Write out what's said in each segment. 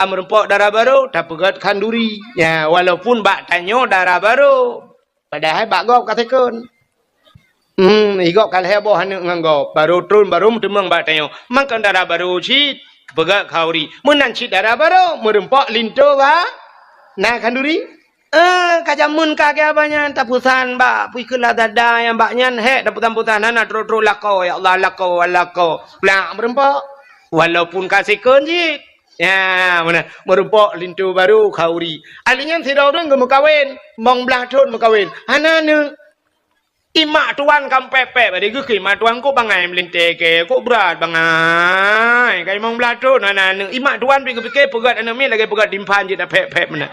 Merempok darah baru, tak pegat kanduri. Ya, walaupun bak tanyo darah baru. Padahal bak gop katakan. Igop kalhe boh hanu nganggop. Baru turun baru temang bak tanyo. Makan darah baru cit, pegat kauri. Menan cit darah baru, merempok linto ba. Nah kanduri. Kajamun kage abanya tapusan bak pikirlah dada yang baknya hek daputan-putan hana tro-tro lako ya Allah lako. Plak merempok. Walaupun kasih kunjit. Ya, mana merempok lintu baru kauri. Alinya si orang ke mekawin, mong belah tun mekawin. Hana ne imak tuan kam pepe, bade ke imak tuan ko bangai melinte ke, ko berat bangai. Kai mong belah tun hana ne imak tuan pikir-pikir pegat anu mi lagi pegat dimpan je dah pepe mana.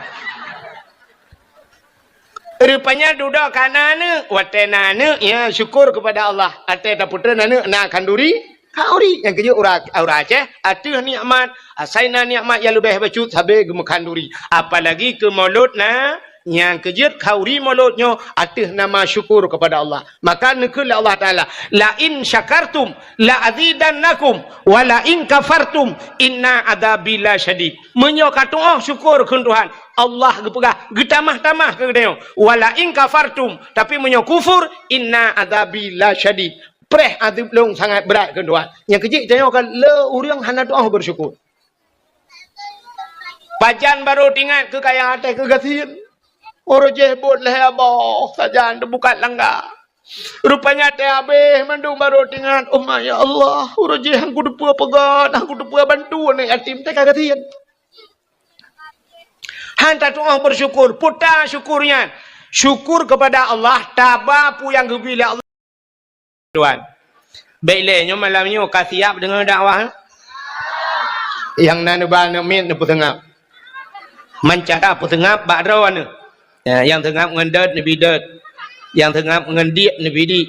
Rupanya duduk kanane, watenane ya syukur kepada Allah. Ate ta putra nane na kanduri. Kauri yang kerja orang Aceh ada nikmat asaina nikmat yang lebih bacut habis gemakan duri apalagi ke mulut na yang kerja kauri mulutnya ada nama syukur kepada Allah maka nekul Allah Taala la in syakartum la azidannakum wa la in kafartum inna adabi la syadid menyo kata syukur ke Tuhan Allah gepegah getamah-tamah ke dia wala in kafartum tapi menyo kufur inna adabi la syadid preh adib long sangat berat ke Tuhan. Yang kecil tanya kan le urang hana doa bersyukur. Pajan baru tinggal ke kaya atas ke gatin. Orang jebot lah abah sajan bukan langgar. Rupanya teh habis mandung baru tinggal. Oh ya Allah, orang jeh aku depua pegat, aku depua bantu ni yatim teh kagatin. Hanta doa bersyukur, putar syukurnya. Syukur kepada Allah tabapu yang gebila Allah. Tuan. Baiklah, malamnya kasih siap dengan dakwah. Yang nanu bana min nu tengah. Mencara tengah badrawan. Ya, yang tengah ngendet nabi det. Yang tengah ngendik nabi di.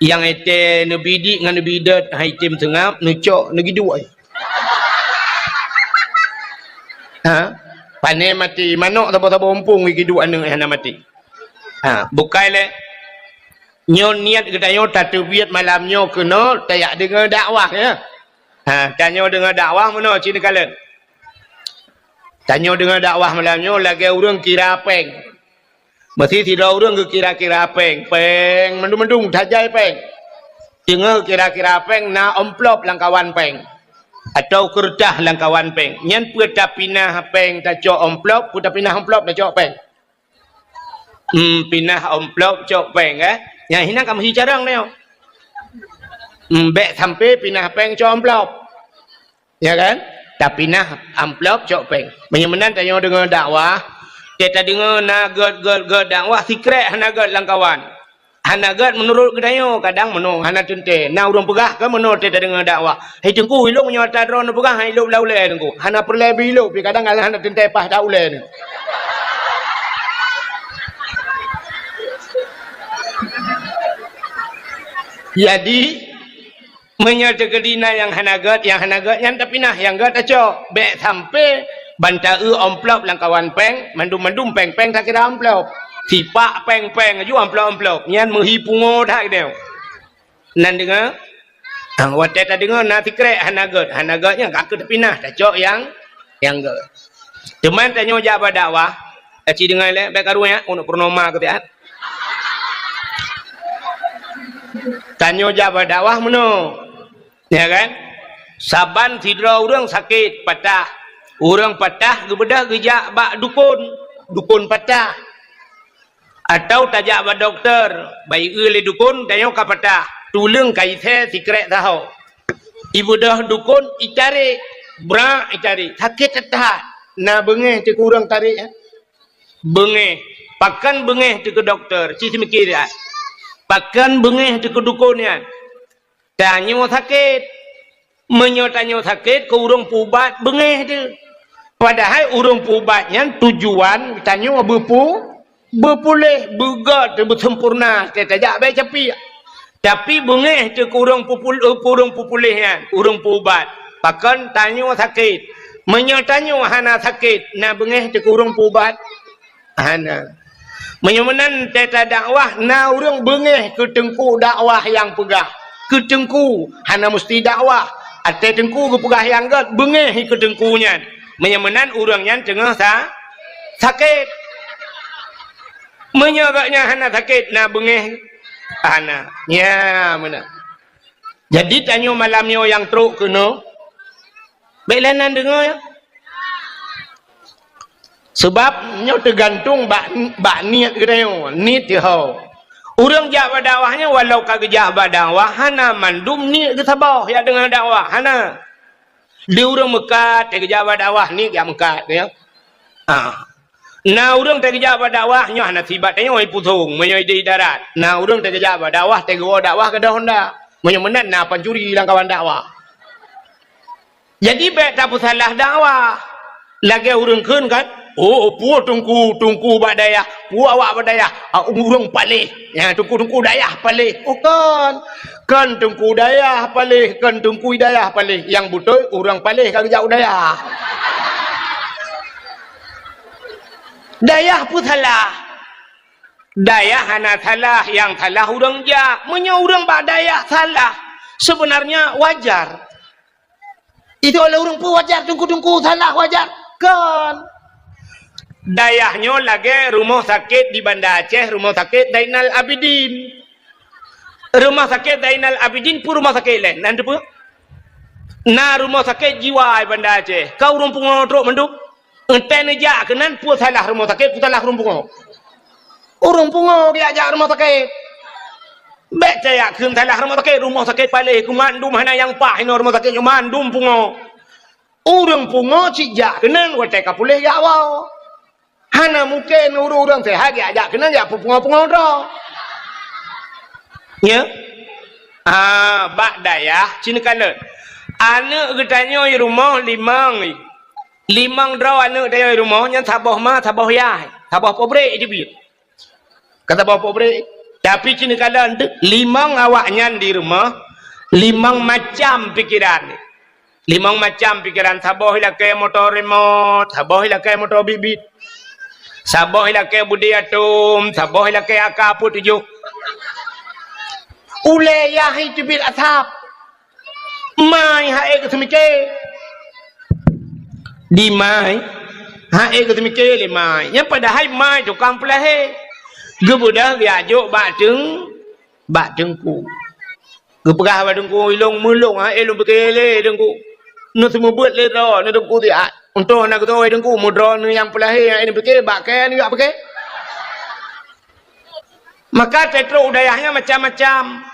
Yang ete nabi di ngan nabi det hai tim tengah nu cok negi dua. Ha? Pane mati manok tabo-tabo umpung negi dua anu hana mati. Ha, bukai le nyo niat kita nyo tatubiat malam nyo kena tayak dengar dakwah ya. Ha, tanyo dengar dakwah mana cina kalen. Tanyo dengar dakwah malam nyo lagi urang kira peng. Mesti tidak urang ke kira-kira peng. Peng mendung-mendung tajai peng. Dengar kira-kira peng na amplop langkawan peng. Atau kertas langkawan peng. Nyan puta pinah peng ta cok amplop, puta pinah amplop ta cok peng. Pinah amplop cok peng yang hina kamu hijarang ni. Bek sampai pinah peng cok amplop. Ya kan? Tapi pinah amplop cok peng. Menyemenan tanya dengan dakwah. Kita dengar na god dakwah secret hana god langkawan. Hana god menurut kedayo kadang menung hana tente. Na urang pegah ke menurut kita dengar dakwah. Hei tengku hilung nyata drone pegah hai hilung laule tengku. Hana perlebi hilung pi kadang hana tente pas dak ule ni. Jadi menyerta kedina yang hanagat yang tapi nah yang gat aco bek sampai banta amplop langkawan peng mandum peng tak kira amplop sipak peng aju amplop nyan menghipungo dak dia nan dengar wate ta dengar na tikre hanagat yang kak tapi nah aco yang gat teman tanyo jaba dakwah aci dengar le bek karunya untuk purnama ketiat tanyo jaba dakwah meno ya kan saban tidra urang sakit patah urang patah gebedah gejak bak dukun patah atau tajak bak doktor bai le dukun tanyo ka patah tulung kai the secret tahu ibu dah dukun itari bra itari sakit tetah na bengeh te urang tarik bengeh pakan bengeh te ke doktor ci mikir ya pakan bengeh di kedukunnya tanyo sakit tanyo sakit ke urang pubat bengeh tu padahal urang pubatnya tujuan tanyo berpulih begat bersempurna tidak baik tapi bengeh tu ke urang pupulihnya urang pubat pakan tanyo sakit tanyo hana sakit na bengeh tu ke urang pubat hana menyemenan teta dakwah na urang bengeh ke tengku dakwah yang pegah ke tengku hana mesti dakwah ate tengku ke pegah yang gat bengeh ke tengkunya Menyemenan urangnya tengah sakit. Menyagaknya hana sakit na bengeh hana. Ya mana. Jadi tanya malamnya yang teruk kena. Belanan dengar ya. Sebab nyo tergantung bak niat kita niat dia. Urang jak berdakwahnya walau kagak jak berdakwah hana mandum niat ke sabah ya dengan dakwah hana. Dia urang mekat jak berdakwah ni jak mekat ya. Nah urang jak berdakwah nyo hana sibat tanya oi putung menyoi di darat. Nah urang jak berdakwah tego dakwah ke dah honda. Menyemenan na pancuri lang kawan dakwah. Jadi baik tak salah dakwah. Lagi urang keun kan. Oh, puah tungku badaya, puah awak badaya, urang palih, ya tungku dayah palih, oh kan tungku dayah palih, kan tungku dayah palih, yang betul urang palih kagak jauh dayah, dayah pun salah, dayah hana salah, yang salah urang jak, menya urang badaya salah, sebenarnya wajar, itu oleh urang pun wajar, tungku salah wajar, kan. Dayahnya lagi rumah sakit di Banda Aceh, rumah sakit Zainal Abidin. Rumah sakit Zainal Abidin pun rumah sakit lain. Nanti pun. Nah rumah sakit jiwa di Banda Aceh. Kau rumpung truk menduk. Entai nejak kenan pun salah rumah sakit, pun salah rumpung. Rumpung dia ajak rumah sakit. Baik saya kun salah rumah sakit palih kumandum hana yang pah ino rumah sakit kumandum pungo. Urang pungo cijak kenan watai kapulih ya awal. Hana mungkin urang sehat ya ajak kena ya pungo-pungo dah. Ya. Bak dayah cina kala. Anak getanya di rumah limang draw anak dia di rumah yang sabah yah. Sabah pobrek je bi. Kata sabah pobrek. Tapi cina kala limang awaknya di rumah, limang macam pikiran. Limang macam pikiran sabah ilakai motor remote, sabah ilakai motor bibit. Sabah ilakai budi atom, sabah ilakai akapu tujuh. Ule ya itu bil asap. Mai hae ke semike. Di mai hae ke semike le mai. Yang padahal mai tukang pelahe. Gebudah dia ajuk bak tengku. Gepegah bak tengku ilung mulung hae lu bekele tengku. Nu semua buat le ro, nu tengku dia. Untuk nak tahu dengku mudra ni yang pelahir yang ini pakai bakal ni tak pakai. Maka tetro udayahnya macam-macam.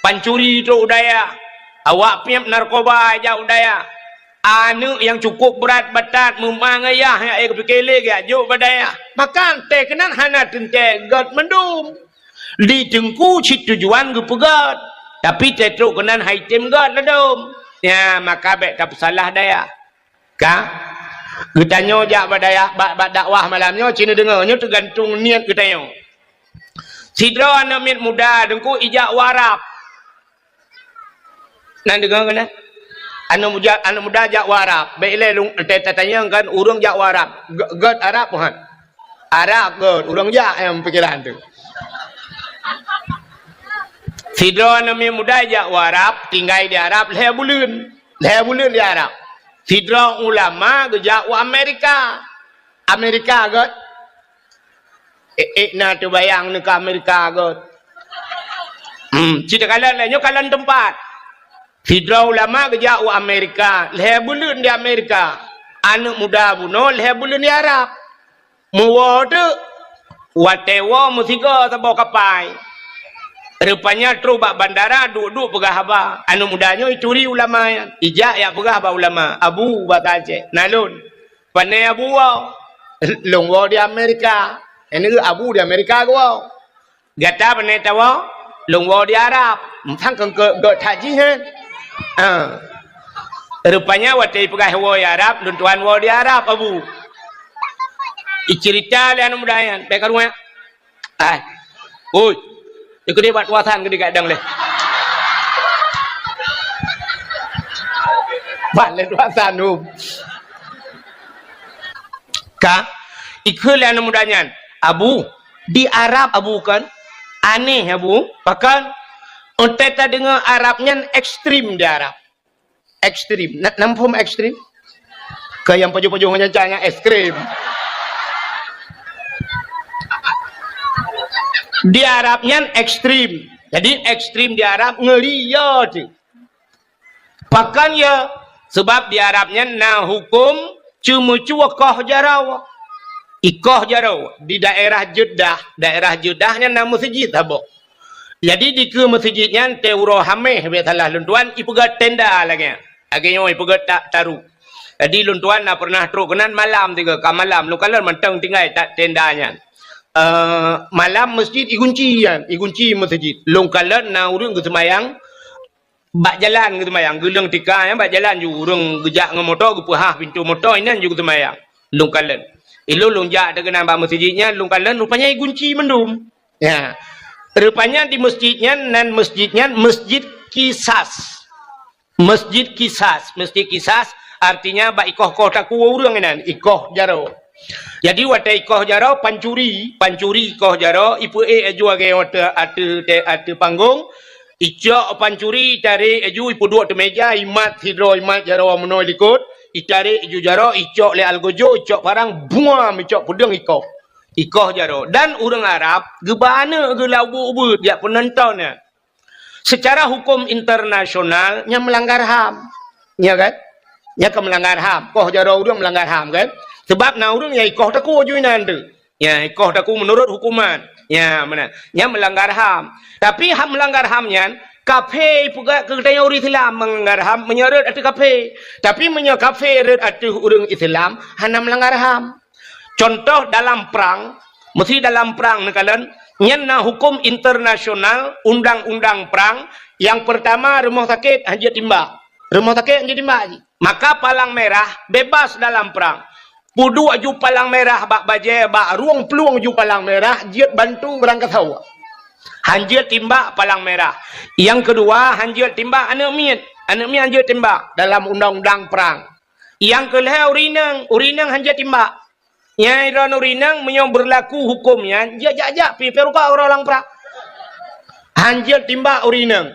Pancuri itu udaya. Awak piap narkoba aja udaya. Anu yang cukup berat batat memangayah yang air pikele ke ajuk badaya. Maka tekenan hana tente god mendum. Di tengku cik tujuan ke pegat. Tapi tetro kenan haitem god ladum. Ya maka baik tak salah daya. Ka? Kitanya jak badaya bak dakwah malamnya cina dengarnya tergantung niat kitanya. Sidra anak mit muda dengku ijak warap. Nan dengar kena? Anak muda jak warap. Baiklah lung tanya kan urang jak warap. God Arab puan. Arab god urang jak yang pikiran tu. Sidra anak mit muda jak warap tinggal di Arab leh bulan di Arab. Sidra ulama gejak wa Amerika god. Na tu bayang ni ke Amerika god. Cita kalan lainnya kalan tempat. Sidra ulama gejak wa Amerika, leh bulan di Amerika. Anak muda buno leh bulan di Arab. Muwa tu watewa musika sabau kapai. Rupanya terubak bandara duduk pegah haba. Anu mudanya ituri ulama ya. Ijak ya pegah haba ulama. Abu batace. Nalun. Panai abu wow. Longwo di Amerika. Ini abu di Amerika wow. Gata panai tawa. Longwo di Arab. Thang ke haji hen. Rupanya watai pegah wo di Arab. Luntuan wo di Arab abu. Icerita le anu mudanya. Baik rumah. Oi. Ikut dia buat wasan ke di kadang leh. Balik wasan tu. Ka ikut le anu mudanya. Abu di Arab abu kan aneh abu. Bahkan kita dengar Arabnya ekstrim di Arab. Ekstrim. Nampum ekstrim. Ke yang pojok-pojok nyancanya es krim. Di Arabnya ekstrim. Jadi ekstrim di Arab ngelia tu. Pakan ya sebab di Arabnya nah hukum cuma koh jarau. Ikoh jarau di daerah Jeddahnya nama masjid abok. Jadi di ke masjidnya teuro hameh betalah luntuan ipugat tenda lagi. Akhirnya ipugat tak taruh. Jadi luntuan nak pernah teruk kenan malam tiga ka malam lu kalau mentang tinggal tak tendanya. Malam masjid igunci masjid. Long kalan na urang ke semayang bak jalan ke semayang. Gelang tika yang bak jalan ju urang gejak ngan motor ke pahah pintu motor inan ju ke semayang. Long kalan. Ilo long jak dengan bak masjidnya long kalan rupanya igunci mendum. Ya. Rupanya di masjidnya nan masjidnya masjid Kisas. Masjid Kisas artinya bak ikoh taku urang inan ikoh jaro. Jadi wata ikoh jaro pancuri ikoh jaro ipu aju age wata ate panggung icok pancuri cari aju ipu dua te meja imat hidro imat jaro menoi likut icari aju jaro icok le algojo icok parang buam icok pudeng ikoh jaro dan urang Arab gebana ge labu ubud ya penontonnya secara hukum internasional nya melanggar HAM ya kan nya ke melanggar HAM koh jaro urang melanggar HAM kan. Sebab na urang ya ikoh taku juinan tu. Ya ikoh taku menurut hukuman. Ya mana? Ya melanggar HAM. Tapi HAM melanggar HAM-nya kafe juga kedai orang Islam melanggar HAM menyeret atu kafe. Tapi menyo kafe red atu urang Islam hana melanggar HAM. Contoh dalam perang, mesti dalam perang nekalan nyana hukum internasional undang-undang perang yang pertama rumah sakit hanya timbak. Rumah sakit hanya timbak. Maka palang merah bebas dalam perang. Pudu aju palang merah bak baje bak ruang peluang aju palang merah jiat bantu berangkat hawa. Hanjir timbak palang merah. Yang kedua hanjir timbak anak miat hanjir timbak dalam undang-undang perang. Yang kelih urinang hanjir timbak. Yang iran urinang menyong berlaku hukumnya jajak pi peruka orang perang. Hanjir timbak urinang.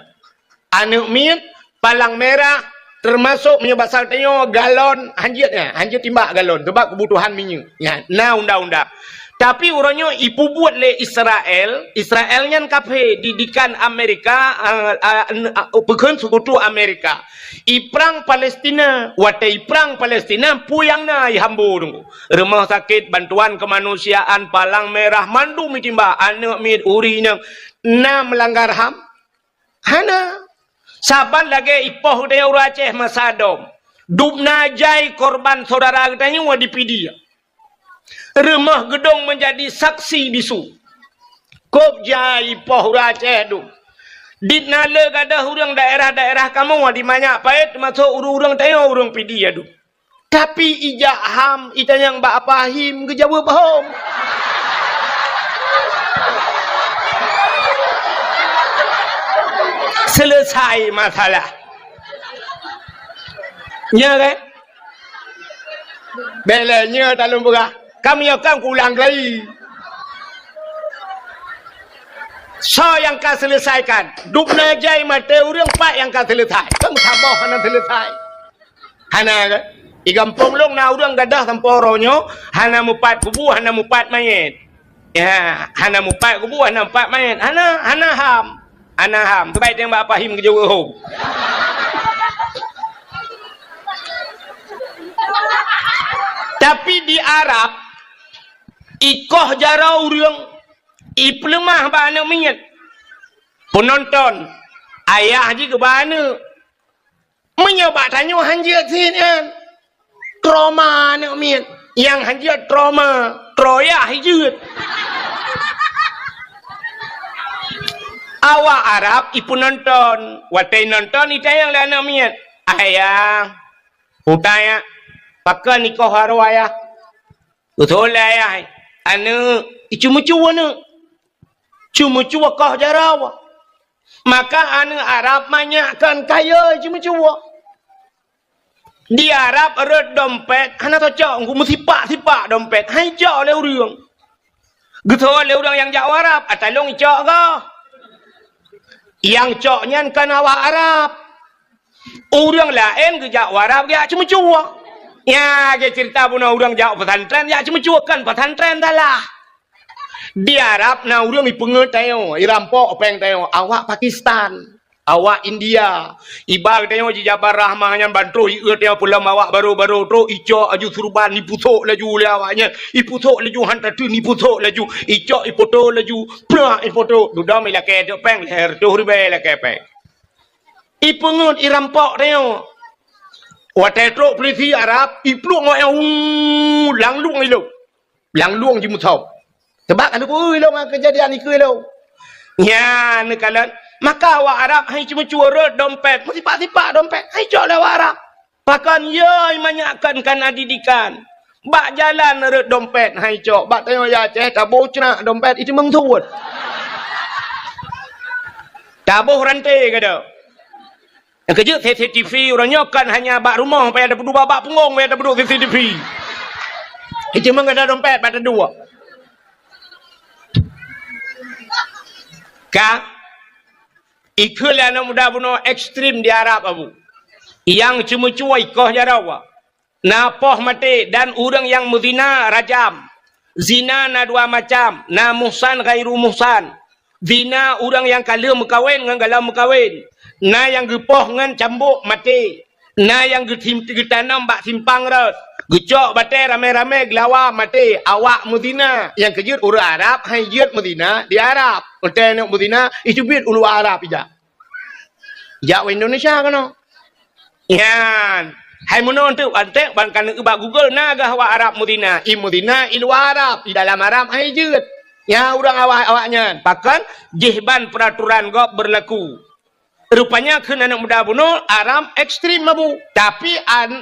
Anak miat palang merah termasuk minyak basah tanya galon hanjir timbak galon sebab kebutuhan minyak ya nah undang-undang tapi orangnya ipu buat le Israelnya kafe didikan Amerika bukan sekutu Amerika iprang Palestina watai perang Palestina puyang na ihambu tunggu rumah sakit bantuan kemanusiaan palang merah mandu mitimba anak mit urina na melanggar HAM hana saban lagi ipoh dia orang Aceh masadom. Dubna jai korban saudara katanya wa dipidi. Rumah gedung menjadi saksi bisu. Kop jai ipoh orang Aceh tu. Ditna le gadah urang daerah-daerah kamu wa di manyak pait masuk urang tanya urang pidi adu. Tapi ijak HAM ita yang bak pahim ke jawab hom. Selesai masalah. Ya kan? Belanya tak lupa. Kami akan ulang lagi. So yang kau selesaikan. Dupna jai mata orang pak yang kau selesai. Kamu tambah hana selesai. Hana kan? Igampung long na orang gadah tamporonyo. Hana mupat kubu, hana mupat mayat. Ya, hana mupat kubu, hana mupat mayat. Hana HAM. Anaham, terbaik yang bapa him ke Jawa Hong. Tapi di Arab, ikoh jarau urang, iplemah bana minyak. Penonton, ayah je ke bana. Menyebab tanya hanjir sini. Trauma nak minyak. Yang hanjir trauma, troyah hijut. Awak Arab ipu nonton, watai nonton itu yang lana miat. Ayah, utaya, pakai nikah haru ayah. Betul ayah, anu cuma-cuma nu, cuma-cuma kau jarawa. Maka anu Arab banyakkan kaya cuma-cuma. Di Arab ada dompet, anak cocok, aku mesti sipak dompet, hai cok le urang. Gitu le urang yang Jawa Arab, atalong cok kau. Yang coknya kan awak Arab. Orang lain ke Jawa Arab dia cuma-cuma. Ya, ke cerita pun orang jauh pesantren, ya cuma cuakan pesantren dah lah. Di Arab, na orang ipenget tayo, irampok peng tayo, awak Pakistan, awak India, ibal tayo di Jabar Rahmah yang bantu, iut tayo pulang awak baru-baru tu, icok aju surban, iputok laju le awaknya, iputok laju hantar tu, iputok laju, icok ipoto laju, plah ipoto, duda mila ke tu peng, leher tu ribe la ke peng. Ipenget irampok tayo. Watetro polisi Arab, ipluk ngoyang langlung ilo, langlung di mutau. Sebab kan aku ilo kejadian itu ilo. Ya, nekalan. Maka awak Arab hai cuma curut dompet, sipak-sipak dompet. Hai cok lah awak Arab. Pakan ya manyakkan kana didikan. Bak jalan rut dompet hai cok. Bak tengok ya ceh tabuh cenak dompet itu mengtuut. Tabuh rantai kada. Yang kerja CCTV orang nyokan hanya bak rumah supaya ada berdua bak punggung supaya ada berdua CCTV. Itu memang ada dompet pada dua. Kak, ikulah anak muda bunuh ekstrim di Arab abu. Yang cuma cuai kau jarawa. Napoh mati dan orang yang muzina rajam. Zina na dua macam. Na muhsan gairu muhsan. Zina orang yang kala mekawin dengan galau mekawin. Na yang gepoh dengan cambuk mati. Na yang getanam bak simpang rat. Gecok batai rame-rame gelawa mati. Awak muzina. Yang kejut orang Arab hai jut muzina di Arab. Hotel nak muzina itu bid ulu Arab ija. Jak Indonesia kan? Yan. Hai mono tu antek ban kan ubah Google naga awak Arab muzina. I muzina i luar Arab, i dalam Arab hai jut. Ya orang awaknya. Bahkan jihban peraturan gop berlaku. Rupanya kena anak muda bunuh Arab ekstrim mabu. Tapi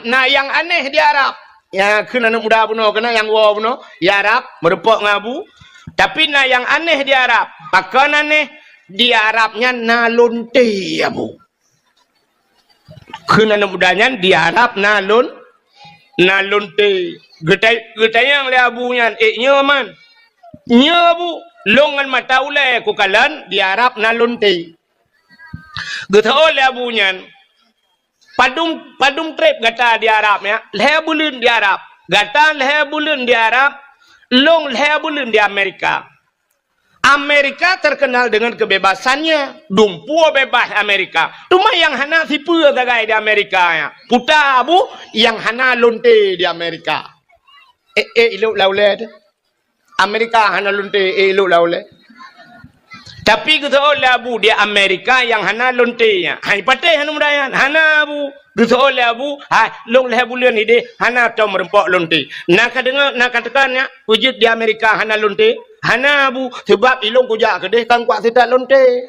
na yang aneh di Arab. Ya kena anak muda bunuh kena yang wow bunuh. Ya Arab merepok ngabu. Tapi na yang aneh di Arab. Bahkan aneh di Arabnya na lonte abu. Kena anak mudanya di Arab na lonte. Getai yang le abunya. Nyaman. Nyabu longan mata ule kukalan di Arab na lonte. Getau le abunyan padum trip gata di Arab ya leher bulun di Arab gata leher bulun di Arab long leher bulun di Amerika. Amerika terkenal dengan kebebasannya dumpu bebas Amerika cuma yang hana sipu gagai di Amerika ya puta abu yang hana lonte di Amerika iluk laule Amerika hana lonte iluk laule. Tapi kita oleh abu di Amerika yang hana lontenya. Hai patih hana mudayan. Hana abu. Kita oleh abu. Hai long leh bulan ini hana tau merempok lonte. Nak dengar nak katakannya wujud di Amerika hana lonte. Hana abu sebab ilong kujak kedeh kan kuat setat lonte.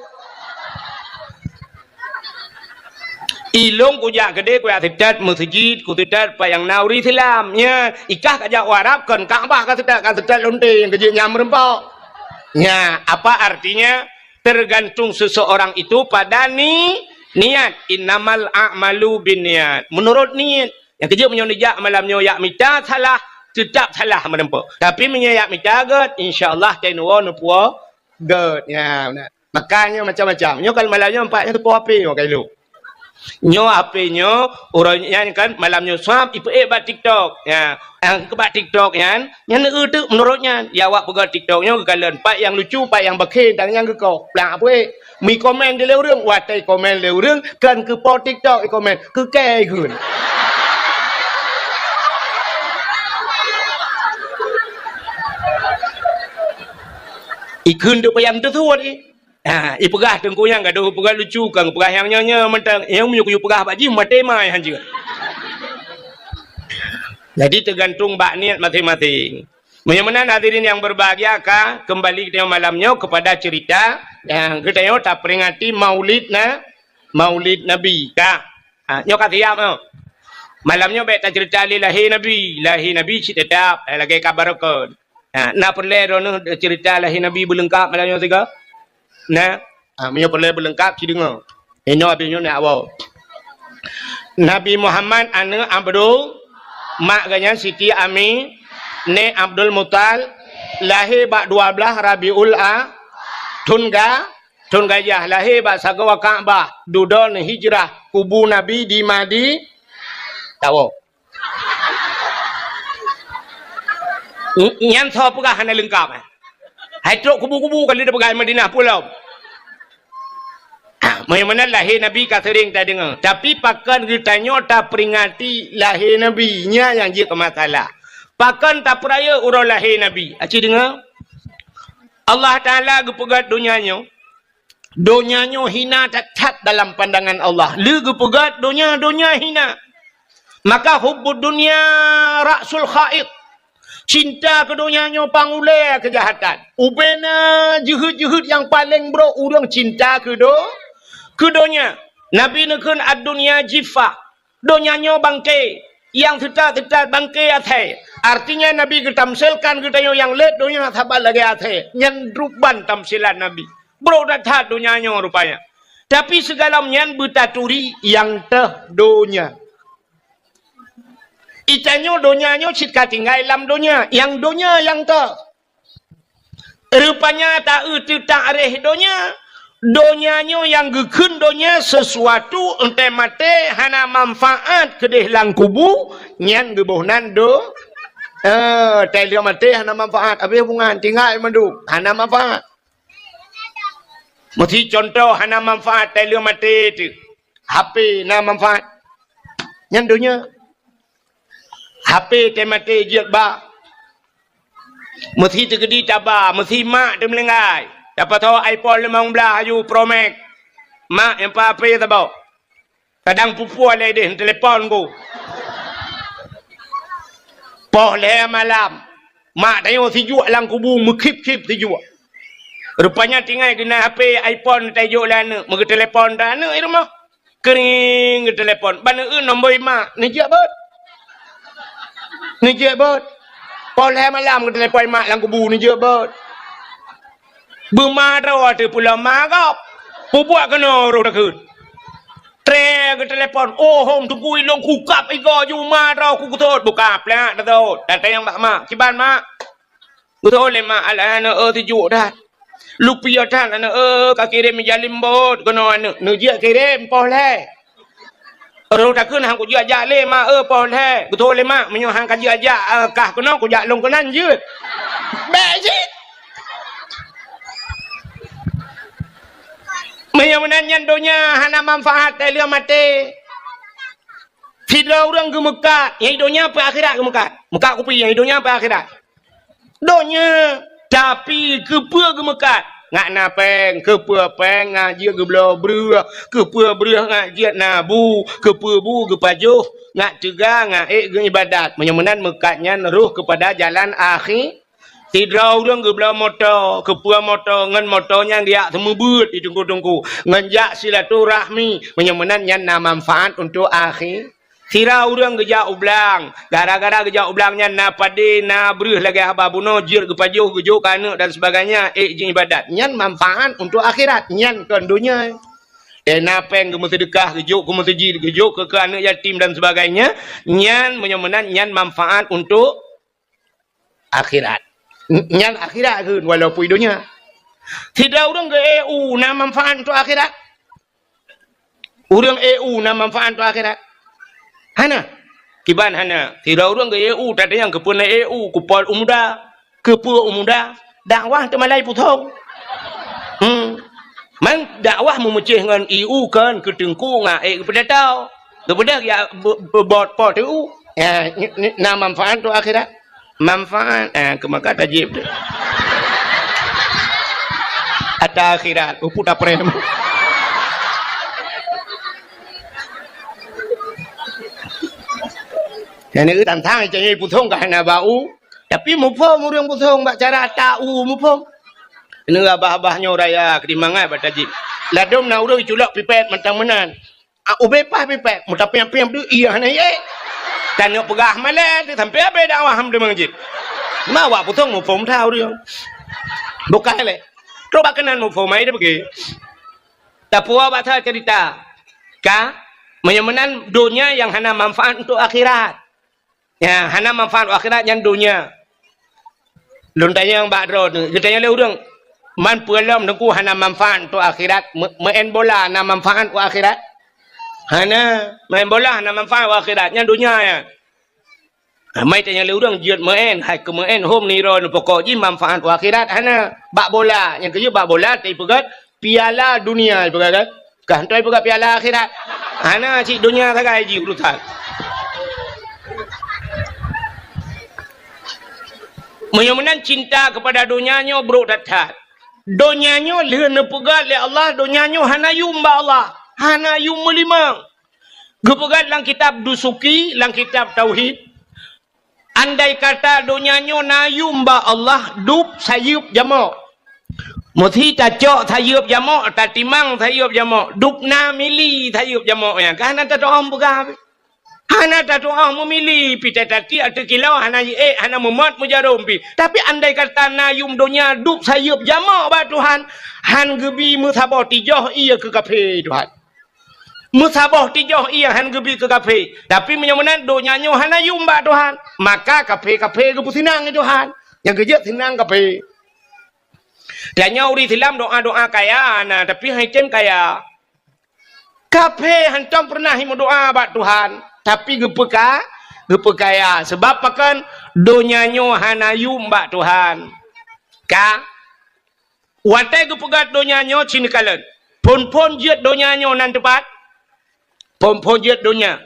Ilong kujak kedeh kuat setat masjid ku setat payang nauri Islamnya. Ikah kajak Arab kan Kaabah kan setat lonte yang kejik nyam merempok. Ya, apa artinya? Tergantung seseorang itu pada niat. Innamal a'malu binniat. Menurut niat. Yang kerja menyonijak malamnya yak mita salah, tetap salah menempuh. Tapi menyayak mita god, insya-Allah tenua nupuo god. Ya, benar. Makanya macam-macam. Nyo kalau malamnya empatnya tu api mo kailu. Nyo apinya orangnya kan malamnya swab ipu bat TikTok. Ya. Yang kebat TikTok kan, yang itu menurutnya, ya awak pegang TikToknya kekalian, pak yang lucu, pak yang bakhin, dan yang kekau, pelang apa mi komen di lewurung, watai komen lewurung, kan ke pot TikTok, komen, kekai kun. Ikun tu payang tu ni. Ipegah tengku yang gaduh, pegah lucu, kan pegah yang nyonya, mentang, yang menyukai pegah baji, mati mai hanjir. Jadi tergantung bak niat masing-masing. Bagaimana hadirin yang berbahagia kah? Kembali kita malamnya kepada cerita yang kita tak peringati maulid Nabi kah? Nyo kata siap no. Malamnya beta cerita lahir Nabi cerita lagi kabar kon. Na perle rono cerita lahir Nabi berlengkap malamnya tiga. Nah, menyo perle berlengkap si dengar. Ino abinyo nak awak. Nabi Muhammad anu Abdul mak ganyan Siti Ami ne Abdul Mutal lahir bak 12 Rabiul Tunggayah lahir bak sagawa Ka'bah dudon hijrah kubu Nabi di Madi tahu Nyan tho pegah hana lengkap. Hai truk kubu-kubu kali dia pegai Madinah pulau. Mana lahir Nabi kata sering tak dengar. Tapi pakan kita tak peringati lahir Nabi nya yang dia masalah. Pakan tak peraya urang lahir Nabi. Acik dengar? Allah Ta'ala gepegat dunianya. Dunianya hina tak dalam pandangan Allah. Lu gepegat dunia hina. Maka hubbud dunia ra'sul khaid. Cinta ke dunianya pangulai kejahatan. Ubena juhud-juhud yang paling bro. Urang cinta ke dunia. Nabi nekun ad-dunia jifah. Dunianya bangkai. Yang tetap bangkai atai. Artinya Nabi ketamsilkan kita yang let dunia sabar lagi atai. Nyandruban tamsilan Nabi. Bro dah dunianya rupanya. Tapi segala nyan betaturi yang dunia. Itanya dunianya cika tinggal dalam dunia. Yang dunia yang rupanya tak areh dunia. Donyanya yang gekun donya sesuatu ente mate hana manfaat kedeh lang kubu nyan gebohnan telia mate hana manfaat abi hubungan tinggal mandu hana manfaat. Mesti contoh hana manfaat telia mate tu HP na manfaat nyan donya HP te mate jiat ba mesti tegedi taba mesti mak te melengai. Dapat tahu iPhone 15 aju Pro Max. Mak yang apa ya tahu. Kadang pupu ada deh telefon ku. Boleh malam. Mak tanya si jual lang kubu mekip-kip si jual. Rupanya tinggal kena HP iPhone tajuk lana. Mereka telefon dah ana di rumah. Kering ke telefon. Bana nombor mak. Ni je bot. Ni je bot. Boleh malam ke telefon mak lang kubu ni je bot. Bermarah tu pula marah. Buat kena roh dah ke. Tre ke telefon. Oh, hom tunggu ilong kukap iko ju marah ku kutot buka pula dah tu. Datang mak. Ciban mak. Kutot le mak ala ana tujuk dah. Lupa dah ana ka kirim jalim bot kena ana. Nu dia kirim boleh. Roh dah kun hang ku dia ajak le mak boleh. Kutot le mak menyo hang ka dia ajak kah kena ku jak long kenan je. Bejit. Yang menanyan donya hana manfaat telia mati. Tidak orang gemekat. Yang hidupnya apa akhirat gemekat. Mekat kupi yang hidupnya apa akhirat. Donya. Tapi kepa gemekat. Ngak napeng. Kepa peng. Ngak geblau beruah. Kepa beruah ngak nabu. Kepa bu gepajuh. Ngak cegah ngak ibadat. Menyemenan mekatnya neruh kepada jalan akhir. Tidak orang geblau motor, kepua motor, ngan motornya dia semua buat di tunggu-tunggu. Nganjak silaturahmi, menyemenan yang manfaat untuk akhir. Tidak orang gejak ublang, gara-gara gejak ublangnya na pade na beruh lagi haba buno jir gepajuh gejuk kana dan sebagainya ibadat. Nyan manfaat untuk akhirat, nyan ke dunia. Napen ke sedekah gejuk ke masjid gejuk ke anak yatim dan sebagainya. Nyan menyemenan nyan manfaat untuk akhirat. Yang akhirat ke walaupun dunia. Tidak orang ke EU na manfaat untuk akhirat. Orang EU na manfaat untuk akhirat. Hana. Kiban hana. Tidak orang ke EU tak ada yang kepuna EU kupol umda, kepul umda, dakwah temalai putong. Man dakwah memecah dengan EU kan ketengku ngai kepada tahu. Kepada ya bot pot EU. Ya na manfaat untuk akhirat. Manfaat kemaka tajib tu. Ada akhirat uput aprem. Yang ni tantang jadi putung ke hana bau. Tapi mupom orang putung bak cara tahu mupom. Ini abah-abahnya raya kedimangan bak tajib. Ladom na urang culak pipet mentang menan. Ubepah pipet, mutapiam-piam tu iya hana ye. Dan nak pegah malah tu sampai apa dakwah ham di masjid. Mawa putung mufum tahu dia. Bukan le. Coba kenan mufum ai dia pergi. Tapua baca cerita. Ka menyemenan dunia yang hana manfaat untuk akhirat. Ya, hana manfaat untuk akhirat yang dunia. Lontanya yang bakro tu. Katanya le urang man pulam nengku hana manfaat untuk akhirat. Main bola hana manfaat untuk akhirat. Hana main bola hana manfaat akhiratnya dunia ya. Mai tanya le urang jiat main, hai ke main home ni ron pokok ji manfaat akhirat hana. Bak bola, yang kerja bak bola tai pegat piala dunia pegat kan. Kan tai pegat piala akhirat. Hana cik dunia sagai ji urusan. Menyamunan cinta kepada dunianya bro datat. Dunianya leuneun pegat le Allah, dunianya hana yum ba Allah. Hana yum melimang. Gepegat lang kitab dusuki, lang kitab tauhid. Andai kata dunianya nayum ba Allah dup sayup jamak. Muthi ta cok sayup jamak, ta timang sayup jamak, dup na mili sayup jamak yang. Kana ta doa buka. Hana ta doa memilih pi tati atau kilau hana hana memat mujarum pi. Tapi andai kata nayum dunia dup sayup jamak ba Tuhan, han gebi musabah tijoh ia ke kafe Tuhan. Musabah tijoh ia han gebi ke kafe. Tapi menyamunan donyanya hana yumba Tuhan. Maka kafe-kafe gebu sinang Tuhan. Yang kerja sinang kafe. Tanya uri silam doa-doa kaya nah, tapi haitem kaya. Kafe hantam pernah himu doa ba Tuhan. Tapi gebu kaya. Sebab pakan donyanya hana yumba Tuhan. Ka watai gebu gat donyanya cinikalan. Pon-pon jet donyanya nan tepat. Pon-ponjet dunia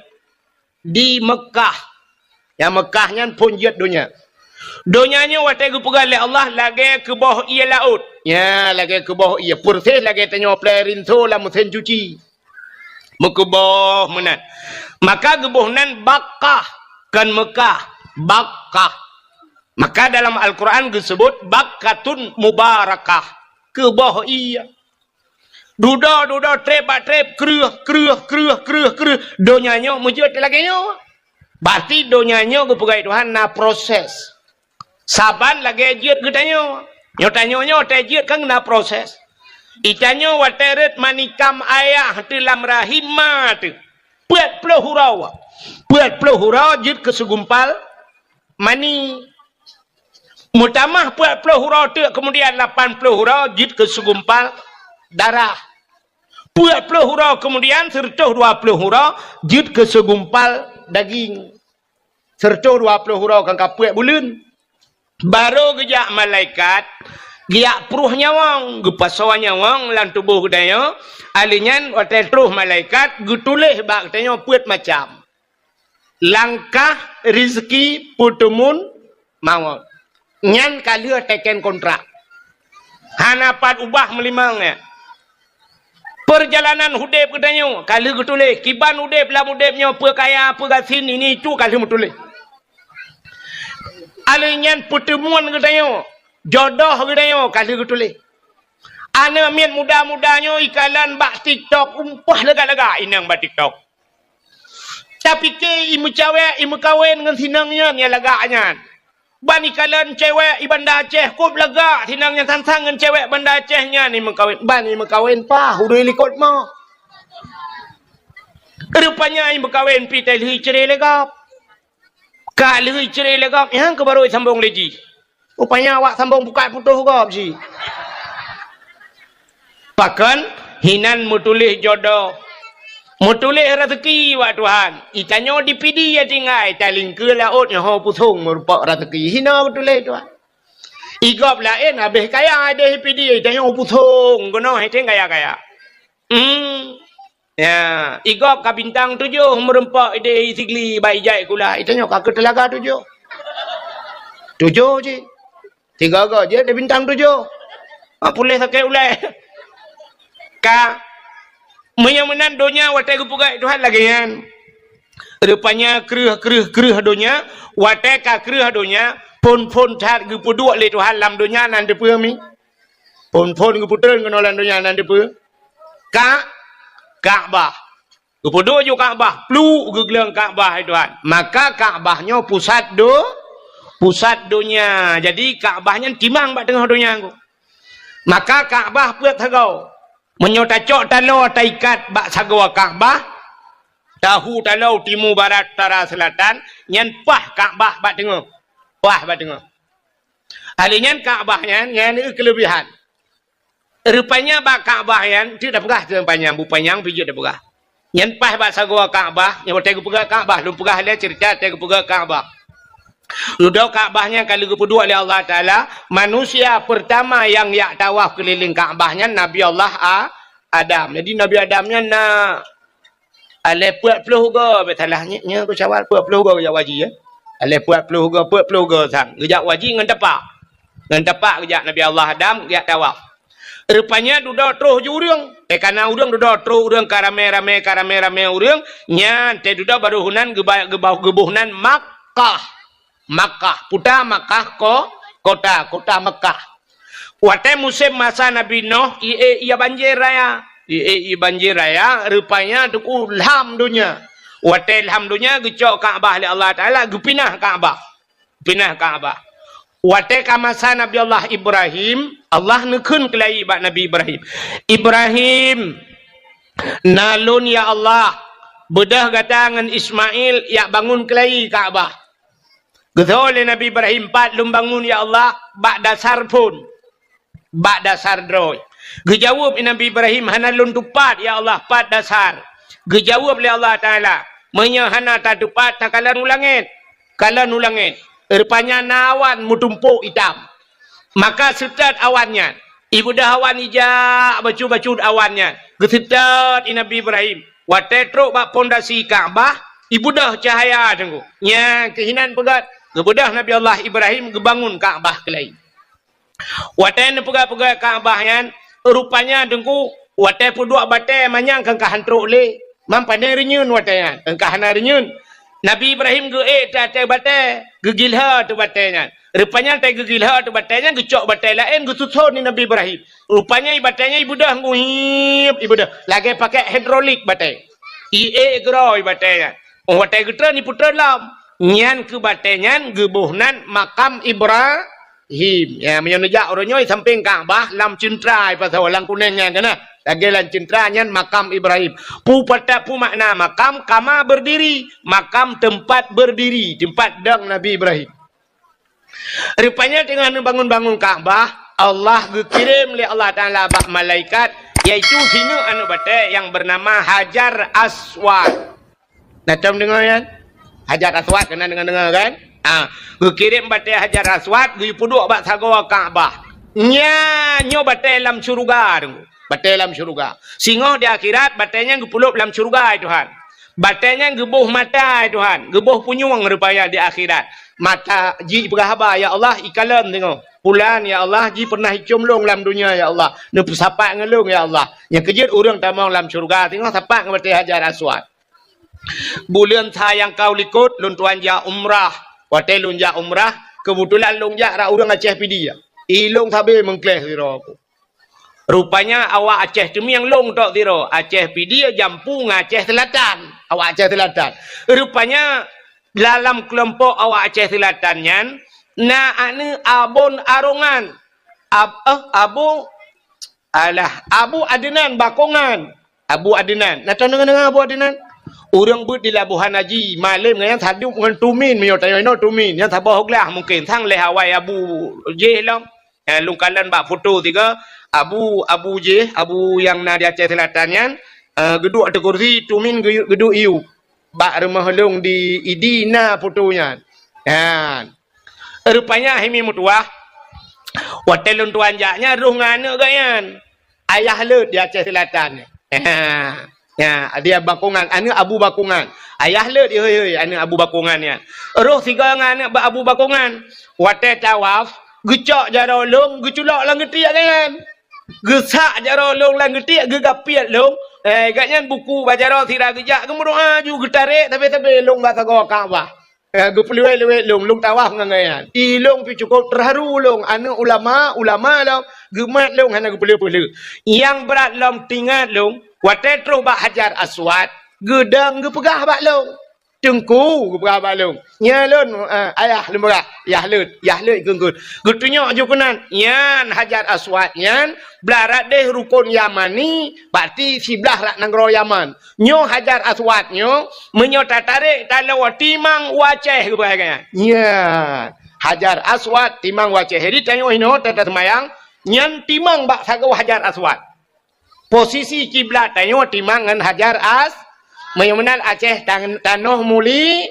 di Mekah. Yang Mekahnya ponjet dunia. Dunianya watai gupegal oleh Allah lagi ke bawah ia laut. Ya, lagi ke bawah ia purtih lagi tanya play rinso lah mesin cuci. Muka bawah menat. Maka gebuh nan Bakkah kan Mekah. Bakkah. Maka dalam Al-Quran disebut Bakkatun Mubarakah. Ke bawah ia. Duda trep kreuh donyanya mujud lagi nyo. Berarti donyanya ke pegai Tuhan na proses. Saban lagi jiat ke tanyo. Nyo tanyo tajit kan na proses. Itanyo wateret manikam ayah dalam rahim mat. Puat puluh hurau jit ke segumpal mani. Mutamah puat puluh hurau tu kemudian 80 hurau jit ke segumpal darah. 40 hurau kemudian serta 20 hurau jid ke segumpal daging. Serta 20 hurau kan kapuak bulan. Baru gejak malaikat giak pruh nyawang, gepasawa nyawang lan tubuh daya. Alinyan watai truh malaikat gutulih bak tanya puat macam. Langkah rezeki putumun mawon. Nyan kali teken kontrak. Hanapat ubah melimangnya. Perjalanan hudep katanya kali getulih kiban hudep lah hudepnya apa kaya apa gasin ini itu kali mutulih alinyan pertemuan katanya jodoh katanya kali getulih ana mian muda-mudanya ikalan bak TikTok umpah lega-lega inang bak TikTok tapi ke imu cewek imu kawin dengan sinangnya nya leganya ban ikalan cewek ibanda Aceh kop lega sinangnya sansang dengan cewek banda Acehnya ni mengkawin ban ni mengkawin pa hudui likot mo rupanya ibu kawin pi tai lhi cerai legap ka lhi cerai legap yang ke baru sambung leji rupanya awak sambung buka putus gap si pakan hinan mutulih jodoh mutulih rezeki wa Tuhan itanyo dipidi ya tinggai taling ke laut yang ho pusung merupak rezeki hina mutulih Tuhan igop lain habis kaya ada dipidi itanyo pusung gono hete kaya ya igop ka bintang 7 merempak ide sigli bai jai kula itanyo ka ke telaga 7 je 3 je ada bintang 7 boleh sakit ulai ka menyamanan dunia watai gupugai Tuhan lagi kan rupanya kreuh dunia watai ka kreuh dunia pon tat gupu dua le Tuhan lam dunia nan depe mi pon guputeun kono lam dunia nan depe Ka'bah gupu dua ju Ka'bah plu gegelang Ka'bah Tuhan maka Ka'bahnya pusat dunia jadi Ka'bahnya timang bak tengah dunia aku maka Ka'bah puat hagau menyotacok talau taikat bak sagwa Ka'bah tahu talau timur barat utara selatan nyan pah Ka'bah bak tengah alinyan Ka'bahnya nyan kelebihan rupanya bak Ka'bah yan tidak pegah tempanya bupanyang pijut dah pegah nyan pah bak sagwa Ka'bah yang bertegu pegah Ka'bah lum pegah dia cerita tegu pegah Ka'bah Duduk Kaabahnya kalau kedua oleh Allah Ta'ala, manusia pertama yang tawaf keliling Kaabahnya Nabi Allah Adam. Jadi Nabi Adamnya nak puat peluh ke betalahnya nya ku cawal puat peluh ke waji ya. Puat peluh ke sang. Gejak waji ngan tepak. Ngan tepak gejak Nabi Allah Adam gejak tawaf. Rupanya duduk terus jurung. Karena urang duduk terus urang karame-rame urang nya te duduk baru hunan gebuhnan Makkah, putar Makkah kota Makkah. Waktu musim masa Nabi Nuh, ia banjir raya. Ia banjir raya, rupanya tu ilham dunia. Waktu ilham dunia, gecok Kaabah oleh Allah Ta'ala, pinah Kaabah. Waktu masa Nabi Allah Ibrahim, Allah nekun kelai bak Nabi Ibrahim. Ibrahim, nalun ya Allah, bedah gatangan Ismail, ya bangun kelai Kaabah. Getol Nabi Ibrahim 4 bangun ya Allah bak dasar pun. Bak dasar droy. Gejawab Nabi Ibrahim hana lun tupat ya Allah 4 dasar. Gejawab oleh Allah Ta'ala. Menya hana tak tupat tak kalan ulangit. Rupanya nawan mutumpuk hitam. Maka setat awannya. Ibu dah awan ijak bacu awannya. Gesetat Nabi Ibrahim. Watetruk bak pondasi Kaabah. Ibu dah cahaya tunggu. Nya kehinan pegat. Kemudah Nabi Allah Ibrahim kebangun Kaabah kelai. Watai pegang Kaabah yang rupanya dengku watai puduk batai manyang kengkahan truk le. Mampane renyun watai kengkahan renyun. Nabi Ibrahim tatai batai gegilha tu batainya. Rupanya tai gegilha tu batainya gecok batai lain gesusun ni Nabi Ibrahim. Rupanya batainya ibu dah nguhip ibu dah lagi pakai hidrolik batai. Groi batainya. Watai getra ni putra lam. Nyan ke batenyan gebuhnan makam Ibrahim. Ya menyonejak orangnya samping Kaabah lam cintrai pasal lang kuningnya kana. Lagi lan cintra nyan makam Ibrahim. Pu makna makam kama berdiri, makam tempat berdiri, tempat dang Nabi Ibrahim. Rupanya dengan bangun-bangun Kaabah, Allah kirim oleh Allah Taala bak malaikat yaitu hinu anu bate yang bernama Hajar Aswad. Natam dengar ya? Hajar Aswad kena dengar kan? Kirim batai Hajar Aswad, gi puduk bak sagawa Kaabah. Nyo batai dalam syurga tu. Batai dalam syurga. Singoh di akhirat batainya gepulup dalam syurga Tuhan. Batainya gebuh mata Tuhan. Gebuh punyung rupanya di akhirat. Mata ji berhaba ya Allah ikalam tengok. Pulan ya Allah ji pernah icumlong dalam dunia ya Allah. Ne sapak ngelung ya Allah. Yang kejut urang tamang dalam syurga tengok sapak batai Hajar Aswad. Bulan sayang kau likut lun tuan ja umrah. Watai lun ja umrah, kebetulan lun ja ra urang Aceh pidi ya. Ilung sabe mengkleh sira aku. Rupanya awak Aceh tu yang long tok sira. Aceh pidi jampu Aceh Selatan. Awak Aceh Selatan. Rupanya dalam kelompok awak Aceh Selatan nyan na anu abon arongan. Abu Adnan Bakongan. Abu Adnan. Nak tahu dengan Abu Adnan? Orang buat di Labuhan Haji malam yang tadi dengan tumin menyertai no tumin yang tak bohong lah mungkin sang leh Hawaii Abu J lam lungkalan bak foto tiga Abu J Abu yang na di Aceh Selatan yang geduk ada kursi tumin geduk iu bak rumah long di Idina fotonya kan rupanya himi mutuah hotel tuan jaknya ruh ngana gayan ayah le di Aceh Selatan ya dia Bakongan anu Abu Bakongan ayah le dia anu Abu Bakongan ya roh tiga ngana Abu Bakongan wate tawaf gecok jaro long geculak lang getiak kan gesak jaro long lang getiak gegapiat long gatnya buku bajaro sira gejak gemudoa ju getarik tapi long ba sago Kaabah gepluwe long tawaf ngangayan ilong pi cukup terharu long anu ulama long gemat long hana geplu yang berat long tingat long watai terus bak Hajar Aswad gedang gepegah bak long tengku gepegah bak long nyalun ayah lembaga yahlut genggut getunya jukunan yan Hajar Aswad yan belarat deh rukun Yamani berarti sebelah rak negara Yaman nyo Hajar Aswad nyo menyo tarik kalau timang Aceh gepegah yan Hajar Aswad timang Aceh jadi tanyo hino tata semayang nyan timang bak sagaw Hajar Aswad posisi kiblat tanyo timangan Hajar Menyumenal Aceh tanah muli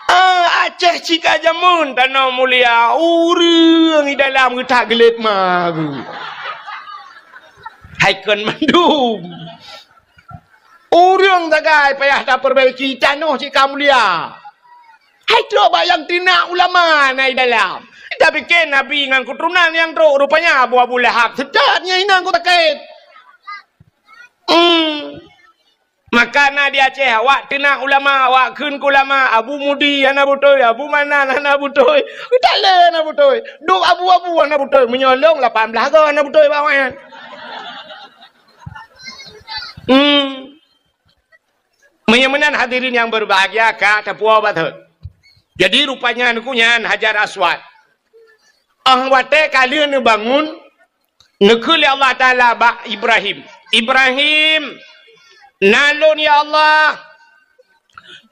Aceh cika jamun tanah mulia urang di dalam kita gelit magu haikan mandum urang tagai payah tak perbaiki tanah cika mulia hai coba yang tina ulama nai dalam tapi ken nabi dengan keturunan yang teruk rupanya Abu Lahab sedapnya inang ku takit maka na di Aceh awak tina ulama awak kun ulama Abu Mudi anak butoy Abu Manan anak butoy tak le anak butoy duk abu-abu anak butoy menyolong 18 ke anak butoy bawah menyamanan hadirin yang berbahagia kata puas batul jadi rupanya nukunya Hajar Aswad wate kalian bangun nekuli Allah Ta'ala bak Ibrahim nalun ya Allah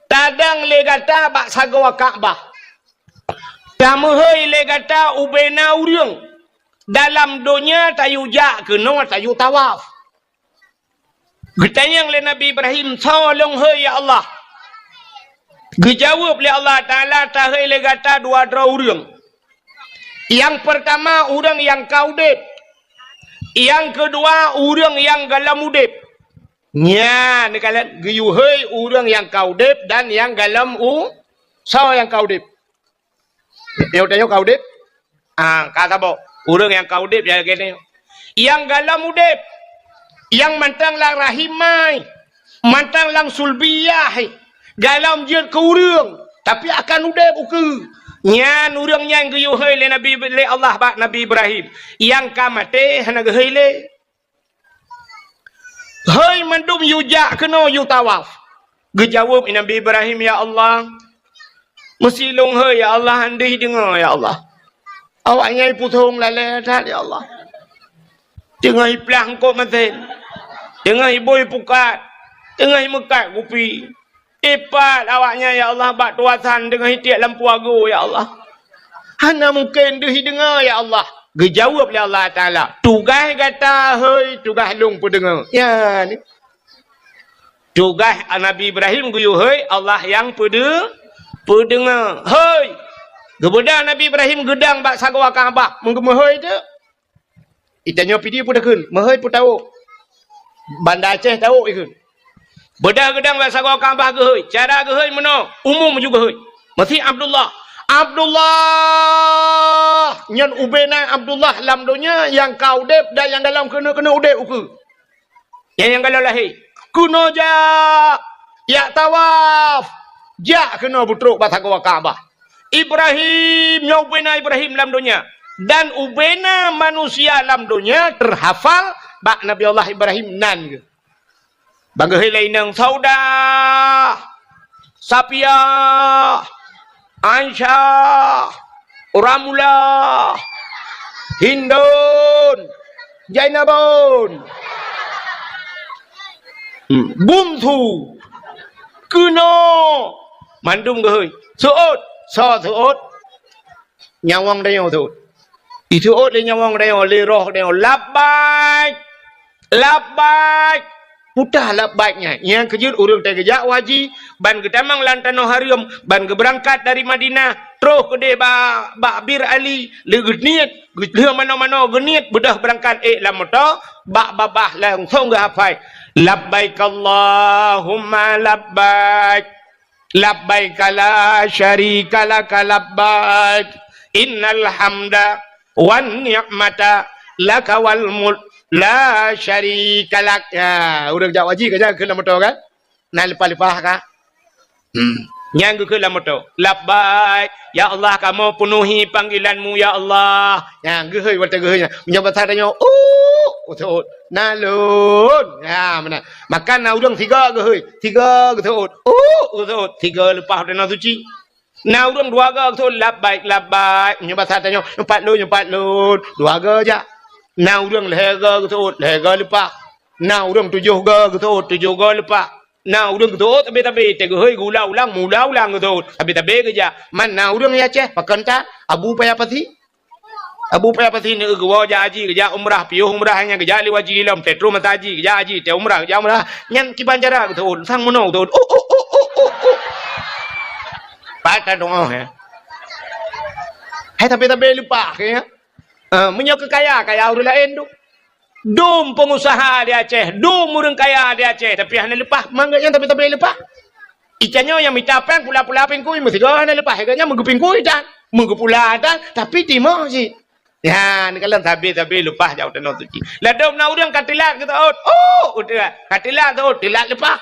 tadang legata bak sagawa Ka'bah tamuhai legata ubena uriang dalam dunia tayu jak kena tayu tawaf getanyang le Nabi Ibrahim tolong hai ya Allah gejawab le Allah Ta'ala tahai legata dua uriang yang pertama urang yang kaudip yang kedua urang yang galam udip nya ni kalian geyuhei urang yang kaudip dan yang galam so yang kaudip tanya kaudip kata bo urang yang kaudip ya gini yang galam udip yang mantang lang rahimai mantang lang sulbiyah galam jeut ke urang tapi akan udip uke nya urang yang geyuhei le Nabi le Allah bak Nabi Ibrahim yang kamate hana gehei le hai mandum yujak kena yu tawaf gejawab Nabi Ibrahim ya Allah mesti long hai ya Allah andai dengar ya Allah awak nyai putung lale tat ya Allah dengar plang ko maten dengar boy pukat dengar mekat kupi ipat awaknya ya Allah bak tuasan dengar tiak lampu ago ya Allah hana mungkin dehi dengar ya Allah gejawab oleh Allah Ta'ala tugas kata hei tugas long pendengar ya ni tugas Nabi Ibrahim guyu hei Allah yang pendengar hei kemudian Nabi Ibrahim gedang bak sagawa Ka'bah mengemahoi tu itanya pidi pun dah kun mahoi pun tahu Bandar Aceh tahu ikun bedah gedang bak sagawa Ka'bah gehoi cara gehoi mana umum juga hei mesti Abdullah nyan ubena Abdullah lam dunia yang kaudep dan yang dalam kena udep uku yang kalau lahir kuno ya tawaf ja kena butruk batagawa Ka'bah Ibrahim nya ubena Ibrahim lam dunia dan ubena manusia lam dunia terhafal bak Nabi Allah Ibrahim nan ke bangga lainang sauda Sapia Aisyah, Ramula, Hindun, Jainabun, Bumtu, Kuno, Mandum gehoi, Suot, Suot, Nyawang dayo tu, itu le nyawang dayo, le roh dayo, labbaik, putah labbaiknya. Yang kejut urang teh gejak waji ban getamang lantano harium ban geberangkat dari Madinah terus ke de ba Bir Ali le niat le mano geniat bedah berangkat lamoto ba babah langsung ga hafai labbaik Allahumma labbaik labbaik la syarika lak labbaik innal hamda wan ni'mata laka wal mulk la syarika lak ya urang jak waji ka ke lamoto kan na lepas ka nyang ke lamoto labbaik ya Allah kamu penuhi panggilanmu ya Allah yang gehoi wata gehoi menyebut tanya utut nalun ya mana makan na urang tiga gehoi tiga utut utut tiga lepas dana suci na urang dua ga utut labbaik menyebut tanya empat lun dua ga ja na urang lega utut lega lepas na urang tujuh ga utut tujuh ga lepas na urang utut tabe te gehoi gula ulang utut tabe geja man na urang ya Aceh pakanta Abu Payapati ni gua haji geja umrah piuh umrah hanya geja liwaji lam tetru mataji geja haji te umrah nyan ki banjara utut sang mono utut Baca doa ya. Hai tapi lupa ya. Menyo kaya orang lain tu. Dum pengusaha di Aceh, dum orang kaya di Aceh, tapi hanya lepas mangga yang tapi lepas. Ikannya yang mitapang pula-pula pingkui mesti kau hanya lepas harganya menggupingkui dan menggupula dan tapi timah sih. Ya, ni kalau tapi lupa jauh tanah suci. Ladom na orang katilat kita udah katilat tu tilat lepas.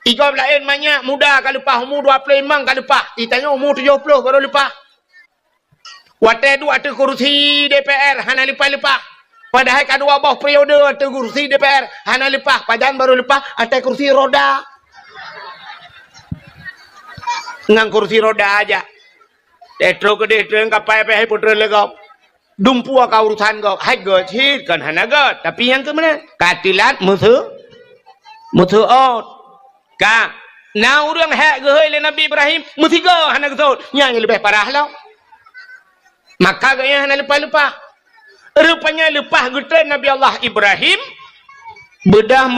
Iko lain banyak muda kalau lepas umur 25 kalau lepas. Itanya umur 70 baru lepas. Waktu tu kursi DPR hanya lepas. Padahal kedua bawah periode ada kursi DPR hanya lepas. Padan baru lepas ada kursi roda. Ngang kursi roda aja. Detro ke detro kapai pe hai putra legau. Dumpu ka urusan kau. Hai go hit kan hana go. Tapi yang ke mana? Katilat mutu out. Ka na urang hak ge le Nabi Ibrahim mesti go hana go. Yang lebih parah lah. Maka gaya hana lepas. Rupanya lepas gutre Nabi Allah Ibrahim bedah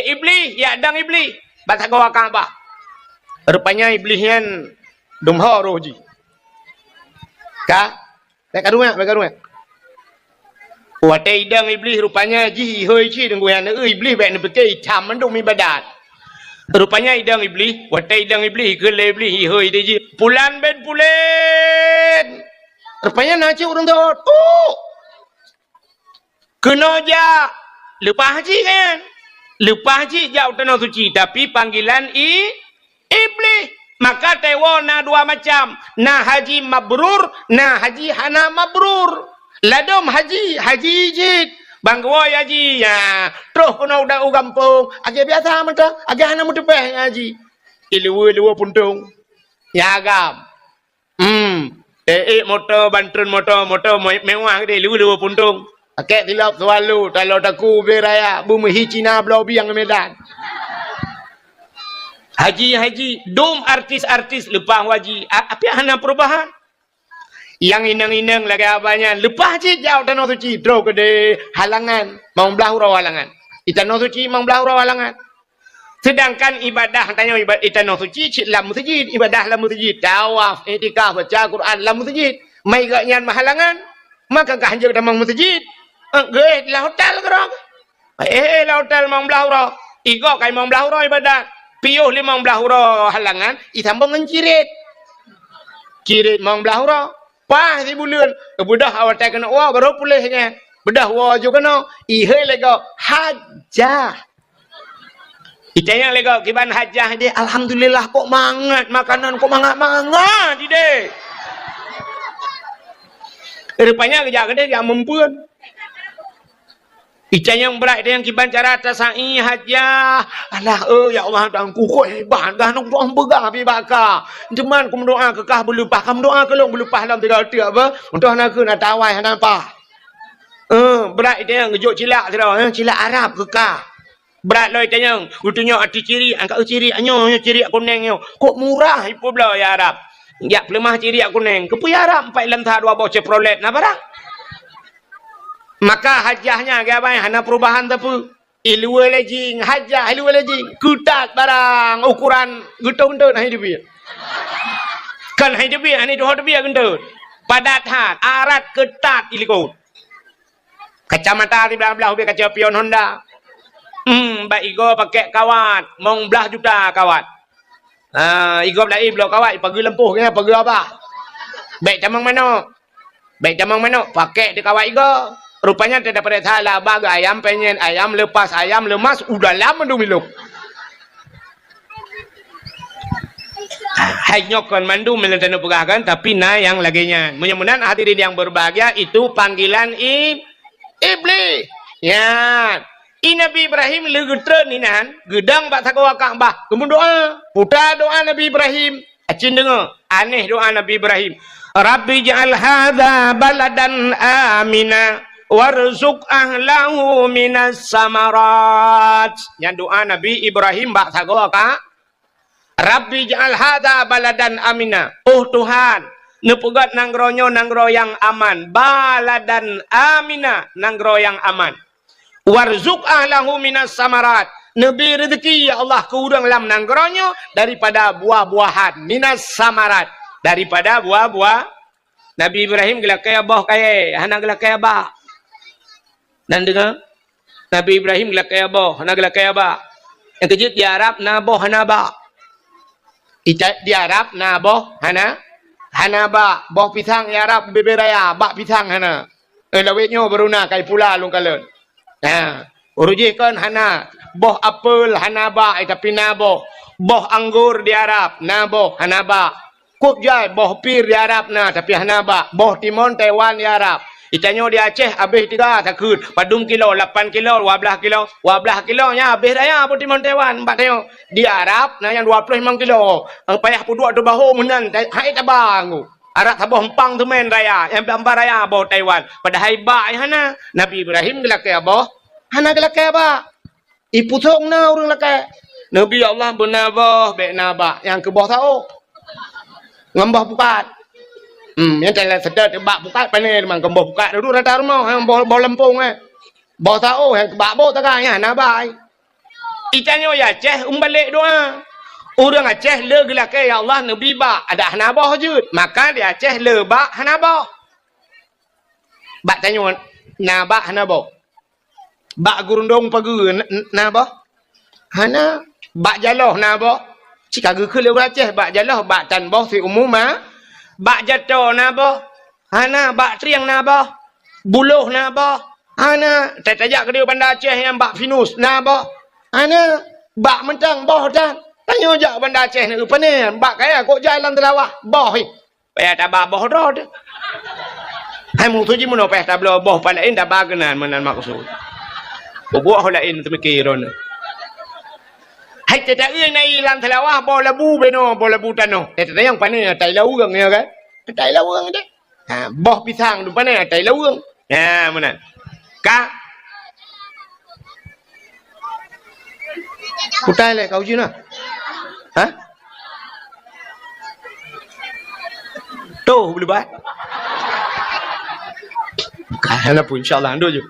iblis ya dang iblis bata go Kaabah. Rupanya iblisnya dumha roji. Ka Baik kadung. Wate idang iblis rupanya ji hoi chi deng goyan iblis baik ne bekai tham mandung mi badat. Rupanya idang iblis, wate idang iblis ke le iblis hoi de ji. Pulan ben pulen. Rupanya naci urang dot. Kena ja lepas haji kan. Lepas haji jauh tanah suci tapi panggilan iblis. Maka tewa na dua macam. Na haji mabrur, na haji hana mabrur. Ladom haji jid. Bangwa haji ya. Terus kena udah ugampung. Age biasa mata, age hana mutepeh haji. Iluwa puntung. Ya agam. Motor bantun motor mewah gede iluwa puntung. Akek tilap selalu kalau taku beraya bumi Cina belau biang Medan. Haji, dom artis lepas haji. Apa hana perubahan? Yang inang lagi apanya? Lepas haji jauh tanah suci, draw ke de halangan, mau belah hurau halangan. Tanah suci mau belah hurau halangan. Sedangkan ibadah tanya ibadah tanah suci lam masjid, ibadah lam masjid, tawaf, i'tikaf, baca Quran lam masjid. Mai gaknya halangan, maka kah hanjak damang masjid. Ge la hotel kerang. La hotel mau belah hurau. Igo kai mau belah hurau ibadah. Piuh 15 hurau halangan, itambang dengan cirit. Cirit mang belah hurau. Pah si bulan. Bedah awal tak kena wah baru pulihnya. Bedah wah juga kena. Ihai lego hajah. Itanya lego kiban hajah dia. Alhamdulillah kok mangat makanan kok mangat dia. Rupanya kejap dia mempuan. Ican yang berat dia yang kiban cara tasai hajah. Alah ya Allah tangku kok hebat dah nak doa begah pi baka. Cuman kum doa kekah berlupa kam doa kelong berlupa dalam tiga apa? Untuk anak ke nak tawai apa? Berat dia yang ngejok cilak tira cilak Arab kekah. Berat loi dia yang utunya arti ciri angkat ciri anyo ciri kuning yo. Kok murah ipo belah ya Arab. Ya pelemah ciri kuning. Kepu ya Arab 4 lam tha 2 bawa Chevrolet na barang. Maka hajahnya gapai hana perubahan tapi ilwe lejing hajah ilwe lejing kutat barang ukuran gentut hidup dia kan hidup dia ani doh dia gentut padat hat arat ketat ilikot kacamata di belah-belah dia kaca pion Honda mbak igo pakai kawat mong belah juta kawat igo belah belah kawat pagi lempuh ke pagi apa baik jamang mana pakai di kawat igo. Rupanya tidak pada salah baga ayam penyen, ayam lepas, ayam lemas, udah lama dumiluk. Hanyokkan mandu melenteno pegagan, tapi na yang laginya. Mudah-mudahan hadirin yang berbahagia itu panggilan iblis. Ya, Nabi Ibrahim legutren inan, gedang bak takwa Kaabah. Kemudian doa, putar doa Nabi Ibrahim. Acin dengar, aneh doa Nabi Ibrahim. Rabbi ja'al hadza baladan amina. Warzuq ahlahu minas samarat. Yang doa Nabi Ibrahim bak sagoa ka Rabbi ja'al hadza baladan amina. Oh Tuhan, nepugat nanggro yang aman. Baladan amina, nanggro yang aman. Warzuq ahlahu minas samarat. Nabi rezeki ya Allah ke urang lam nanggeronyo daripada buah-buahan minas samarat, daripada buah-buah. Nabi Ibrahim gelak kaya boh kaya hana gelak kaya ba. Dan dengar Nabi Ibrahim gelak kaya boh hana gelak kaya ba. Yang kejut di Arab na boh hana ba. Di Arab na boh hana ba. Boh pisang di Arab beberaya ba pisang hana. Lawetnya beruna kai pula lung kalen. Uruji kan hana boh apel hanaba tapi nabo boh anggur di Arab nabo hanaba kup jai boh pir di Arab na tapi hanaba boh timun Taiwan di Arab itanyo di Aceh habis 3 takut padum kilo 8 kilo 12 kilo nya habis daya boh timun Taiwan mbak tengok di Arab na yang 25 kilo payah puduk tu bahu menan hai tabang Arab taboh empang tu men raya yang bambar raya boh Taiwan padahal ba hana Nabi Ibrahim gelak ya boh hana gelak ya ba iputong na urang laka Nabi Allah benabah be naba yang ke bawah tahu ngambah bukat yang telah sedar tebak bukat pane memang ke bawah bukat dulu rata rumah yang bawah lempung bawah tahu yang ke bawah takanya naba itanyo ya Aceh balik doa urang Aceh le gelaka ya Allah Nabi ba ada hanabah jud maka di Aceh le ba hanabah bak tanyo naba hanabah bak gurundong pagi nabo hana bak jaloh nabo cika ge le Aceh bak jaloh bak tan boh si umuma bak jato nabo hana bak triang nabo buluh nabo hana tajak ke dia bandar Aceh yang bak finus nabo hana bak mentang boh dan tanyo jak bandar Aceh ni rupane bak kaya kok jalan telawah boh payah tabah boh rod hai mu tu ji muno payah tablo boh palain dah bagenan menan maksud buah lain temikiron. Hai tidak yang nai lan telawah bola bu beno bola bu tano. Tidak yang panen tai lawang ya kan? Tai lawang deh. Boh pisang tu panen tai lawang. Mana? Ka? Putai le kau jina? Tuh boleh buat. Kana pun insyaallah ando je.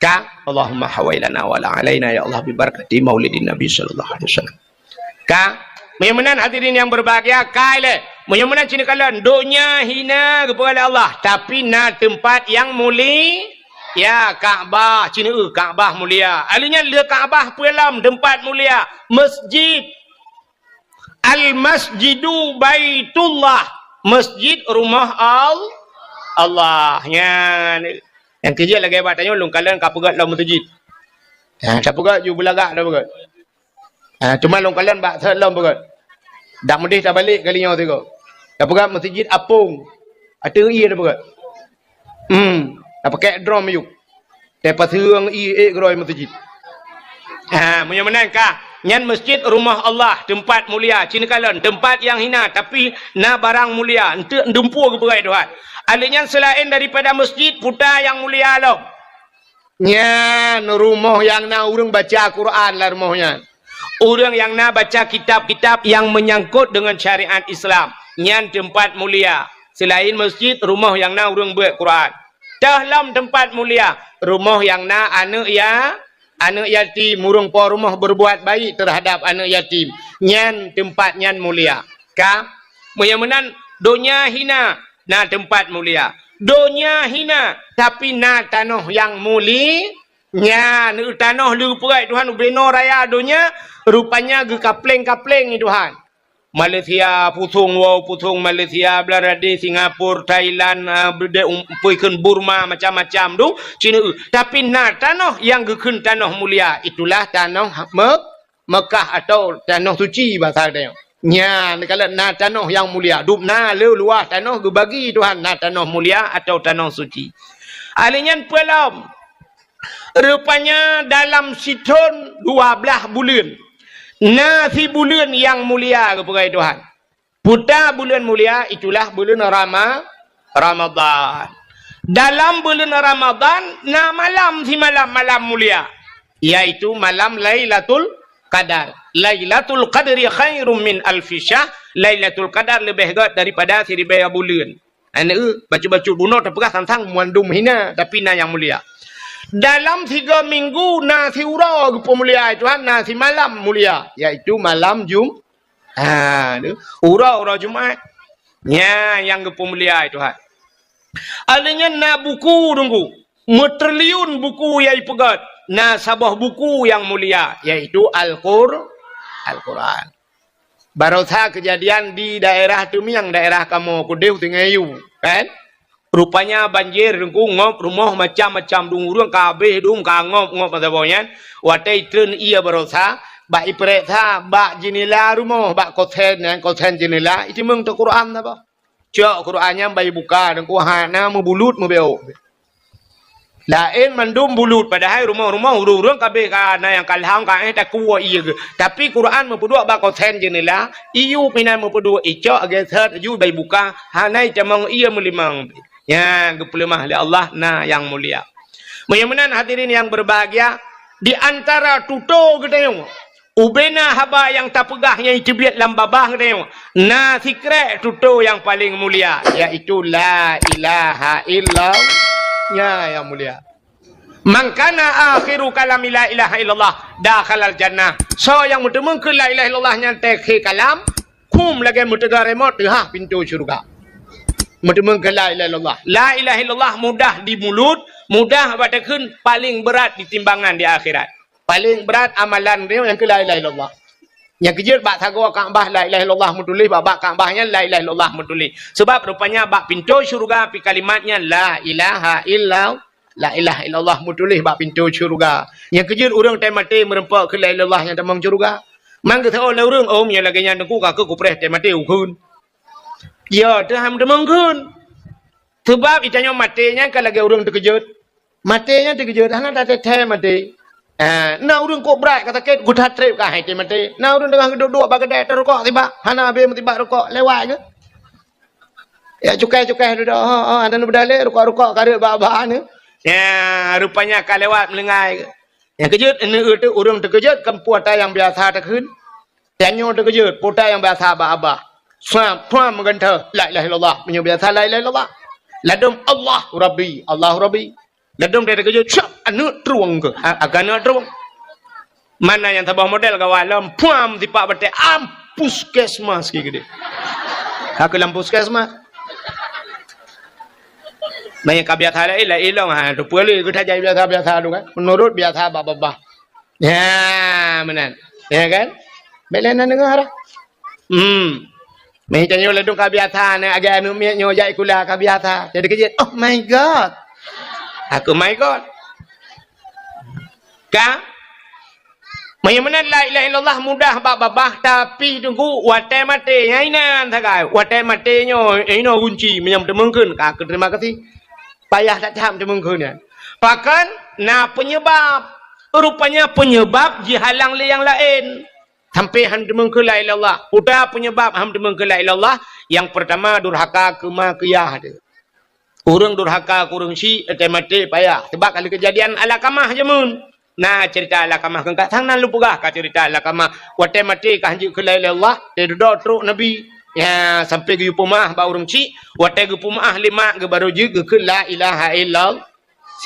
Ka Allahumma hawailana wala alaina ya Allah bi barakati maulidin Nabi sallallahu alaihi wasallam. Ka menyamanan hadirin yang berbahagia kaile menyamanan cini kalian dunia hina kepada Allah tapi na tempat yang mulia ya Kaabah cini Kaabah mulia alinya le Kaabah pelam tempat mulia masjid al masjidu baitullah masjid rumah Allah yang kerja lagi batanya lung kalian kapegat lam masjid. Kapegat you belagak dah pegat. Cuma lung kalian bak salam pegat. Dak medih dah balik kalinya tengok. Kapegat masjid apung. Ada dah pegat. Dah pakai drum you. Depa seung groi masjid. Punya menang ka? Nyan masjid rumah Allah, tempat mulia. Cina kalian tempat yang hina tapi na barang mulia. Ente ndempur ke berai Tuhan. Alihnya selain daripada masjid putar yang mulia lo. Nyan rumah yang na urang baca Quran lah rumahnya. Orang yang na baca kitab-kitab yang menyangkut dengan syariat Islam. Nyan tempat mulia. Selain masjid rumah yang na urang buat Quran. Dalam tempat mulia rumah yang na anak yatim murung po rumah berbuat baik terhadap anak yatim. Nyan tempat nyan mulia. Ka menyamanan dunia hina na tempat mulia. Dunia hina tapi na tanah yang mulia. Nya nu tanah lu perai Tuhan beno raya dunia rupanya ge kapleng-kapleng ni Tuhan. Malaysia putung Malaysia Belaradi Singapura Thailand puikeun Burma macam-macam tu Cina tapi na tanah yang gekeun tanah mulia itulah tanah Mekah atau tanah suci bahasa dia. Nya kalau na tanah yang mulia dup na le luah tanah ge bagi Tuhan na tanah mulia atau tanah suci. Alinyan pelam rupanya dalam situn 12 bulan. Nasi bulan yang mulia kepada Tuhan. Putar bulan mulia itulah bulan Ramadan. Dalam bulan Ramadan na malam si malam mulia yaitu malam Lailatul Qadar. Lailatul Qadri khairum min alfi syahr. Lailatul Qadar lebih hebat daripada 1000 bulan. Baca-baca bunuh terperas tentang muandum hina tapi na yang mulia. Dalam 3 minggu nasi ura mulia Tuhan, nasi malam mulia, iaitu malam ura Jumaat. Ya, yang mulia Tuhan. Alanya na buku tunggu. Metriliun buku yang pegat. Na sabah buku yang mulia, iaitu Al-Quran. Barusan kejadian di daerah Tumiang, daerah kamu Kudeu Tengayu, kan? Rupanya banjir dengku ngop rumah macam-macam dungurung kabeh dung kangop ngop mataboyan. Watai tren ia barusan bak ipreta bak jenela rumah bak koten jenela itu meng tu Quran apa? Cak Qurannya bayi buka dengku hana membulut membeo. Lain mandum bulut padahal rumah-rumah urung kabeh kana yang kalhang ka tak kuwa iya ke. Tapi Quran mempedua bak koten jenela iu pinan mempedua icak ageser ju bayi buka hanai camang ia melimang. Ya, kepelemah oleh Allah nah yang mulia. Mudah-mudahan hadirin yang berbahagia, di antara tuto kita ubena haba yang tak pegahnya itu biat lambabah kita nah sikret tuto yang paling mulia, yaitu la ilaha illallah, ya yang mulia. Mangkana akhiru kalami la ilaha illallah dakhalal jannah. So yang mutemun ke la ilaha illallahnya tekhi kalam kum lagi mutega remote ha pintu syurga. Mudah-mudahan la ilaha illallah. La ilaha illallah mudah di mulut, mudah pada kun, paling berat di timbangan di akhirat. Paling berat amalan dia yang ke la ilaha illallah. Yang kejut bak thago Kaabah la ilaha illallah mutulih, bak Kaabahnya la ilaha illallah mutulih. Sebab rupanya bak pintu syurga pi kalimatnya la ilaha illallah. La ilaha illallah mutulih bak pintu syurga. Yang kejut orang temati merempak ke la ilaha illallah yang tamang syurga. Mang ke tahu orang yang lagi yang dengku ka ku preh temati ukun. Ya, Tuhan demengkeun. Sebab itanya matinya kalau lagi orang terkejut. Matinya terkejut, hana tak teteh mati. Na orang kok berat kata ket gudat trip kah hai mati. Na orang tengah duduk bagadai terukok tiba. Hana be tiba rukok lewat ke. Ya cukai-cukai duduk. Ada berdalih rukok-rukok karek ba-ba ni. Ya, rupanya kau lewat melengai ke. Yang kejut ini orang terkejut kan puata yang biasa terkeun. Tanyo terkejut, puata yang biasa ba-abah. Puan menggantar la ilaha illallah, menyebut la ilaha illallah. Ladum Allah Rabbi, Allah Rabbi. Ladum dia terkejut, syap anu truang ke, agak truang. Mana yang tabah model kawalam, puan tipak bete ampus kesmas gede. Aku lampus kesmas. Banyak kabiat la ilong ha, tu boleh kita jadi biasa tu kan. Menurut biasa bapa. Ya, benar. Ya kan? Belenan dengar. Macam ni ledung kabiasa ni agak anu miaknya jai kula kabiasa. Jadi kejut, oh my god. Aku my god. Ka? Mana la ilaha illallah mudah babah tapi tunggu watai mati nyainan sagai. Watai matinya ino kunci menyam temengkeun. Ka terima kasih. Payah tak tahap temengkeun ya. Bahkan nah penyebab rupanya penyebab dihalang le yang lain. Sampai hamdumeng ke la ilallah. Udah penyebab hamdumeng ke la ilallah. Yang pertama durhaka kema kiyah dia. Urang durhaka kurang si mati payah. Sebab kalau kejadian ala kamah jemun. Nah cerita ala kamah kan tak sang nan lupugah ka cerita ala kamah. Watai mati ka hanji ke la ilallah. Dia duduk teruk Nabi. Ya sampai ke pumah ba urang si. Watai ke pumah lima ke baru je ke la ilaha illallah.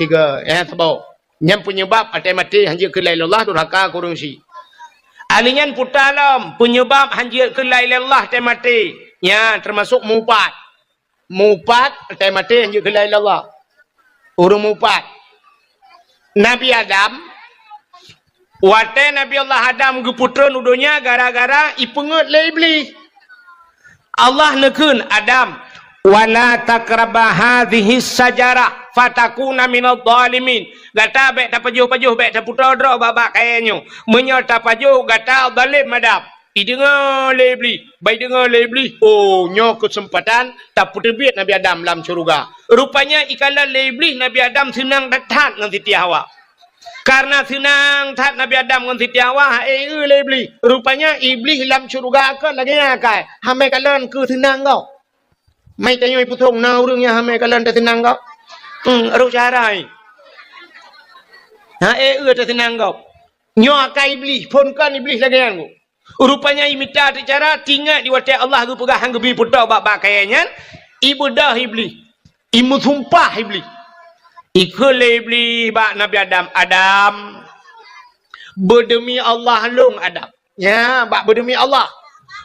Siga ya sebab. Yang penyebab watai mati hanji ke la ilallah durhaka kurang si. Alingan putalam penyebab hanjir ke la ilallah temati. Ya termasuk mupat. Mupat temati hanjir ke la ilallah. Urung mupat. Nabi Adam. Watai Nabi Allah Adam ke putra nudunya gara-gara ipengut le iblis. Allah nekun Adam. Wala takraba hadhihi sajarah fatakuna minadh dhalimin. Gata bek tak pajuh-pajuh bek tak putra dro babak kayaknya. Menyata pajuh gata zalim madap. Idengar lebli, baik dengar lebli. Oh, nyo kesempatan tak puterbit Nabi Adam dalam syurga. Rupanya ikala lebli Nabi Adam senang datang dengan Siti Hawa. Karena senang tat Nabi Adam dengan Siti Hawa, lebli. Rupanya iblis dalam syurga kan lagi akai. Hamai kalian ke senang kau. Mai tanya ibu thong na urangnya hamai kalian tak senang kau. Aru carai. Ha tak senang kau. Nyo akai iblis, pun kan iblis lagi anggo. Rupanya imita cara tinggal di watai Allah tu pegah hang gebi putar bab kayaknya ibu dah iblis. Imu sumpah iblis. Ikhle iblis bak Nabi Adam. Adam berdemi Allah long Adam. Ya, bak berdemi Allah.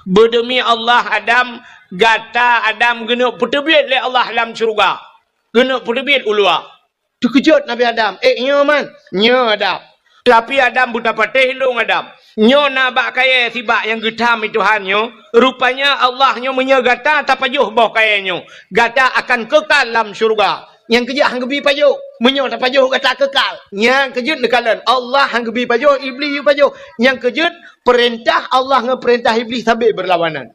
Berdemi Allah Adam gata Adam kena pertebit le Allah dalam syurga. Kena pertebit ulua. Terkejut Nabi Adam. Nyo man. Nyo Adam. Tapi Adam buta patih long Adam. Nyo nak bak kaya sibak yang getam itu Tuhannya. Rupanya Allahnya menyegata tak pajuh bawah kayanya. Gata akan kekal dalam syurga. Yang kejut hang gebi pajuh. Menyo tak pajuh gata kekal. Yang kejut nekalan. Allah hang gebi pajuh, iblis pajuh. Yang kejut perintah Allah ngeperintah iblis sambil berlawanan.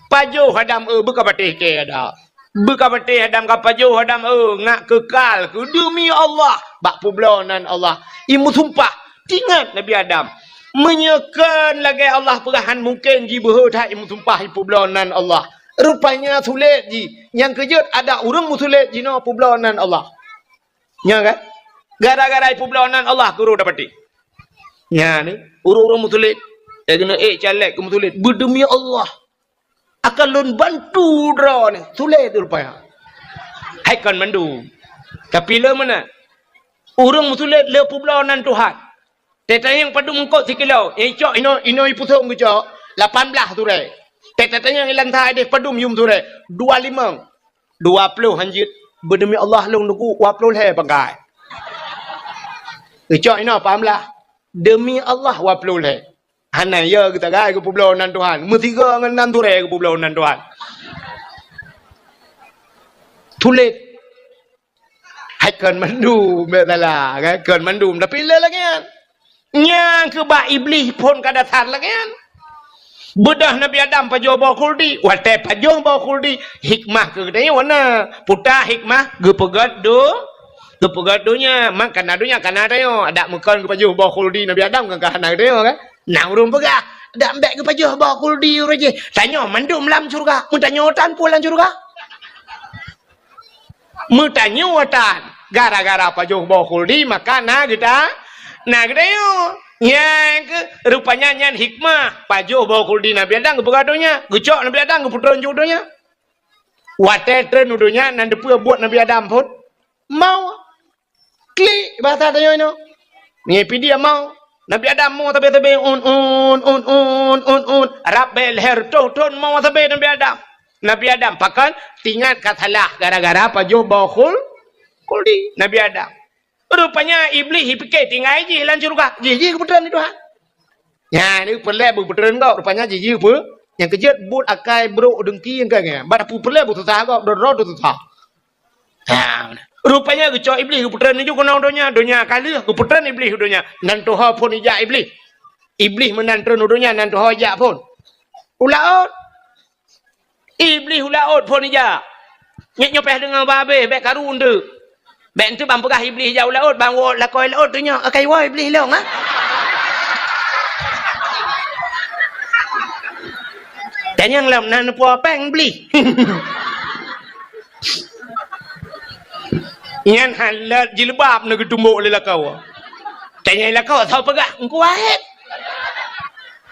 Pajuh Adam buka patih ke ada. Buka patih Adam ka pajuh Adam ngak kekal ke demi Allah. Bak publonan Allah. Imu sumpah. Tingat Nabi Adam. Menyekan lagi Allah perahan mungkin ji berhutah imu sumpah publonan Allah. Rupanya sulit ji. Yang kejut ada orang musulit ji no publonan Allah. Ya kan? Gara-gara publonan Allah guru dapati. Ya ni, orang-orang musulit. Dia kena calek ke musulit. Berdemi Allah. Akan lun bantu draw ni. Sulit rupanya. Hai kan mandu. Tapi le mana? Orang musulit le publonan Tuhan. Tetanya yang padu mengkot sikilau. Cok ino ipusung ke cok. 18 tu re. Tetanya yang lantai deh padu yum tu re. 25. 20 hanjit. Berdemi Allah long nuku 20 le pakai. Cok ino pamlah. Demi Allah 20 le. Hana ya kita gai ke publonan Tuhan. Mutiga ngan tu re ke publonan Tuhan. Tulit. Hai kan mandu betala kan mandu tapi le lagi kan. Yang ke bak iblis pun kadatan lagi kan. Bedah Nabi Adam pajuh bawa kuldi. Watai pajuh bawa kuldi. Hikmah ke kedai warna. Putar hikmah. Gepegat do. Gepegat donya. Mak kana donya kana dayo. Ada mekan ke pajuh bawa kuldi. Nabi Adam kan kana dayo kan. Nah urung pegah. Ada ambek ke pajuh bawa kuldi. Raja. Tanya mandum lam surga. Mutanya otan pulang surga. Mutanya otan. Gara-gara pajuh bawa kuldi. Maka nah kita. Nah, kedayo. Yang rupanya nyan hikmah. Pajuh bawa kuldi Nabi Adam ke pegadonya. Gecok Nabi Adam ke putran jodohnya. Watai tren udonya. Nan depa buat Nabi Adam pun. Mau. Klik. Bahasa tayo ino. Ngepi dia mau. Nabi Adam mau tabi-tabi. Un. Rabbel her. Ton mau tabi Nabi Adam. Nabi Adam. Pakan. Tingat katalah. Gara-gara pajuh bawa kuldi Nabi Adam. Rupanya iblis fikir tinggal je lan syurga. Jiji keputusan itu ha. Ya ni pelak berputusan kau rupanya jiji apa? Yang kejut but akai bro dengki yang kaya. Bad apu pelak bersusah kau dorot susah. Ha. Rupanya kecok iblis keputusan itu kena donya kali keputusan iblis donya. Nan Tuhan pun ijak iblis. Iblis menantun donya nan Tuhan ijak pun. Ulaut. Iblis ulaut pun ijak. Nyopeh dengan babe baik karun tu. Ben tu bang pegah iblis jauh laut bang wo lakoi laut tu nya akai wo iblis long ah. Tanya nglam nan po peng iblis. Nyan halat jilbab nak tumbuk le lakau. Tanya lakau tau pegah engko wahet.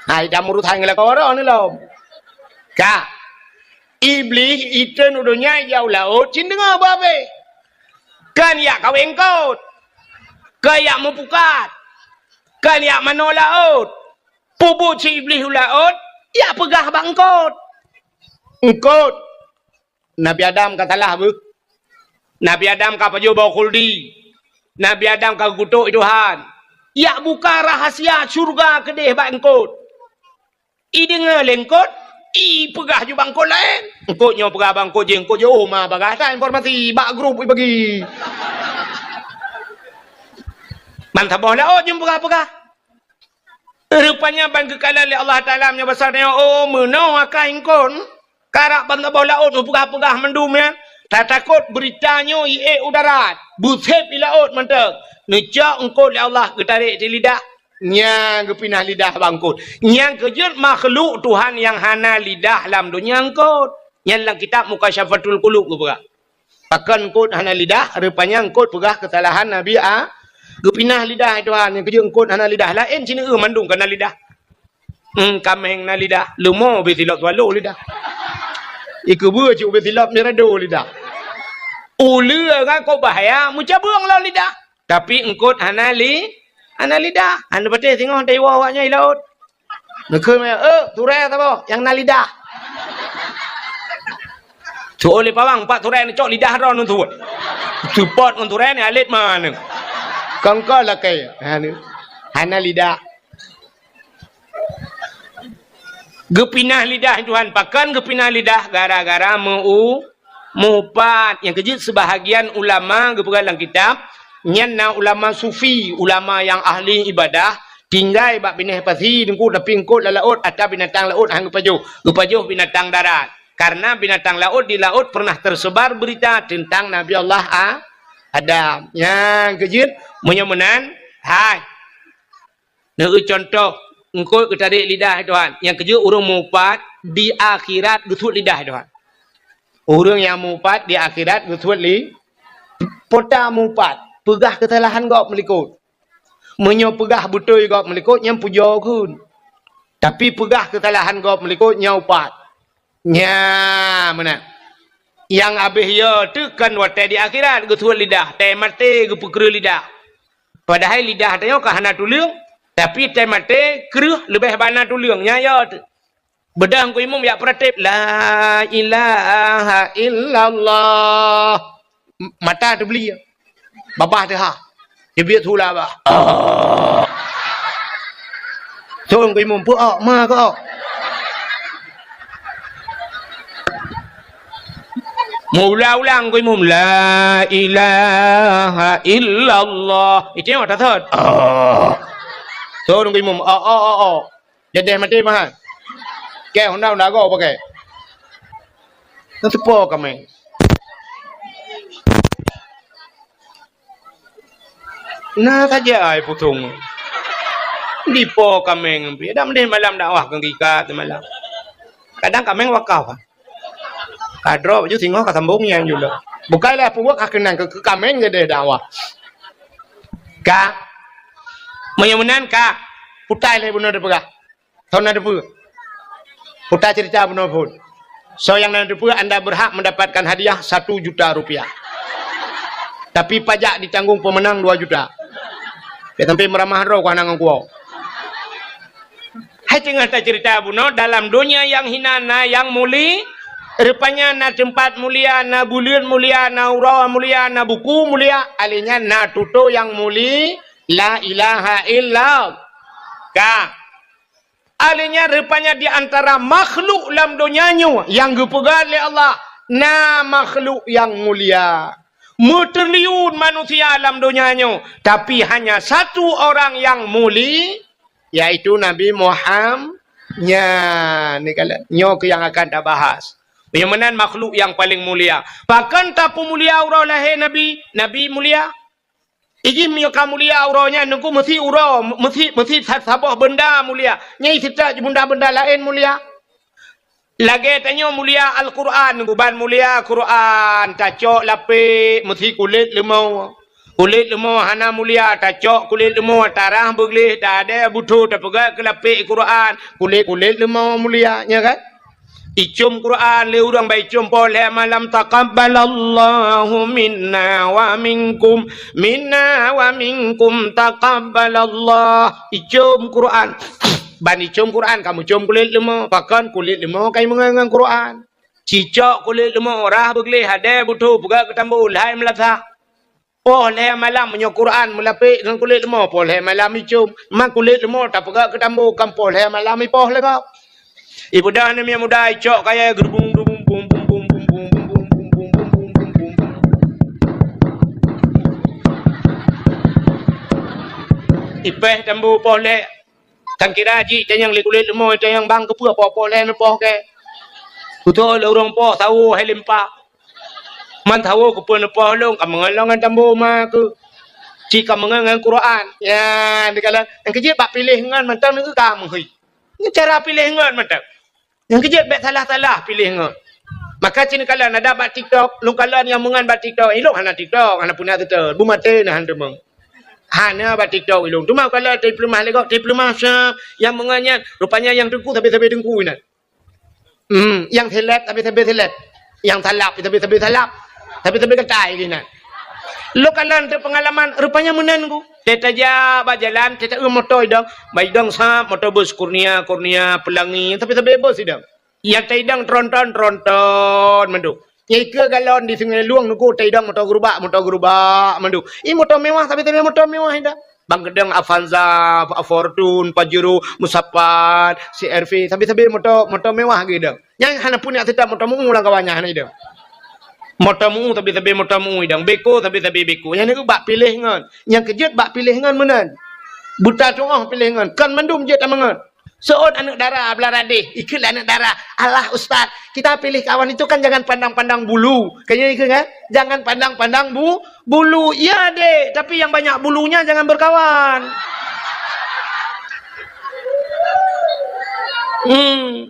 Hai dah murut hang lakau ro ni lom. Ka. Iblis itu nudunya jauh laut cin dengar babe. Kan ya kawin kot. Kan ya mempukat. Kan ya mano laut. Pubu si iblis laut. Ya pegah bang kot. Kot. Nabi Adam katalah bu. Nabi Adam ka pajuh bawa kuldi. Nabi Adam ka gutuk Tuhan. Ya buka rahasia surga kedeh bang kot. I dengar lengkot. I pegah je bangkot lain. Engkotnya pegah bangkot je. Engkot je mah bagasa informasi. Bak grup bagi. Mantap boh laut je pegah-pegah. Rupanya bang kekalan oleh Allah Ta'ala punya besarnya. Oh menau akan engkot. Karak bantap boh laut pegah-pegah mendum ya. Tak takut beritanya ie udarat. Busep i laut mantap. Necak engkot oleh Allah getarik di lidah. Yang kepinah lidah bangkut. Yang kejut makhluk Tuhan yang hana lidah dalam dunia angkut. Yang dalam kitab Mukasyafatul Qulub ke pegah. Pakan angkut hana lidah. Rupanya angkut pegah kesalahan Nabi A. Kepinah lidah Tuhan. Yang kejut angkut hana lidah. Lain cina mandung kena lidah. Kameng na lidah. Lumo betilap tualu lidah. Iku buah cik betilap ni rado lidah. Ula kan kau bahaya, muca buang lah lidah. Tapi engkau hana lidah. Hana betul tengok dewa awaknya di laut. Nekul maya, turai tak apa, yang na lidah. Tu oleh pawang, pak turai ni cok lidah ron tu. Tu pot on turai ni alit mana. Kangkal lah kaya. Hana lidah. Gepinah lidah Tuhan, pakan gepinah lidah gara-gara mupat yang kejut sebahagian ulama gepegalang kitab nyanna ulama sufi, ulama yang ahli ibadah tinggal bak bineh pasi dengku tapi engkut la laut ada binatang laut hang gepajuh binatang darat karena binatang laut di laut pernah tersebar berita tentang Nabi Allah Adam yang kejut menyemenan hai neu contoh engkut ketarik lidah Tuhan yang kejut urang mupat di akhirat gutut lidah Tuhan. Orang yang mupat di akhirat betul li pota mupat pegah kesalahan gak melikut menyo pegah betul gak melikut yang puja kun tapi pegah kesalahan gak melikut nya upat nya mana yang habis ya tu kan watai di akhirat betul lidah tai mate ge pekru lidah padahal lidah tanya kahana tuliung tapi tai mate keruh lebih bana tuliungnya ya tu bedang ku imam ya pratip la ilaha illallah mata tu beli babah tu ha dia biar tu lah bah so ku imam pu ma ko ulang ku imam la ilaha illallah itu yang tak thot so ku imam jadi mati mah Kaya honda go pakai. Nanti po kami. Nah saja ay putung. Di po kami ngambil. Dah mending malam dakwah kang kika tu malam. Kadang kami wakaf. Kadro baju singo kasambung yang juga. Bukanlah puak akenan ke kami ngede dakwah. Ka. Menyamanan ka. Putai le benar depega. Tahun ada pun. Putar cerita benar pun. So yang nanti pun anda berhak mendapatkan hadiah 1 juta rupiah. Tapi pajak ditanggung pemenang 2 juta. Dia sampai meramah roh kanangan kuau. Hai tengah cerita benar dalam dunia yang hinana yang muli. Rupanya na tempat mulia, na bulan mulia, na urau mulia, na buku mulia. Alinya na tuto yang muli. La ilaha illallah. Kak. Alinya rupanya di antara makhluk dalam dunianya yang dipegang oleh Allah. Na makhluk yang mulia. Bertriliun manusia dalam dunianya. Tapi hanya satu orang yang mulia. Yaitu Nabi Muhammad. Ni kalian. Nyok yang akan kita bahas. Yang mana makhluk yang paling mulia. Bahkan tak mulia urau lahir Nabi. Nabi mulia. Iji mioka mulia auranya nunggu mesti urau mesti sabah benda mulia. Nyai tidak benda-benda lain mulia. Lagi tanya mulia Al-Quran nunggu ban mulia Quran tacok lape mesti kulit lemau. Kulit lemau hana mulia tacok kulit lemau tarah beglih tak ada butuh tak pegang ke lape Quran kulit lemau mulia nya kan? Icum Quran le urang bai icum boleh malam taqabbalallahu minna wa minkum taqabbalallah icum Quran ban icum Quran kamu cium kulit lemau pakan kulit lemau kai mengangang Quran cicok kulit lemau rah beglih ada butuh buka ketambu lai melasa boleh malam menyo Quran melapik dengan kulit lemau boleh malam icum mak kulit lemau tak buka ketambu kam boleh malam ipoh le kau ibu dah ni muda icok kaya gerbung bum bum bum bum bum bum bum bum bum bum bum bum bum. Ipeh tambu poleh. Kan kira haji yang kulit lemau yang bang ke apa poleh nepoh ke. Betul orang poh tahu hai limpa. Man tahu ke pun nepoh long kam mengalongan tambu ma ke. Jika mengangan Quran. Ya dikala yang kecil pak pilih ngan mentang ni kamu hei. Ni cara pilih ngan mentang. Yang kejap bet salah-salah pilih ngak. Maka cina kalian ada bat TikTok, lu kalian yang mengan bat TikTok, ilok hana TikTok, hana punya tu, bu mate nah hana meng. Hana bat TikTok ilok. Tu mau kalau diploma legok, diploma yang mengannya rupanya yang dengku tapi dengku ini. Yang telat tapi telat. Yang talap tapi talap. tapi ketai gini. Lo kalan tu pengalaman rupanya menangu. Teta ja berjalan, teta motor idang, baidang sa motor bus kurnia pelangi, tapi bos idang. Yang taidang tronton mendu. Yang ke galon di sungai luang nuku taidang motor gerubak mendu. Ini motor mewah tapi motor mewah idang. Bang Gedang, Avanza, Fortune, Pajero, Musapan, CRV, tapi motor mewah gitu. Yang hana punya tidak motor mungu lang kawannya hana idang. Motamu tapi motamu idang beko tapi beko yang ni bak pilih ngan yang kejut bak pilih ngan menan buta congah pilih ngan kan mendum je tamangan seon anak dara belarade ikut anak dara alah ustaz kita pilih kawan itu kan jangan pandang-pandang bulu kayaknya ikut kan jangan pandang-pandang bulu iya deh tapi yang banyak bulunya jangan berkawan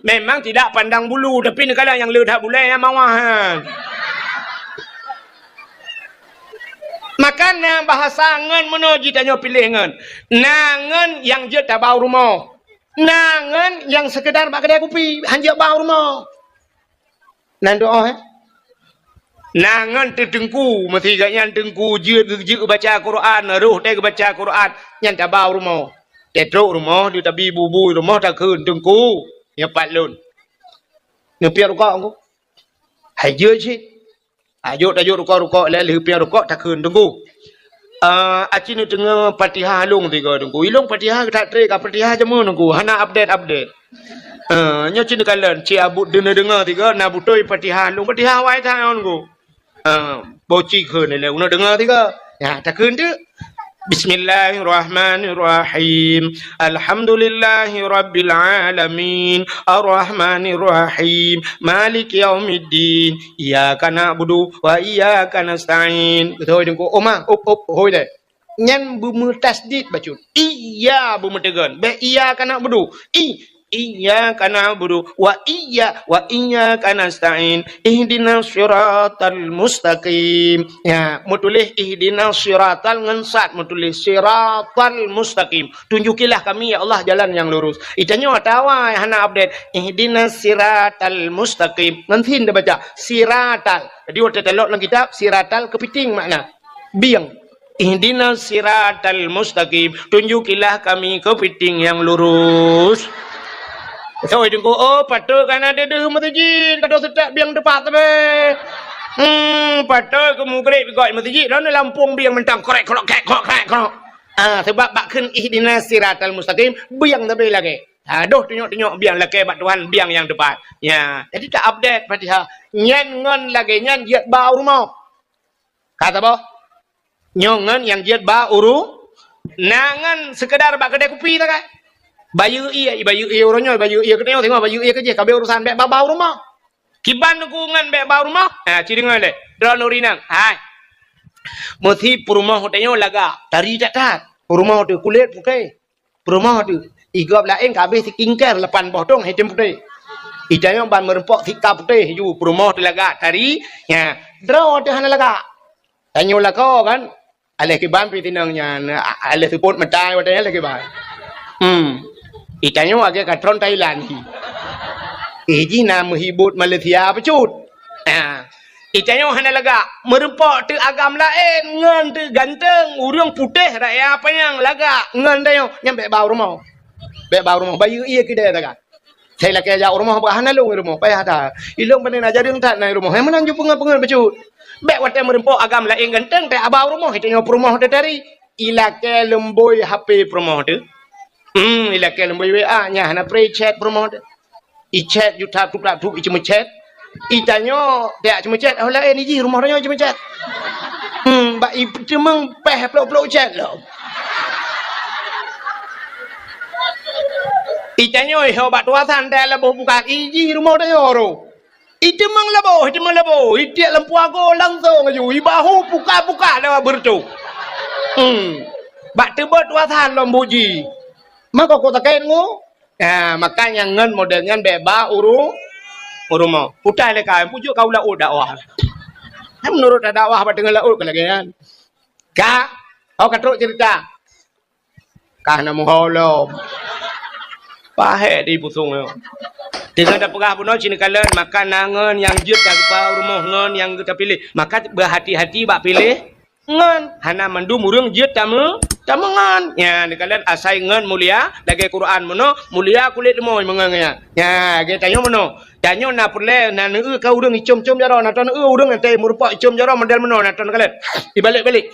memang tidak pandang bulu tapi kadang yang ledak bulu yang mawahan. Makanya bahasa ngan menuju tanya pilih ngan. Nangan yang je tak bau rumah. Nangan yang sekedar bak kedai kopi hanya bau rumah. Nan doa Nangan tertengku mesti yang tengku je baca Quran, roh dia baca Quran yang tak bau rumah. Tetro rumah dia tabi bubu rumah tak keun tengku. Ya patlun. Ni piar rukak aku. Hai je sih. Ajuk rukak le piar rukak tak keun tengku. Aci ni tengah Fatihah long tiga tengku. Ilong Fatihah tak trek Fatihah je mun tengku. Hana update. Nya cini kalan ci abut dengar tiga na butoi Fatihah long Fatihah wai ta tengku. Boci keun le una dengar tiga. Ya tak keun tu. Bismillahirrahmanirrahim. Alhamdulillahi rabbil alamin. Arrahmanirrahim. Malik yaumiddin. Iyyaka na'budu wa iyyaka nasta'in. Betul dengku. Oma, hoi deh. Nyan bumu tasdid bacun. Iya bumu tegan. Be iyyaka na'budu. Iyyaka na'budu wa iyyaka nasta'in. Ihdinas siratal mustaqim. Ya, mutulis ihdinas siratal ngensat mutulis siratal mustaqim. Tunjukilah kami ya Allah jalan yang lurus. Itanya tawa hana update ihdinas siratal mustaqim. Nanti anda baca siratal. Jadi waktu telok dalam kitab siratal kepiting makna biang. Ihdinas siratal mustaqim. Tunjukilah kami kepiting yang lurus. So dengku patut kan ada deh masjid kada sedap biang depan tabe. Patut kamu grek bigoi masjid dan Lampung biang mentang korek. Sebab bak keun ihdinas siratal mustaqim biang tabe lagi. Aduh tunjuk biang lagi bak Tuhan biang yang depan. Ya, jadi tak update Fatihah. Nyan ngon lagi nyan jiat bau rumah. Kata apa? Nyongan yang jiat bau nangan sekedar bak kedai kopi tak kan? Bayu orangnya bayu ketengok tengok bayu kerja kabeh urusan bek bau rumah. Kiban dukungan bek bau rumah. Ciringan le. Dron urinang. Hai. Mesti rumah hotelnya laga. Tari tak. Rumah tu kulit putih. Rumah tu igap lain kabeh sikingker lepan potong hitam putih. Itanya ban merempok tika putih ju rumah tu laga tari. Ya. Dron tu hana laga. Tanya laga kan. Aleh kiban pitinangnya aleh support metai watanya lagi ban. Itanya agak katron Thailand. Iji nama hibut Malaysia pecut. Itanya hana laga merempok tu agam lain ngan tu ganteng urang putih rakyat apa yang laga ngan tayo nyampe bau rumah. Bayu iya kedai tak. Saya laki ajak rumah apa hana long rumah payah dah. Ilong panen aja deng tak nai rumah. Yang menang ju pengen pecut. Bek wate merempok agam lain ganteng tak bau rumah itanya rumah tu dari ilake lemboi HP rumah tu. Ilake lembu WA nya hana pre chat promo i chat juta tukak tu cuma chat itanyo dia cuma chat oh lain ni rumah dia cuma chat ba i cuma peh pelok chat lo itanyo ho ba tua san dah lebo buka iji rumah dia ro itu mang lebo dia lempu aku langsung aju ibahu buka dah bertu ba tebot tua san lombuji maka kota kain ngu, makanya ngan modelnya beba urumau. Putai lekai, pujuk kau lau dakwah. Menurut dakwah apa dengan lau kelagian? Kau katruk cerita, kah namu holom, pahe di pusung yo. Dengan dah perah pun cina kalian makan nangan yang jut yang kau rumah ngan yang kita pilih. Maka berhati-hati bak pilih ngan. Hana mandu murung jut tamu ngan. Ya, ni kalian asai ngan mulia lagi Quran mono mulia kulit moy mengangnya. Ya, kita tanya mono. Tanya na pule na neu kau urang icom-com jaro na tan urang nanti merupa icom jaro model mono na tan kalian. Dibalik-balik.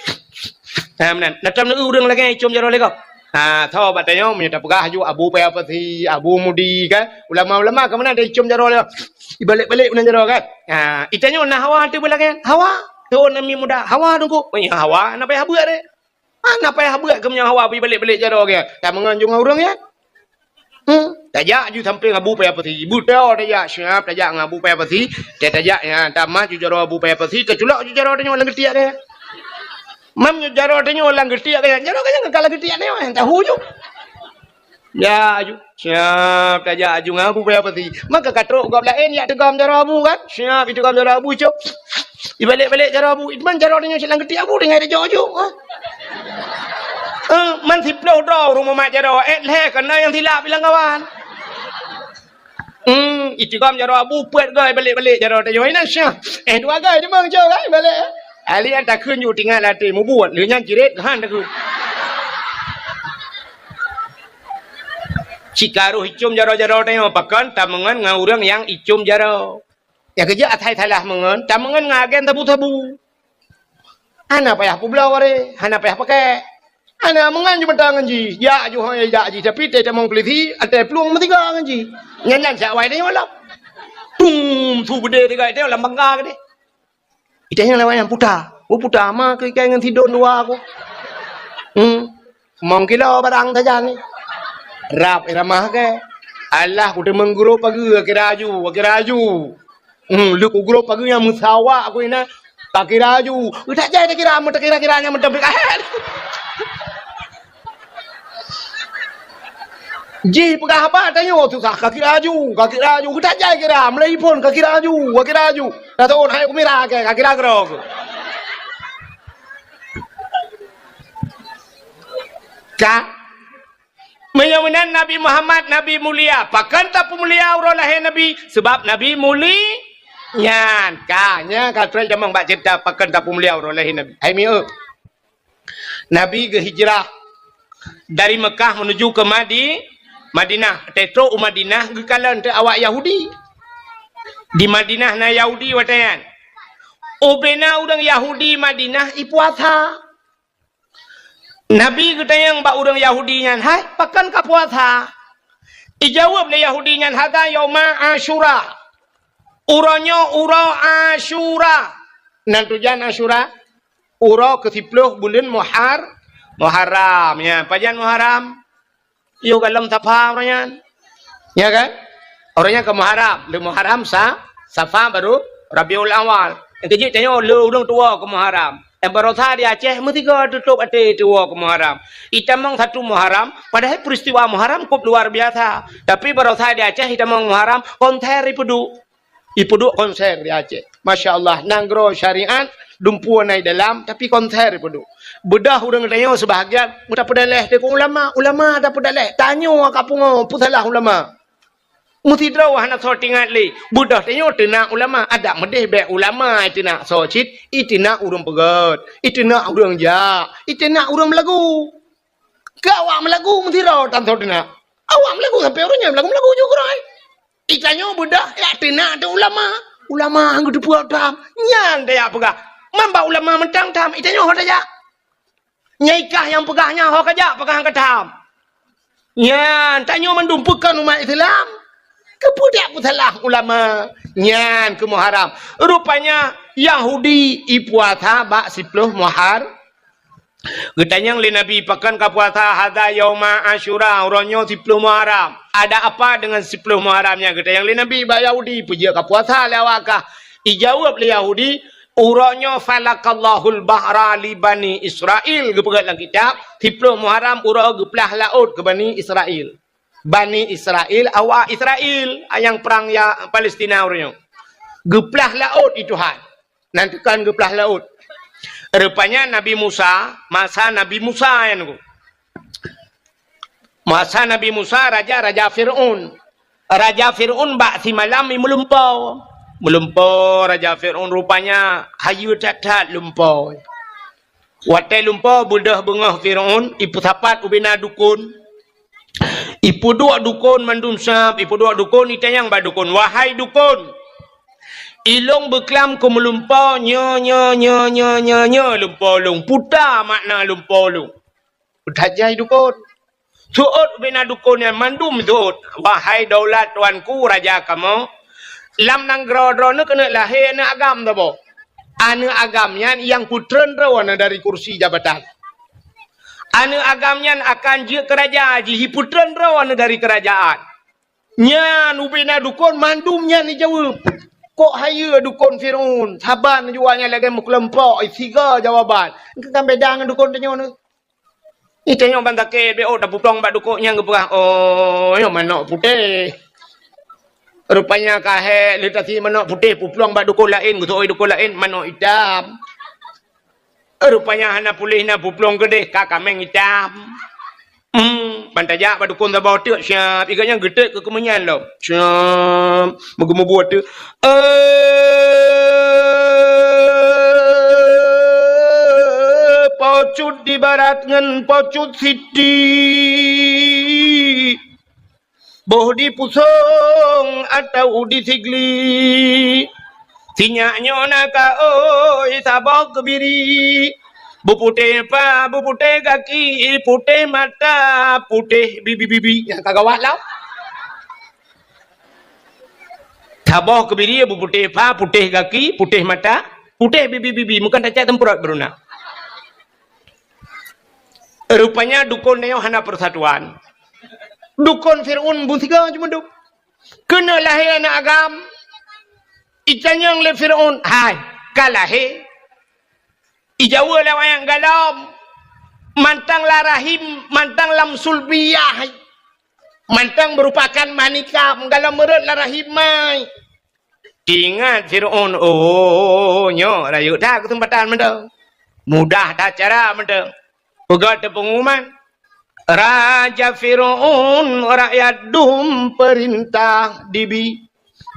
Ha menan. Na tan urang lagi icom jaro lego. Ha tho batanya menyata pegah ju Abu Payapati, Abu Mudi kan. Ulama-ulama ke mana ada icom jaro lego. Dibalik-balik menan jaro kan. Ha itanya na hawa tu belakang. Hawa. Tu nami muda. Hawa tunggu. Ya hawa na payah buat deh. Ana payah buat ke punya hawa pergi balik-balik jaro ke. Tak menganjung urang ya. Tajak ju samping Abu Payapati. Buta tajak siap tajak dengan Abu Payapati. Dia tajak ya tamah ju jaro Abu Payapati keculak ju jaro tanya orang getiak dia. Mam ju jaro tanya orang getiak dia. Jaro kan kalau getiak dia tahu ju. Ya ju siap tajak ju dengan Abu Payapati. Maka katrok gap lain ya tegam jaro Abu kan. Siap itu gam jaro Abu cop. Dibalik-balik jaro Abu. Itman jaro tanya silang getiak Abu dengan dia jauh. Man siplau draw rumah mak jaro leh kena yang silap bilang kawan. Itu kam jaro Abu puat gai balik-balik jaro tanya ina syah. Dua gai dia mang jauh gai balik. Ali an tak kunอยู่ tinggal latih mu buatหรือยัง jiret kan tak kun. Cikaru icum jaro-jaro tanya pakan tamangan ngau urang yang icum jaro. Ya kerja atai-tailah mengan tamangan ngagen tabu-tabu. Ana payah pulau are, ana payah pakai. Ana mengan je mentangan ji. Ya ju hang ya ji tapi te tamang peliti ate pluang metiga kan ji. Nyan sak wai dia malam. Tum tu bede degai dia lam bangga ke dia. Itanya lawan yang puta. Oh puta mah ke dengan tidur dua aku. Mong kilo barang saja ni. Rap iramah ke. Allah udah mengguru pagi akiraju. Lu guru pagi yang musawa aku ina. Takiraju. Udah jadi kira mata kira-kiranya mata berkahan. Ji pegah apa tanya tu sah kaki raju kita jai kira Melayu pun kaki raju dah tahu hai aku mira ke kaki raju ka menyamanan Nabi Muhammad Nabi mulia pakan tak mulia urang lahir Nabi sebab Nabi muli nyan kanya katra jamang bak cerita pakan tak mulia urang lahir Nabi ai mi Nabi ke hijrah dari Mekah menuju ke Madinah, tetro Madinah gekalan te awak Yahudi. Di Madinah na Yahudi watayan. Obena urang Yahudi Madinah ipuasa. Nabi getayang ba urang Yahudi nyan, "Hai, pakan ka puasa?" Ijawab le Yahudi nyan, "Hada yauma Asyura." Uranyo ura Asyura. Nan tujuan Asyura ura ke-10 bulan Muharram ya. Pajan Muharram yo galam Safa orangnya. Ya kan? Orangnya ke Muharram. Le Muharram Safa baru Rabiul Awal. Yang kecil tanya le urang tua ke Muharram. Barotha di Aceh mesti ke tutup ate tua ke Muharram. Itamang satu Muharram padahal peristiwa Muharram cukup luar biasa. Tapi barotha di Aceh itamang Muharram konser ipudu konser di Aceh. Masya Allah nanggro syariat dumpuan naik dalam tapi konser ipudu. Bedah urang tanya sebahagian mudah pedaleh de ulama tak pedaleh tanya kapungo putalah ulama muti draw hana sortingat le budah tanya tena ulama ada medeh be ulama itina socit itina urang pegat itina urang ja itina urang melagu kawa melagu muti draw tan sortina awak melagu sampai orangnya melagu juga rai itanya budah ya tena ada ulama anggo dibuat dam nyan dia pegah mamba ulama mentang tam itanya hodaya Nyaikah yang pegahnya hok aja pegang ketam. Nyan tanya mendumpukan umat Islam. Kepudak putalah ulama. Nyan ke Muharram. Rupanya Yahudi ipuasa bak 10 Muharram. Getanyang le Nabi pakan ka puasa hada yauma Asyura uronyo 10 Muharram. Ada apa dengan 10 Muharramnya? Getanyang le Nabi bak Yahudi puja ka puasa lewakah. Ijawab le Yahudi uronyo falakallahul bahra li Bani Israel gepegat dalam kitab 10 Muharram uro geplah laut ke Bani Israel. Bani Israel awak Israel yang perang ya Palestina uronyo. Geplah laut itu han. Nanti kan geplah laut. Rupanya Nabi Musa, masa Nabi Musa yang masa Nabi Musa raja Fir'aun. Raja Fir'aun bak si malam ni melumpau. Melumpau Raja Fir'aun rupanya hayu tat-tat lumpau. Watai lumpau budah bengah Fir'aun, ipu sapat ubina dukun. Ipu dua dukun mandum sab, ipu dua dukun itayang ba dukun. Wahai dukun, ilong beklam ku melumpau nya lumpau long. Puta makna lumpau long. Utajai dukun. Suut bina dukun yang mandum suut. Wahai daulat tuanku raja kamu, lam nang gro-gro ni kena lahir ni agam tu bo. Anu agamnya yang putren rawana dari kursi jabatan. Anu agamnya akan je kerajaan, jihi putren rawana dari kerajaan. Nya ubina dukun mandumnya ni jawab. Kok haya dukun Fir'aun, saban jualnya lagi muklempok, tiga jawaban. Kan beda dengan dukun tanya ni. Itu yang bantaket be oh dapu plong bak dukuknya ngepah. Oh, yang manok putih. Rupanya kahe letasi manok putih puplong bak dukun lain, gutoi dukun lain manok hitam. Rupanya hana pulih na puplong gede kakameng hitam. Bantajak bak dukun tabau tu siap. Iganya gede ke kemenyan lo. Siap. Moga buat tu. Pocut di barat ngan pocut siti. Boh di pusong atau di sigli. Sinyaknya naka oi sabok kebiri. Buputih pa, buputih kaki, putih mata, putih bibi-bibi. Yang kagawat lah. Sabok kebiri, buputih pa, putih kaki, putih mata, putih bibi-bibi. Bukan tak tempurat beruna. Rupanya dukun neo hana persatuan. Dukun Fir'aun buntiga cuma duk. Kena lahir anak agam. Icanyang le Fir'aun. Hai, kalahir. Ijawa lewat yang galam. Mantang larahim, mantang lam sulbiyah. Mantang merupakan manika. Galam merut larahim mai. Ingat Fir'aun. Oh, nyo, rayu dah kesempatan menda. Mudah dah cara menda. Pegat pengumuman. Raja Fir'aun rakyat dum perintah dibi.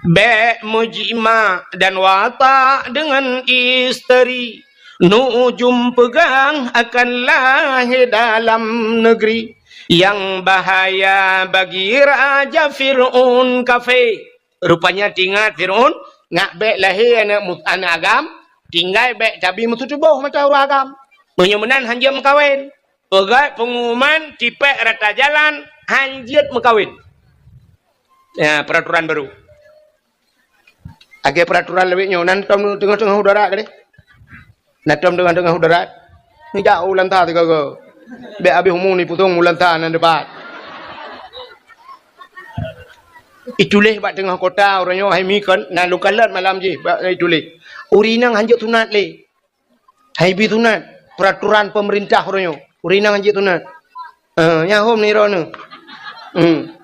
Be mujima dan watak dengan isteri. Nujum pegang akan lahir dalam negeri. Yang bahaya bagi Raja Fir'aun kafe. Rupanya tinggal Fir'aun. Ngak bek lahir anak agam. Tinggal bek cabi mutu tubuh macam orang agam. Menyemenan hanjir mekawin. Pegat pengumuman tipek rata jalan hanjir mekawin. Ya, peraturan baru. Agak peraturan lebihnya. Nanti tengah-tengah udara ke ni? Nanti tengah-tengah udara. Ni jauh lantah tiga ke. Biar habis umum ni putung lantah nan depan. Itulah buat tengah kota orangnya hai mikon nan lukalat malam je. Itulah. Urinang hanjir tunat le. Hai bi tunat. Peraturan pemerintah orangnya. Urinang anjik tunat. Yang home ni rona.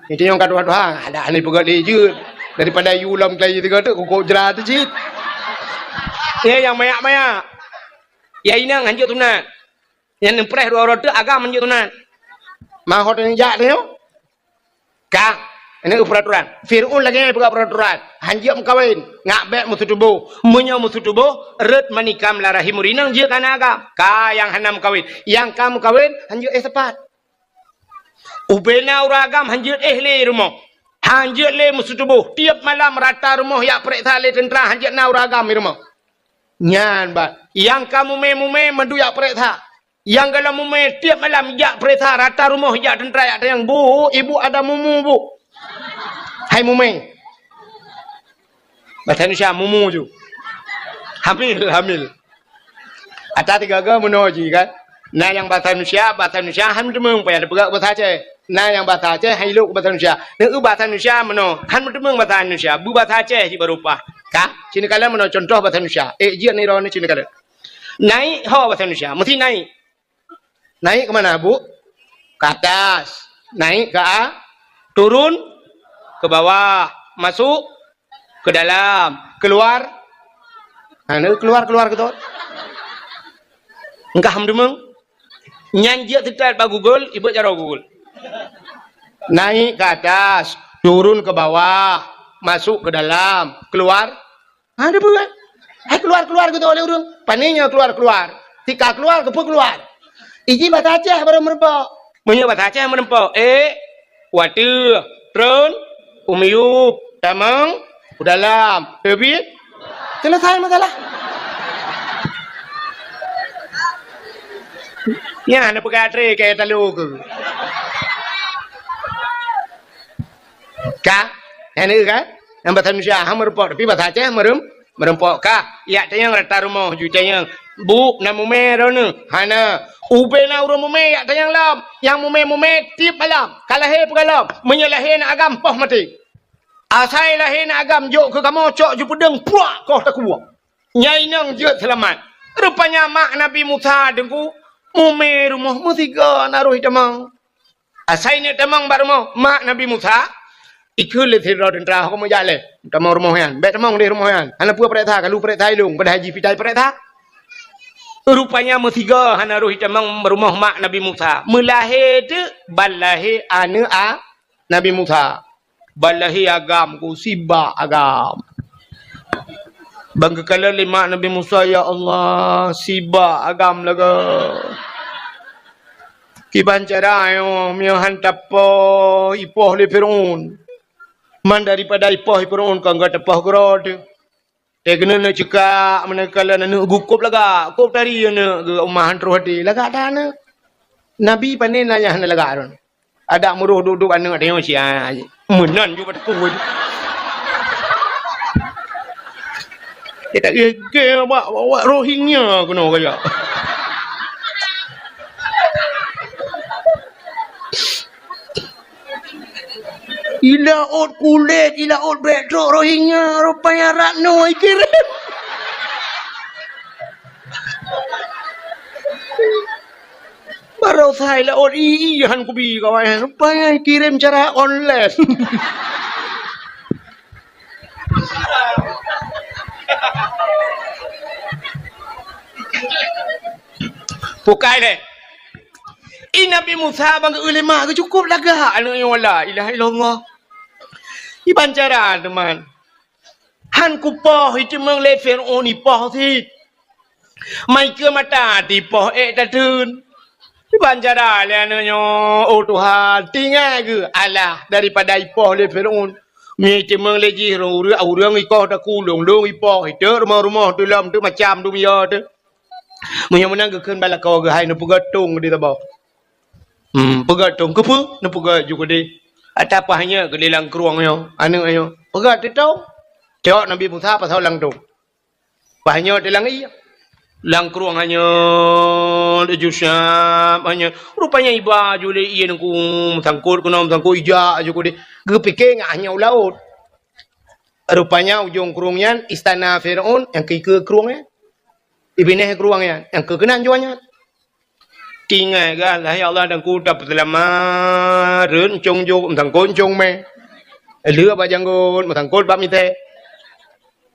Itu yang kata hang ada ni pegat lejut. Daripada you ulam kelai tiga tu kok jerat tu cik. Ya yang mayak-mayak. Ya inang anjik tunat. Yang nempres dua orang tu agam anjik tunat. Mahot yang jak tu. Kak. Ini peraturan. Fir'aun lagi ni pegat peraturan. Hanjir mengkawin. Ngak bek musuh tubuh. Munya musuh tubuh. Red manikam larahim urinang je kana agam. Ka yang hanam kawin. Yang kamu kawin. Hanjir tepat. Ubena uragam hanjir le rumah. Hanjir le musuh tubuh. Tiap malam rata rumah. Yak periksa le tentera. Hanjir na uragam di rumah. Nyan bat. Yang kamu mume mendu yak periksa. Yang kalau mume tiap malam yak periksa. Rata rumah yak tentera yak yang bu. Ibu ada mumu bu. Hai mume. Bahasa Indonesia mumu ju. Hamil. Ada tiga ke menuju kan. Nah yang bahasa Indonesia han demeng payah pegang bahasa Aceh. Nah yang bahasa Aceh hai lu bahasa Indonesia. Nah bahasa Indonesia meno han demeng bahasa Indonesia. Bu bahasa Aceh si berupa. Ka? Sini kala meno contoh bahasa Indonesia. Jian ni ron sini kala. Naik ho bahasa Indonesia. Mesti naik. Naik ke mana bu? Ke atas. Naik ke turun ke bawah, masuk ke dalam, keluar. Keluar gitu. Engkau hamdumeng. Nyanjia tidak pak Google, ibu cara Google. Naik ke atas, turun ke bawah, masuk ke dalam, keluar. Ada bukan? Keluar gitu oleh urang. Paninya keluar. Tika keluar, kepu keluar. Iji batacah baru merempok. Punya batacah merempok. Watu, tron, umiyup, tamang, dalam. Habis, selesai masalah. Ya, nak pegatre kayak talu ke. Kah? Ini kan? Yang batas Malaysia merempok, tapi batacah merempok kah? Ya, tayang rata rumah, jutayang. Bu, na mume rona. Hana. Ube na urang mume, ya tayang lam. Yang mume tip alam. Kalahe pegalam. Menyalahin agam poh mati. Asai lahin agam jok ke kamu cok ju pedeng puak kau tak kuat. Nyai nang je selamat. Rupanya mak Nabi Musa dengku mume rumah musiga naruh tamang. Asai ni tamang barumo mak Nabi Musa. Ikul le thira dan trah kamu jale. Tamang rumah yan. Bet tamang di rumah yan. Hana pua pereta kalau pereta ilung pada haji pitai pereta. Rupanya musiga hana ruh tamang rumah mak Nabi Musa. Melahir tu balahir anu Nabi Musa. Balahi agam ku siba agam. Bangga kala lima Nabi Musa ya Allah siba agam laga. Kiban cara yo mio hantap po ipoh le Firaun. Man daripada ipoh Firaun kan gata pah grod. Tegna na cika manakala na gukup laga. Kup tari na umahan rohati laga dana. Nabi panen nanya na laga ron. Ada muruh duduk anu ada yang sia. Menan juga betul. Dia tak gege bawa rohingya kena kaya. Ila ot kulit, ila ot betrok rohingya rupanya rakno ikirim. Baru saya lah ot iihan kubi kawan rupanya kirim cara online. Pukai deh. Ini Nabi Musa bang ulama ke cukup laga anu ya wala ilaha illallah. Iban cara teman. Han kupoh itu meng le Firaun ipoh ti. Mai ke mata ti poh tatun. Iban cara le anu yo oh Tuhan tinggal ke Allah daripada ipoh le Firaun. Mi ti meng le ji urang ikoh ta kulung ipoh itu rumah-rumah tu lam tu macam tu ya tu. Menang ke keun balakau ke hai na pegatung di tabau. Pegatung ke pu na pega juga di. Ada pahnya ke dalam keruang yo. Anu ayo. Pegat tu tau. Tengok Nabi Musa pasal lang tu. Pahnya dalam iya. Lang keruang hanya dejusam hanya rupanya iba jule iya nangku sangkut kena sangkut ija juga di. Ge pikir hanya laut. Rupanya ujung keruangnya istana Firaun yang ke keruangnya. Ibineh keruangnya yang kekenan juanya tinggal kan lah ya Allah dan ku dapat lama rencong jo thằng côn me lửa ba janggon một thằng côn ba mi te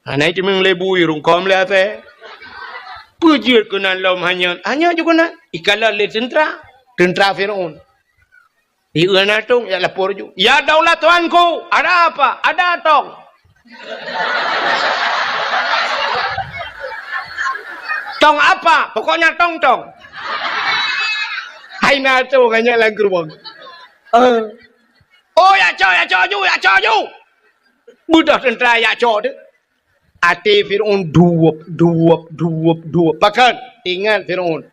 này chỉ mình lấy bùi rung com le te pujir kenan lom hanya juga na ikala le tentra Firaun iuna tung ya lapor ju ya daulat tuanku ada apa ada tong. Tong apa? Pokoknya tong. Hai na tu kanya lang geruang. Oh ya cho ju. Budak tentera ya cho tu. Ati Firaun duap. Bahkan ingat Firaun.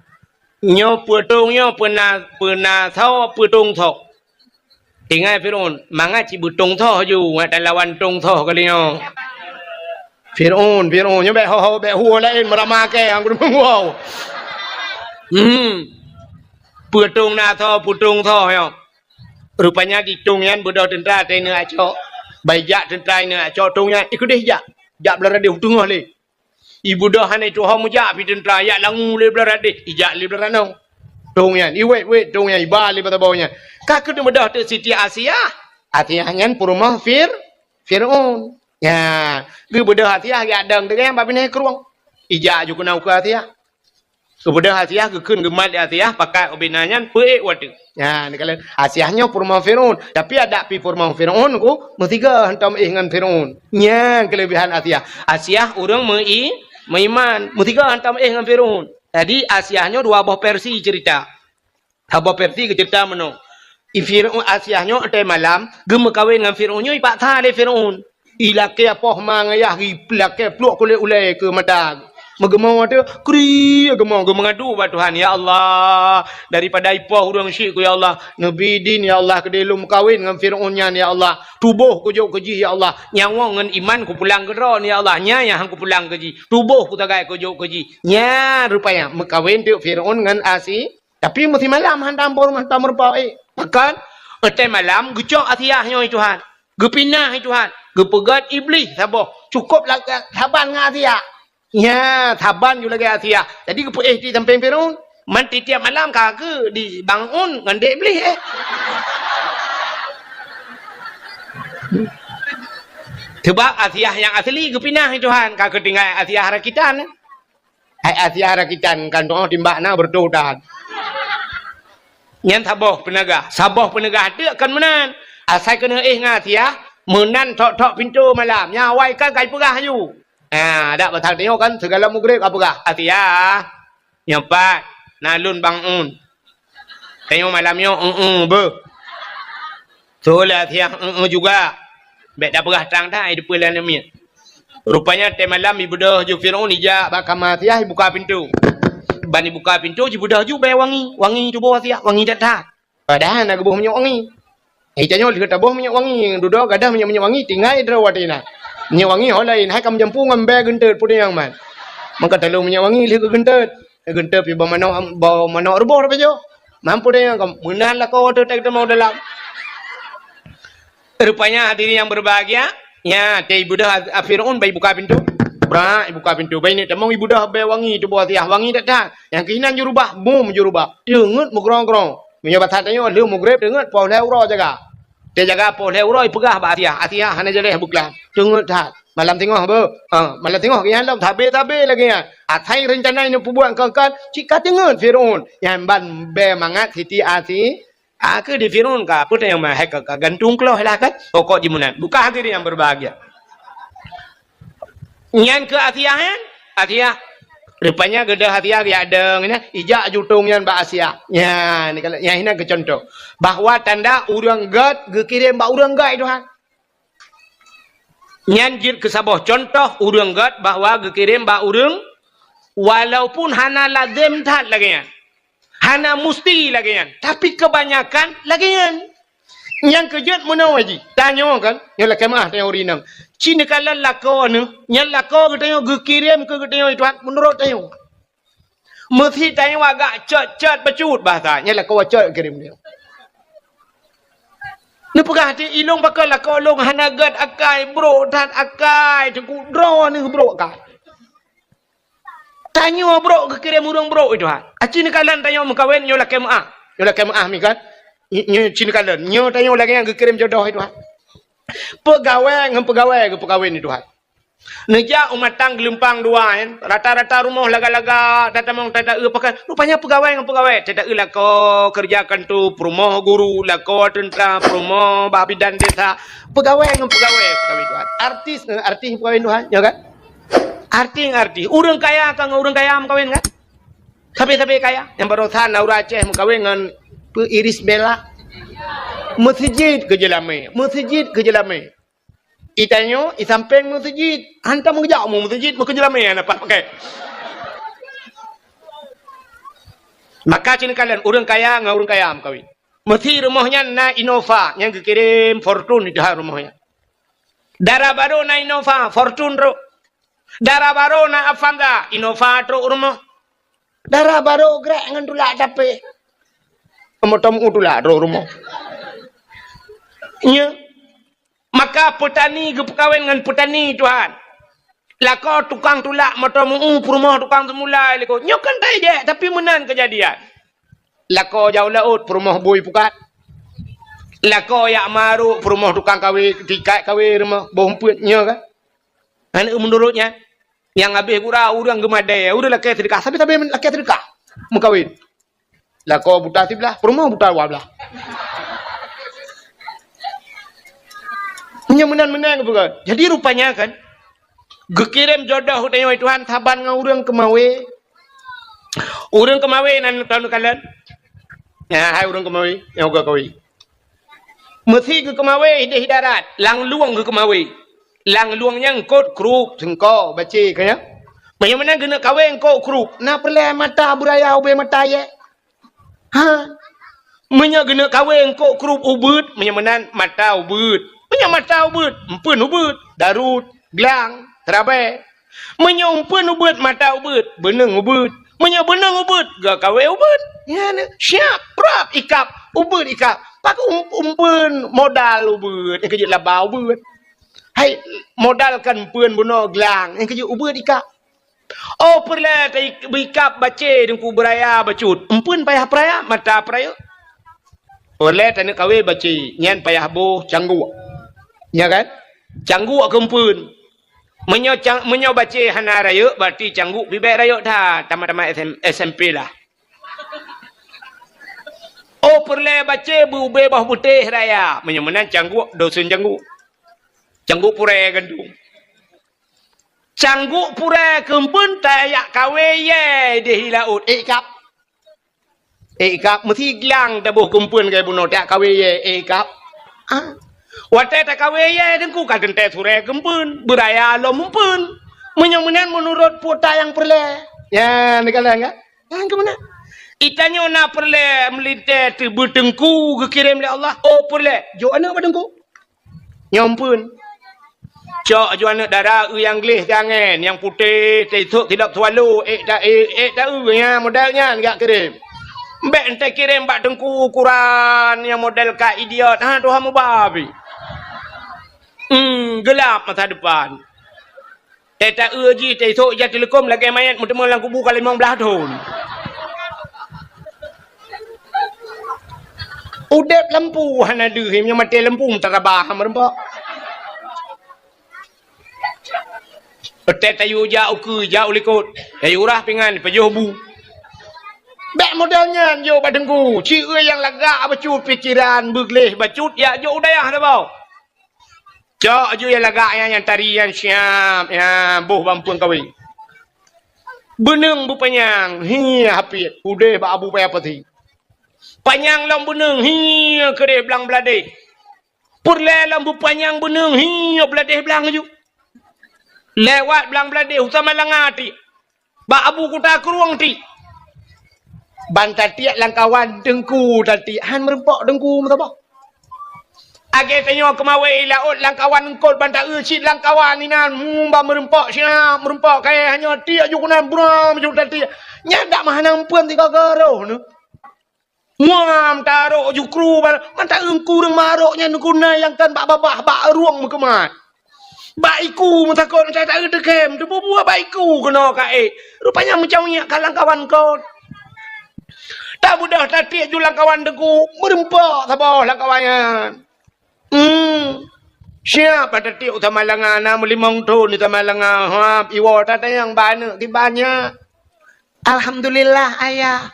Nyo putungnya pernah thau putung thau. Ingat Firaun, manga ci butung thau ju, ada lawan tung thau kali nyo. Firaun nyo be ho be hua lain marama ke ang gudung wow. Putung na tho putung tho yo. Rupanya di tungyan budak tentera tena aco. Baijak tentera ina aco tungyan ikut deh jak. Jak belara deh tungah le. Ibu dah han itu ha mujak pi tentera ya langu le belara deh. Ijak le belara nau. Tungyan i wait tungyan iba le bata bawnya. Kakek tu bedah te Siti Asia. Artinya ngan purumah Firaun. Ya, gue bedah hati ya, gak ada dengan babi nih keruang. Ija juga nau ke hati ya. kepada Asiah kekun gemat Asiah pakai obinanya peik watu. Ya, ni kalau Asiahnya purma Firaun, tapi ada pi purma Firaun ku mesti ke hantam dengan Firaun. Nya kelebihan Asiah. Asiah orang meiman, mesti ke hantam dengan Firaun. Jadi Asiahnya dua buah versi cerita. Dua versi cerita meno. Firaun Asiahnya ada malam gem kawin dengan Firaunnya ipak tha le Firaun. Ilake apa mangayah ilake pluk kulit ulai ke madag. Megemau ada kri gemau mengadu ba Tuhan ya Allah daripada ipah urang syirk ya Allah nabi din ya Allah kedelum kawin dengan Firaunnya ya Allah tubuh ku jauh keji ya Allah nyawa ngan iman ku pulang ke ron ya Allah nya yang ku pulang keji tubuh ku tagai ku jauh keji nya rupanya mekawin tu Firaun dengan Asi tapi mesti malam hantam por hantam merpae makan ete malam gecok Asiahnya Tuhan gepinah Tuhan gepegat iblis sabar cukup lah saban dengan Asiah. Ya, taban juga lagi Asiah. Jadi kepu di samping Firaun, manti tiap malam kagak dibangun dengan dek beli Sebab Asiah yang asli kepinah Tuhan, kagak tinggal Asiah rakitan. Hai Asiah rakitan kan doa timbakna berdoa. Yang sabah penegah tu akan menan. Asal kena dengan Asiah, menan tok-tok pintu malam. Nyawai kan kai perah you. Ada batang tengok kan segala mugrib apa kah? Asiah. Nyampat. Nalun bangun. Tengok malamnya be. Solah Asiah juga. Baik dah perah tang dah hidup bulan ni. Rupanya tem malam ibu dah ju Firaun ija bakam Asiah buka pintu. Bani buka pintu ibu dah ju bay wangi. Wangi tu bawa Asiah, wangi dah. Padahal nak buh minyak wangi. Itanya dia tabuh minyak wangi, duduk gadah minyak wangi tinggal drawatina. Minyak wangi orang lain, hai kam jampu ngambil gentet pun yang man. Maka kalau minyak wangi lihat gentet, gentet pi bawa mana rebor apa jo. Mampu dia kam menan lah kau tu tak mau dalam. Rupanya hadirin yang berbahagia, ya teh ibu dah Firaun bayi buka pintu. Bra, ibu buka pintu. Bayi ni temang ibu dah bay wangi tu buat Asiah, wangi tak dah. Yang kinan jurubah, bum jurubah. Dengut mugrong-grong. Minyak batanya lu mugrib dengut pau leuro jaga. Dia jaga pau leuro pegah ba Asiah hana jeleh buklan. Dengut dah. Malam tengok apa? Malam tengok yang lam tabe lagi ya. Atai rencana ini buat kan cika dengut Firaun. Yang ban be mangat Siti Asi. Ke di Firaun ka apa yang mah hek gantung keloh lah kan. Pokok jimunan. Bukan hadirin yang berbahagia. Yang ke Asiah kan? Asiah rupanya gede Asiah dia ada ni ijak jutung yang ba Asiah. Ya ni kalau yang ini ke contoh bahwa tanda urang gad gekirim ba urang gad Tuhan. Nyanjir ke sabah contoh urang gad bahwa gekirim ba urang walaupun hana lazim tak lagi hana musti lagi tapi kebanyakan lagi yang kejut mana waji tanya kan yang kemah tanya urinang Cina kalau lako ni, yang lako kita gekirim ke kita Tuhan menurut tanya. Mesti tanya agak cet becut bahasa, yang lako cet kirim dia. Ni pegah hati ilung pakai lako long hanagat akai bro dan akai cukup draw ni bro kan. Tanya bro kekirim urang bro Tuhan. Cina kalau tanya mengkawin yang laki maah mi kan. Cina kalau nyo tanya lagi yang gekirim jodoh Tuhan. Pegawai ni Tuhan. Nejak umat tang gelempang dua kan. Rata-rata rumah laga-laga datang tak ada pakai. Rupanya pegawai tak ada lako kerjakan tu rumah guru lako tentera rumah babidan desa. Pegawai Tuhan. Artis pegawai Tuhan ya kan? Arti. Urang kaya kan urang kaya mengkawin kan? Tapi kaya. Yang barusan Naura Aceh mengkawin dengan Iris Bella. Masjid ke Jelame. Itanya, samping masjid. Hantar mengejak mu masjid, ke Jelame yang dapat pakai. Maka cina kalian, orang kaya dengan orang kaya kawin. Mesti rumahnya na Innova, yang kirim Fortune itu rumahnya. Darah baru na Innova, Fortune ro. Darah baru na Avanza, Innova ro rumah. Darah baru gerak dengan tulak tapi. Kamu tulak ro rumah. Ya. Maka petani kawin dengan petani Tuhan. Lako tukang tulak matamu rumah tukang semula leko. Nyokan tai je tapi menan kejadian. Lako jauh laut rumah boy pukat. Lako yak maru rumah tukang kawin tikai kawin rumah bomputnya kan. Anak menurutnya yang habis kurang orang gemadai udah laki sedekah tapi laki sedekah. Mengkawin. Lah kau buta sebelah, perumah buta belah. Menang-menang bukan. Jadi rupanya kan, gekirim jodoh tanya Tuhan taban dengan orang kemawe. Orang kemawe nan tahun kalian. Ya, hai orang kemawe yang gak kawin. Mesti ke kemawe di darat, lang luang ke kemawe. Lang luangnya ngkot krup sengko baca kaya. Macam mana kena kawin ngkot krup? Na perle mata buraya ube mata ye. Ha. Menya kena kawin ngkot krup ubud, macam mana mata ubud. Menya mata ubud, empun ubud, darut, gelang, terabai. Menya empun ubud, mata ubud, beneng ubud. Menya beneng ubud, gak kawin ubud. Ya ne, siap, prap ikap, ubud ikap. Pak umpun modal ubud, yang kerja labau ubud. Hai modalkan umpun bunuh gelang, yang kerja ubud ikap. Oh perlah ikap baca dengku beraya bacut. Umpun payah peraya, mata peraya. Perlah tanah kawe baca, nyan payah boh canggu. Ya kan? Canggu kempun. Menyo baca hana raya, berarti canggu bibek raya dah. Tamat-tamat SMP lah. Oh perle baca berubah bah putih raya. Menyemenan cangguk dosen cangguk. Cangguk pure gandung. Cangguk pure kempun tayak kawe ye di hilaut. Ikap. Ikap mesti gelang tabuh kempun kaya bunuh tak kawe ye ikap. Ah. Watai tak kawe ye dengku kadang teh sure kempun. Beraya lo mumpun. Menyemenan menurut puta yang perle. Ya negara enggak? Yang kemana? Itanya na perle melintas bertengku kekirim oleh Allah. Oh perle. Jo anak bertengku. Nyampun. Cok jo anak darah yang gelih jangan. Yang putih tidak tualu. Tak ya modalnya enggak kirim. Mbak ente kirim bak tengku ukuran yang model ka idiot. Ha Tuhan mu babi. Gelap masa depan. Tak uji tak ya telekom lagi mayat mutemu lang kubu kali 15 tahun. Udep lampu hana dehim yang mati lampu terabah merempak. Petet tayu jauh ke jauh likut. Tayu urah pingan pajuh bu. Bek modalnya jo badengku. Cik yang lagak bacut pikiran begleh bacut ya jo udayah dah bau. Cok jo yang lagak yang tarian siap ya buh bampun kawin. Beneng bu penyang hi hapit udah ba abu payah peti. Panjang lambu neng hiya kere belang belade. Purle lambu panjang beneng hiya belade belang ju. Lewat belang belade utama langati. Ba abu kuta keruang ti. Bantatiak langkawan dengku tati han merempok dengku mutapa. Age tanyo kemawe laut langkawan engkol banta usit langkawan inan mumba merempok siap merempok kaya hanya tiak ju kunan buram ju tati. Nyandak mahanang pun tiga garo nu. Muam taruh jukru manta engku reng maroknya nukuna yang kan bak babah bak ruang mukemat. Baiku mutakon saya tak dekem tu buah baiku kena kae. Rupanya macam ni kalang kawan kau. Tak mudah tadi julang kawan deku merempak sabah lang kawannya. Siapa tadi utama langana melimong tu utama langana iwa tata yang banyak di banyak. Alhamdulillah ayah.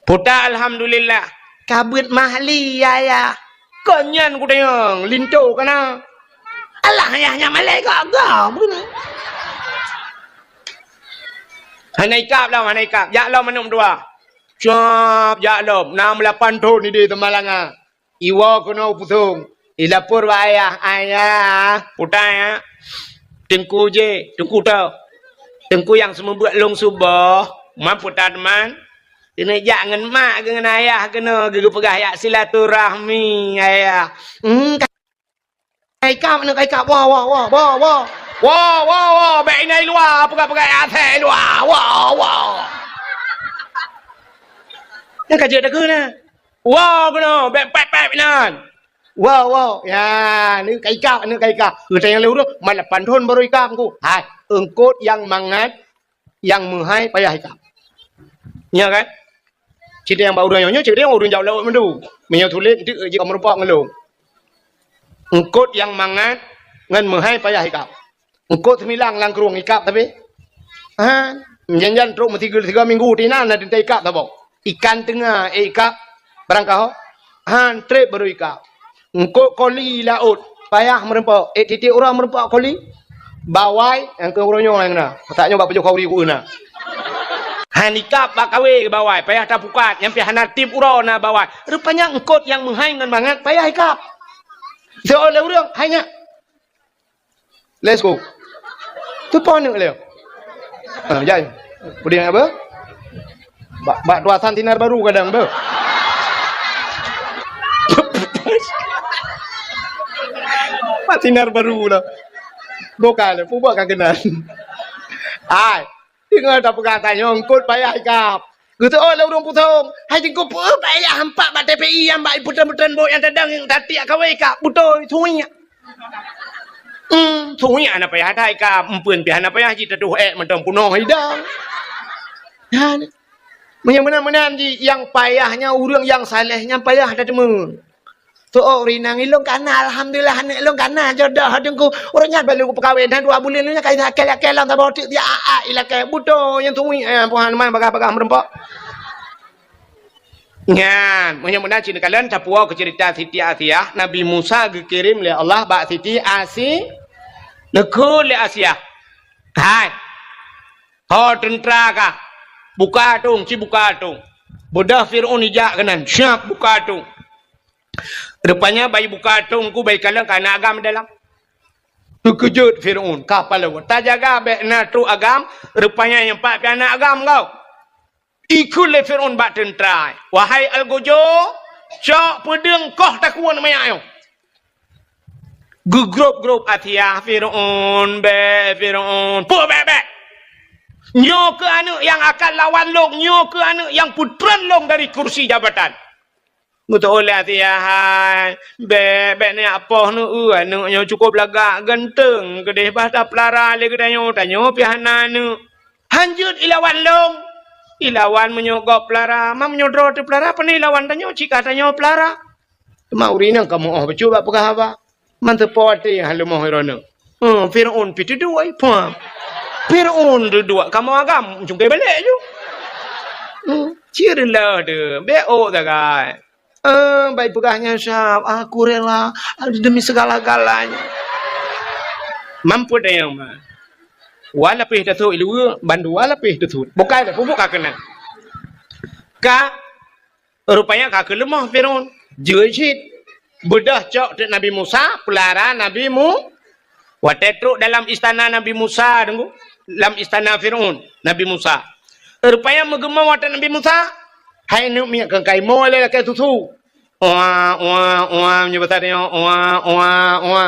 Puta alhamdulillah. Kabut mahli ya. Konyan ku tayang linto kana. Allah ayahnya malaikat gak benar. Hanaikap lah hanaikap. Ya Allah menum dua. Siap ya Allah. 68 tahun ni di temalanga. Iwa kena pusung. Ilapur wa ayah. Puta ya. Tengku je. Tengku tau. Tengku yang semua buat long subah. Mampu tak teman. Kena jangan mak dengan ayah kena gegepegah ya silaturahmi ayah. Kaikap nak kaikap wah. Baik nai luar pegang atas luar. Yang kaji ada kena. Kena pep nan. Ya, ni kaikap. Yang lewat malah pandon baru ikap ku. Hai, engkot yang mangat yang menghai payah ikap. Ya kan? Cerita yang baru nyonya, cerita yang urun jauh lewat mendu. Menyatulit itu jika merupakan ngelung. Engkot yang mangat ngan menghai payah ikap. Engkot semilang lang kerung ikap tapi. Jangan teruk tiga minggu tina na tinta ikap tabok. Ikan tengah ikap berangkau. Han trip baru ikap. Engkau koli laut. Payah merempak. Titik orang merempak koli. Bawai yang ke orangnya yang na. Tak nyoba pejo kauri ku na. Han ikap bak kawe ke bawai. Payah tak pukat. Yang pihak natib urang na bawai. Rupanya engkau yang menghaingan banget. Payah ikap. Seolah orang hanya. Let's go. Tu pon ni leh. Jangan. Puding apa? Bak tuasan tinar baru kadang ber. Bak tinar baru lah. Bukan, buat kagenan. Ai, dengar tak perkataannya ngkut payah ikap. Gitu oh lah urang putong. Hai jengko payah hampak bak TPI yang bak putan-putan bok yang tadang yang tati kawe ikap. Butoi thuinya. Thuinya na payah dai ikap. Empun pihak na payah cita tuh mentang punoh hidang. Dan menan yang payahnya urang yang salehnya payah dah temen. Tu rinang ilong kana alhamdulillah anak ilong kana jodoh dengku orangnya balu perkahwin dan 2 bulan ni kai akal lang tak botik dia ilake buto yang tungui puhan man bagah-bagah merempak. Ngan menan cina kalian capua ke cerita Siti Asiyah Nabi Musa dikirim oleh Allah bak Siti Asi nekul le Asiyah. Hai. Ho tentera ka. Buka tung, buka tung. Bodah Fir'aun ijak kanan. Syak buka tung. Rupanya bayi buka tung ku bayi kalang kana agam dalam. Terkejut Fir'aun. Kapal lewat. Tak jaga baik natu agam. Rupanya yang 4 piana agam kau. Ikut le Fir'aun bak tentera. Wahai Al-Gojo. Cok pedeng koh takuan mayak yo. Gegrup-grup Atiyah Fir'aun. Fir'aun. Puh bek. Nyo ke anak yang akan lawan long, nyo ke anak yang putran long dari kursi jabatan. Betul oleh Atiyah. Bek ni apa nu anaknya cukup lagak genteng. Kedih bahasa pelara le kedanya tanyo pihana nu. Hanjut ilawan long. Ilawan menyogok pelara, mam menyodro tu pelara apa ni ilawan tanyo cika tanyo pelara. Maurina kamu oh coba apa apa. Mantepoti halu mohirana. Fir'aun pitu dua pam. Fir'aun dua kamu agam jungkai balik je. Cirilah de. Beo dah kai. Baik pegahnya syab. Aku rela demi segala-galanya. Mampu dah yang mah. Wala pih datu ilu bandu wala pih datu. Bukai dah buka kena. Ka rupanya ka kelemah Fir'aun. Jejit. Bedah cok Nabi Musa, pelara Nabi Mu. Watetruk dalam istana Nabi Musa tunggu. Dalam istana Fir'aun, Nabi Musa. Rupanya menggema watak Nabi Musa. Hai nuk minyak kengkai moleh kai tutu. Menyebut tadi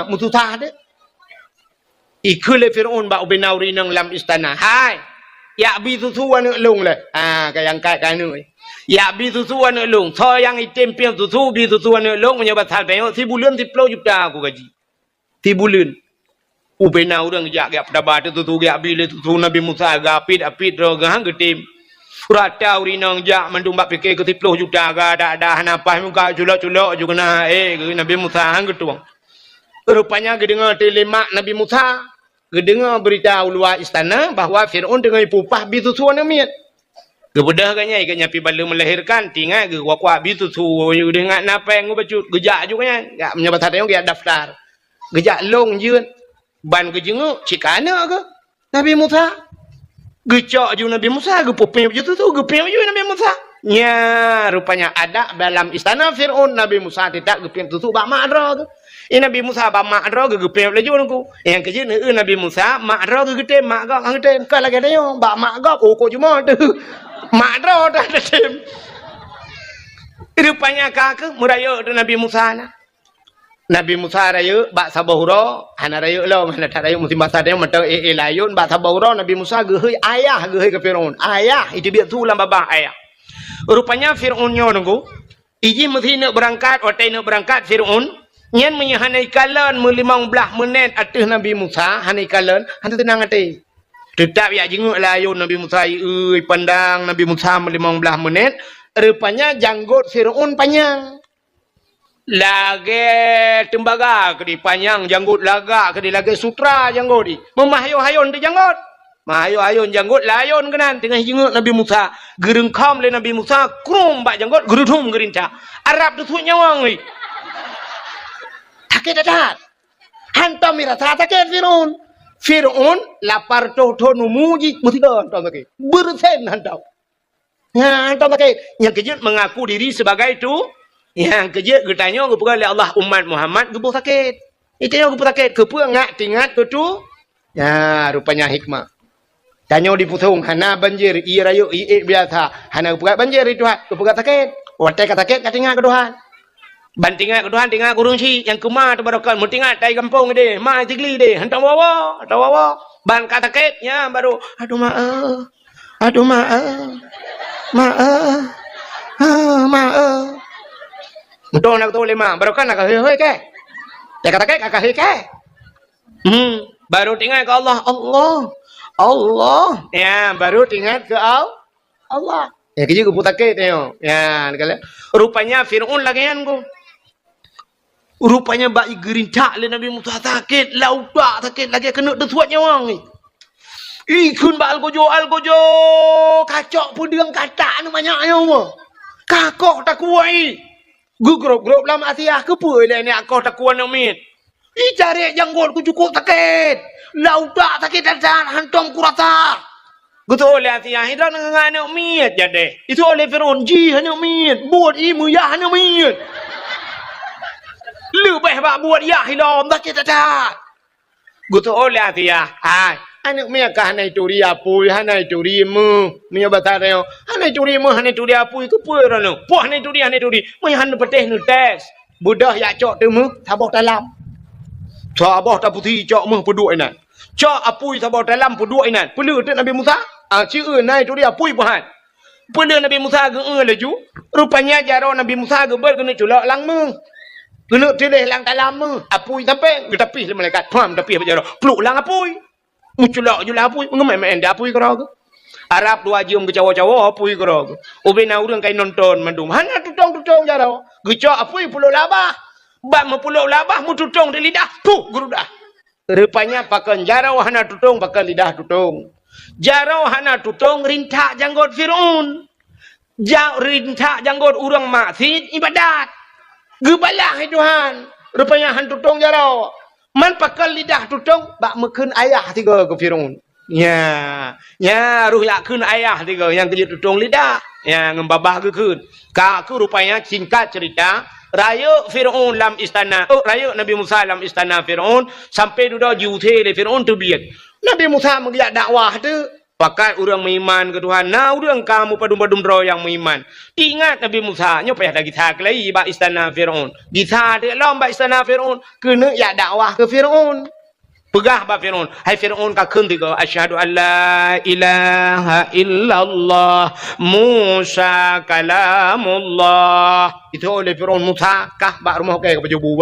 mututah de. Ikule Fir'aun ba ubenauri nang dalam istana. Hai. Ya bi tutu anu long le. Kayang kai nu. Ya bi tutu anu long. Tho yang item piam tutu bi tutu anu long menyebut tadi 10 bulan 10 juta aku gaji. 10 bulan. Ubena orang jak pedabat tu jak bila tu Nabi Musa gapit ro gahang getim. Rata urinang jak mandum bak fikir ke 10 juta ga dah napas muka culok-culok juga na Nabi Musa hang getuang. Rupanya gedengar telemak Nabi Musa, gedengar berita luar istana bahawa Fir'aun dengan pupah bitusuan miat. Gebedah kanya ikannya pi balu melahirkan tinggal ge wakwa bitusu dengan napa yang bacut gejak juga nya. Gak menyebat hati yang daftar. Gejak long jeun. Ban ke jenguk cikana ke Nabi Musa gecok ju Nabi Musa gepopeng begitu tu gepeng ju Nabi Musa nya rupanya ada dalam istana Fir'aun Nabi Musa tidak gepeng tu bak makra tu Nabi Musa bak makra gepeng laju nungku yang kerja Nabi Musa makra getem mak gak getem ka lagi ada yo bak mak gak kok cuma tu makra dah getem rupanya ka ke muraya tu Nabi Musa na Nabi Musa raya bak sabahura hana raya lo hana raya musim masa dia mentau layun bak sabahura Nabi Musa gehoi ayah gehoi ke Fir'aun ayah itu dia tu lam babah ayah rupanya Fir'aun nyo nunggu iji mesti nak berangkat otai nak berangkat Fir'aun nyen menyahanai kalan 15 menit atas Nabi Musa hanai kalan hana tenang ate tetap ya jenguk layun Nabi Musa pandang Nabi Musa 15 menit rupanya janggut Fir'aun panjang lagi tembaga ke di panjang janggut lagak ke di lagi sutra janggut di memahyo-hayon di janggut Ayo janggut layon kenan tengah jenguk Nabi Musa. Gereng kaum le Nabi Musa krum bak janggut gerudum gerinca. Arab tu tuh nyawang ni. Takut dah. Hantam mira takut Fir'aun. Fir'aun lapar to numuji mutiga hantam takut. Bersen hantam. Ya hantam takut. Yang kejut mengaku diri sebagai itu. Yang kejut getanya kepada oleh Allah umat Muhammad gebuh sakit. Itu yang gebuh sakit. Kepuh ngak tingat tu. Ya rupanya hikmah. Tanya di putung, hana banjir, iya rayu, iya biasa, hana kepugat banjir itu ha, kepugat sakit, watai kata sakit, katinga keduhan, bantinga keduhan, tinggal kurung si, yang kemar tu baru kan, mutinga tai kampung deh, mai tigli deh, hantar wawa, ban kata sakit, ya baru, aduh maaf, betul nak tu lima, baru kan nak hei ke, tak kata sakit, kakak hei ke, baru tinggal ke Allah, ya baru tinggal ke Allah. Ya kerja ku putakit tengok. Ya kalau rupanya Fir'aun lagi kan ku. Rupanya baik gerintak le Nabi Musa sakit, lautak sakit lagi kena desuat nyawang ni. Ikun ba algojo, kacok pudeng katak ni banyaknya apa. Kakok tak kuai. Gugrop lama asiah ke apa le ni akok tak kuat nak mit. Cari janggut ku cukup sakit. Lautak sakit dan hantam kurata. Gitu oleh asiah itu nak mit jadi. Itu oleh Fir'aun ji hanya mit, buat imu ya hanya mit. Lebih bak buat ya hilam sakit dah. Gitu oleh asiah. Anak mia kah hanai turi apui, hanai turi mu. Mia batare, hanai turi mu, hanai turi apui ke puer anu. Puh hanai turi. Mia hanai peteh nu tes. Budah ya cok tu mu, tabok dalam. Sabah tak putih cok mu peduk inan. Cok apui sabah dalam peduk inan. Pelu tu Nabi Musa. Ciu nai turi apui pahan. Pelu Nabi Musa ge laju. Rupanya jaro Nabi Musa ge ber kena culak lang mu. Kena tilih lang dalam mu. Apui sampai getapih le malaikat. Pam tapih berjaro. Peluk lang apui. Muculak je lah apui. Mengemai dah apui kera ke. Arab dua jam ke cawa-cawa apui kera ke. Ubina urang kai nonton mandum. Hana tutong jaro. Gecok apui peluk labah. Bak mempuluk labah mu tutong di lidah. Puh gerudah. Rupanya pakai jarau hana tutong pakai lidah tutong. Jarau hana tutong rintak janggut Fir'aun. Rintak janggut urang maksiat ibadat. Gebalah Tuhan. Rupanya han tutong jarau. Man pakai lidah tutong bak meken ayah tiga ke Fir'aun. Ya ruh yak kun ayah tiga yang kerja tutong lidah. Yang ngembabah ke kun. Kak rupanya singkat cerita. Raya Fir'aun dalam istana. Raya Nabi Musa dalam istana Fir'aun. Sampai duda jute le Fir'aun tu biak. Nabi Musa mengiak dakwah tu. Pakat orang beriman ke Tuhan. Nah orang kamu padum-padum roh yang beriman. Ingat Nabi Musa. Nyopah dah kita kelai bak istana Fir'aun. Kita ada lom bak istana Fir'aun. Kena yak dakwah ke Fir'aun. Pegah bak Fir'aun. Hai Fir'aun kakun tiga. Asyhadu an la ilaha illallah. Musa kalamullah. Itu oleh Fir'aun Musa. Kah bak rumah ke pajubu.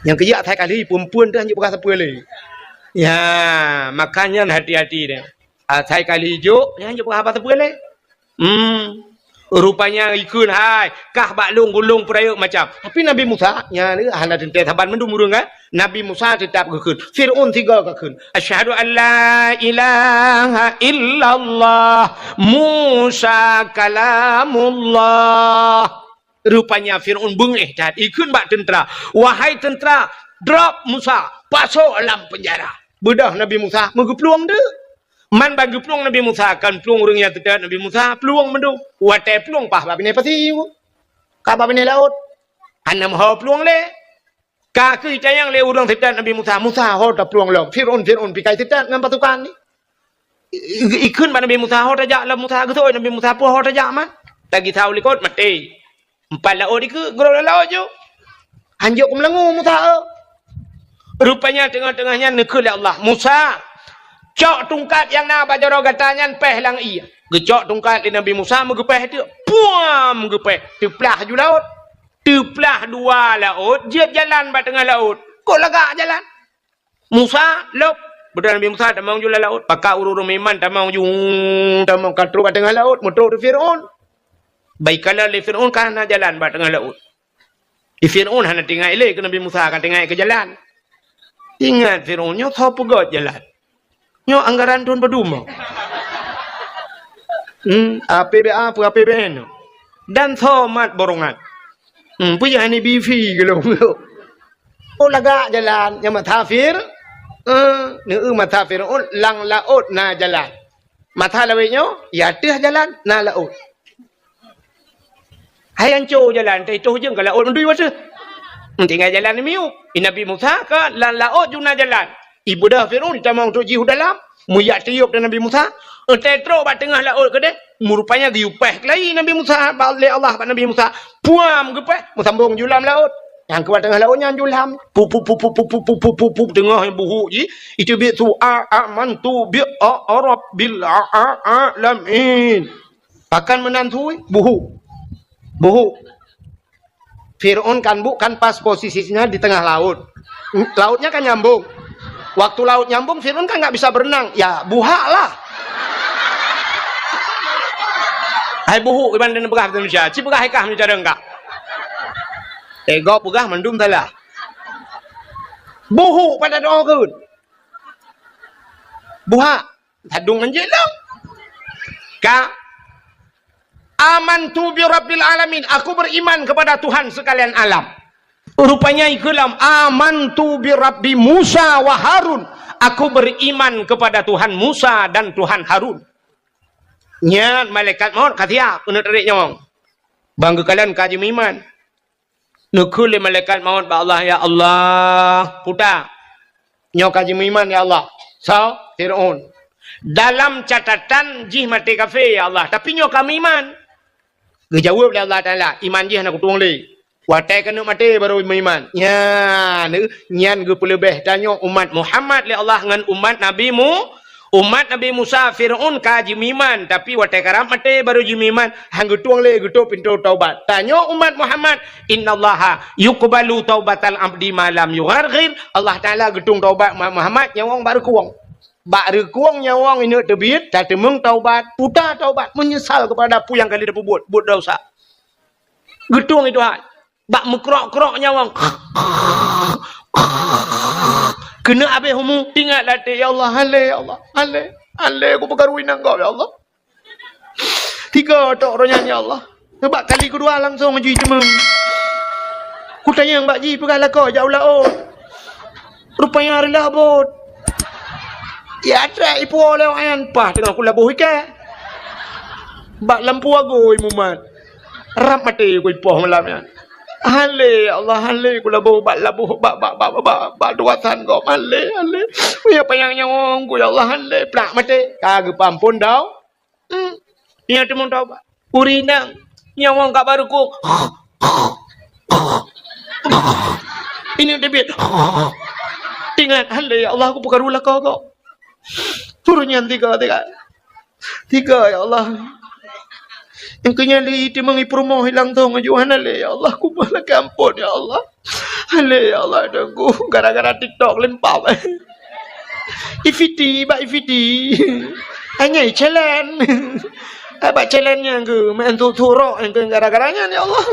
Yang kerja atas kali perempuan tu hanya berkata apa lagi. Ya, makanya hati-hati dia. Atas kali hijau, dia hanya berkata apa lagi. Rupanya ikun hai kah bak lung gulung perayuk macam. Tapi Nabi Musa nya ni hana tentai taban mendum urang kan. Nabi Musa tetap gekun. Fir'aun tiga gekun. Asyhadu an la ilaha illallah Musa kalamullah. Rupanya Fir'aun bengih dan ikun bak tentera. Wahai tentera, drop Musa, pasok dalam penjara. Bedah Nabi Musa mengepeluang dia. Man bagi peluang Nabi Musa kan peluang orang yang tidak Nabi Musa peluang mendung. Watai peluang pah bab ini pasti. Ka bab ini laut. Hanam ha peluang le. Ka ke cayang le orang tidak Nabi Musa. Musa ha tak peluang lom. Fir'aun pikai tidak dengan pasukan ni. Ikun Nabi Musa ha tajak lah Musa ke Nabi Musa pun ha tajak man. Tagi tahu likot mati. Empat laut ke gerau laut je. Hanjuk melengu Musa. Rupanya tengah-tengahnya nekul Allah. Musa cok tungkat yang nak baca roh katanya peh lang iya. Gecok tungkat di Nabi Musa megepeh dia. Puam megepeh. Teplah ju laut. Teplah dua laut. Dia jalan ba tengah laut. Kok lagak jalan. Musa lop. Betul Nabi Musa tak mau jual laut. Pakak urung iman tak mau jung. Tak mau katru ba tengah laut. Motor Fir'aun. Baiklah le Fir'aun kan jalan ba tengah laut. Di Fir'aun hana tinggal ile ke Nabi Musa kan tinggal ke jalan. Ingat Fir'aunnya tho pegot jalan. Nyo anggaran tuan berduma. APBA apa APBN. Dan thomat borongan. Punya ni BV ke lo. Oh lagak jalan yang matafir. Matafir lang laut na jalan. Mata lawinyo, ya teh jalan na laut. Hai anco jalan, teh itu je ke laut mendui masa. Tinggal jalan ni miu. Nabi Musa ke laut juna jalan. Ibu dah Fir'aun ditamang tu jihu dalam. Muyak tiup dan Nabi Musa. Tetro bat tengah laut ke dia. Rupanya diupah kelai Nabi Musa. Balik Allah pada Nabi Musa. Puam ke peh. Sambung julam laut. Yang keluar tengah lautnya julam. Pup tengah yang buhuk je. Itu bi tu amantu bi rabbil alamin. Akan menantui buhuk. Fir'aun kan bukan pas posisinya di tengah laut. Lautnya kan nyambung. Waktu laut nyambung, Fir'aun kan nggak bisa berenang. Ya, buhak lah. Hai buhuk iban dan pegah Indonesia. Ci pegah ikah mencara enggak. Ego pegah mendum salah. Buhuk pada doa kun. Buhak. Hadung anjing lang. Ka amantu bi rabbil alamin. Aku beriman kepada Tuhan sekalian alam. Rupanya ikulam amantu bi rabbi Musa wa Harun. Aku beriman kepada Tuhan Musa dan Tuhan Harun. Nya malaikat maut katia kena tarik nyawang. Bangga kalian kaji iman. Nukul malaikat maut ba Allah ya Allah puta. Nyo kaji iman ya Allah. So Fir'aun. Dalam catatan jih mati kafir ya Allah, tapi nyo kami iman. Gejawab oleh Allah Taala, iman jih nak tuang le. Watai kena mati baru beriman. Ya, nyan ge pelebeh tanya umat Muhammad li Allah dengan umat Nabi Musa Fir'aun kaji iman tapi watai karam mati baru iman. Hang getuang le getu pintu taubat. Tanya umat Muhammad, innallaha yuqbalu taubatal abdi malam yugharghir. Allah Taala getung taubat Muhammad nyawang baru kuang. Baru kuang nyawang ini terbit, tak temung taubat, putar taubat, menyesal kepada apa yang kali dia buat dosa. Getung itu hal. Bak mekrok-krok nyawang. Kena habis humu, ingat latih ya Allah, hale aku perkarui nangkau ya Allah. 3 tok ronya ya Allah. Sebab kali kedua langsung ngaji cemeng. Ku tanya Mbak Ji perkara kau jauh laut. Rupanya hari labut. Ya ada ipu oleh orang pah tengah aku labuh ikan. Bak lampu aku imuman. Rap mati aku ipuh malamnya. Hale Allah hale aku labuh bak duatan kau hale. Ya payang nyawang ku ya Allah hale plak mati. Kagak pampun dah. Dia temu tahu bak. Urinang nyawang kak baru ku. Ini debit. Ingat hale Allah aku perkarulah kau. Turunnya 3 ya Allah. Yang kenyali di mengipromo hilang tu ngajuan ale ya Allah ku bala kampun ya Allah. Ale ya Allah dengku gara-gara TikTok lempap. Ifiti. Hanya challenge. Apa challenge-nya ke main turok yang gara-garanya ya Allah.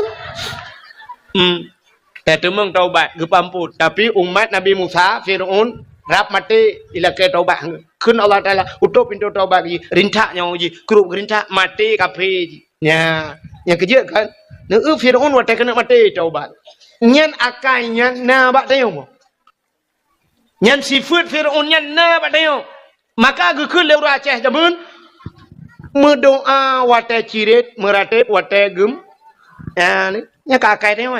Temeng taubat ke pamput tapi umat Nabi Musa Fir'aun rap mati ila ke taubat kun Allah Taala utup pintu taubat ji rintak nyaw ji kerup rintak mati kafir nya yang kerja kan neu Fir'aun wa kena mati taubat nyan akai nyan na bak tayo nyan sifat Fir'aun nyan na bak tayo maka gekeun le ura Aceh jamun mendoa wate cirit meratip wate gem ya ni nya kakai tayo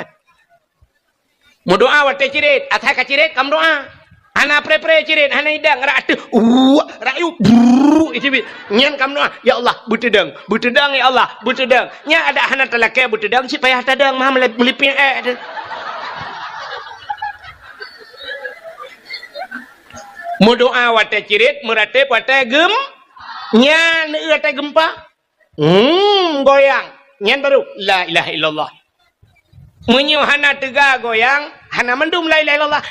mendoa wate cirit atai ka cirit kam doa ana pre cirit ana idang ratu rayu itu bit nyan kam doa ya Allah butedang ya Allah butedang nya ada hana talake butedang si payah tadang mah meliping mau doa wate cirit meratip wate gem nya wate gempa goyang nyan baru la ilaha illallah menyuhana tega goyang hana mendum la ilaha illallah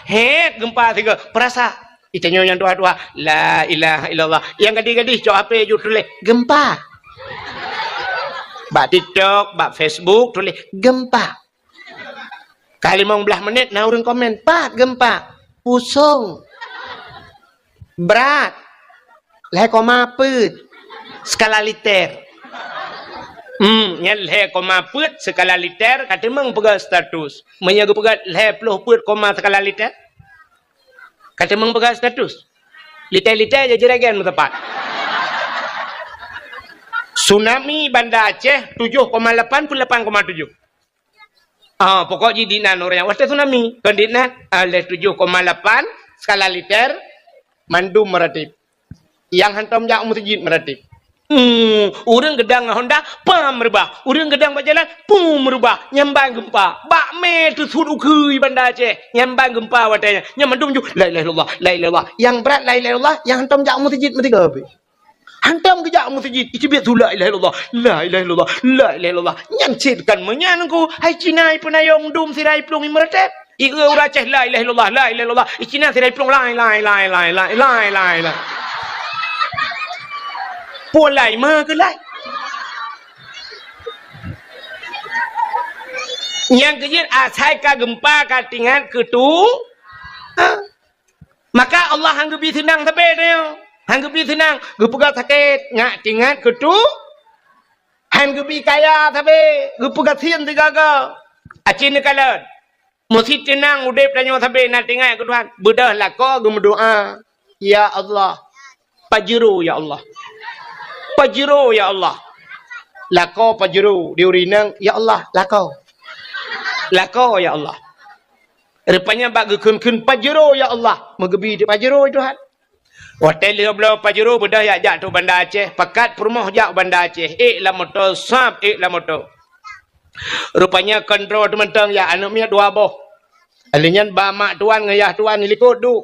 gempa 3 perasa itanya yang doa la ilaha illallah yang gadis-gadis cok apa ju tulis gempa bak TikTok bak Facebook tulis gempa kali 15 menit nah urang komen pak gempa pusung berat le koma put skala liter nyan le koma put skala liter kata meng pega status menyaga pega le puluh put koma skala liter kata meng pega status liter-liter je jeragan tepat tsunami Banda Aceh 7,8 pun 8,7 pokok jadi nan orang yang tsunami kondina le 7,8 skala liter mandum meratip yang hantam jak masjid meratip orang gedang Honda pam merubah orang gedang berjalan pum merubah nyambang gempa bak me tu sudu kui Banda Aceh nyambang gempa watanya nyamandum ju la ilaha illallah la ilaha illallah yang berat la ilaha illallah yang hantam jak masjid mesti gabe hantam ke jak masjid icibit tu la ilaha illallah la ilaha illallah la ilaha illallah nyancitkan menyanku hai cinai penayong dum sirai plung meratip ira ura Aceh la ilaha illallah la ilaha illallah icina sirai plung lai Polai mah ke lai. Yang kejir asai ka gempa ka tingat ketung. Maka Allah hanggebi senang sabe dia. Hanggebi senang, gepegat sakit, ngak tingat ketung. Hanggebi kaya sabe, gepegat sian tigaga. Acin kalan. Mesti tenang udep tanya sabe nak tingat ke Tuhan. Bedah lako gemedoa. Ya Allah. Pajero ya Allah. Pajero ya Allah. Lako pajero diurinang ya Allah lako. Lako ya Allah. Rupanya bagi kun pajero ya Allah. Megebi di pajero itu Tuhan. Hotel dia belau pajero bedah ya jak tu Banda Aceh. Pakat perumah jak Banda Aceh. La motor sab la motor. Rupanya kontrol teman-teman ya anaknya dua boh. Alinyan ba mak tuan ngayah tuan likut du.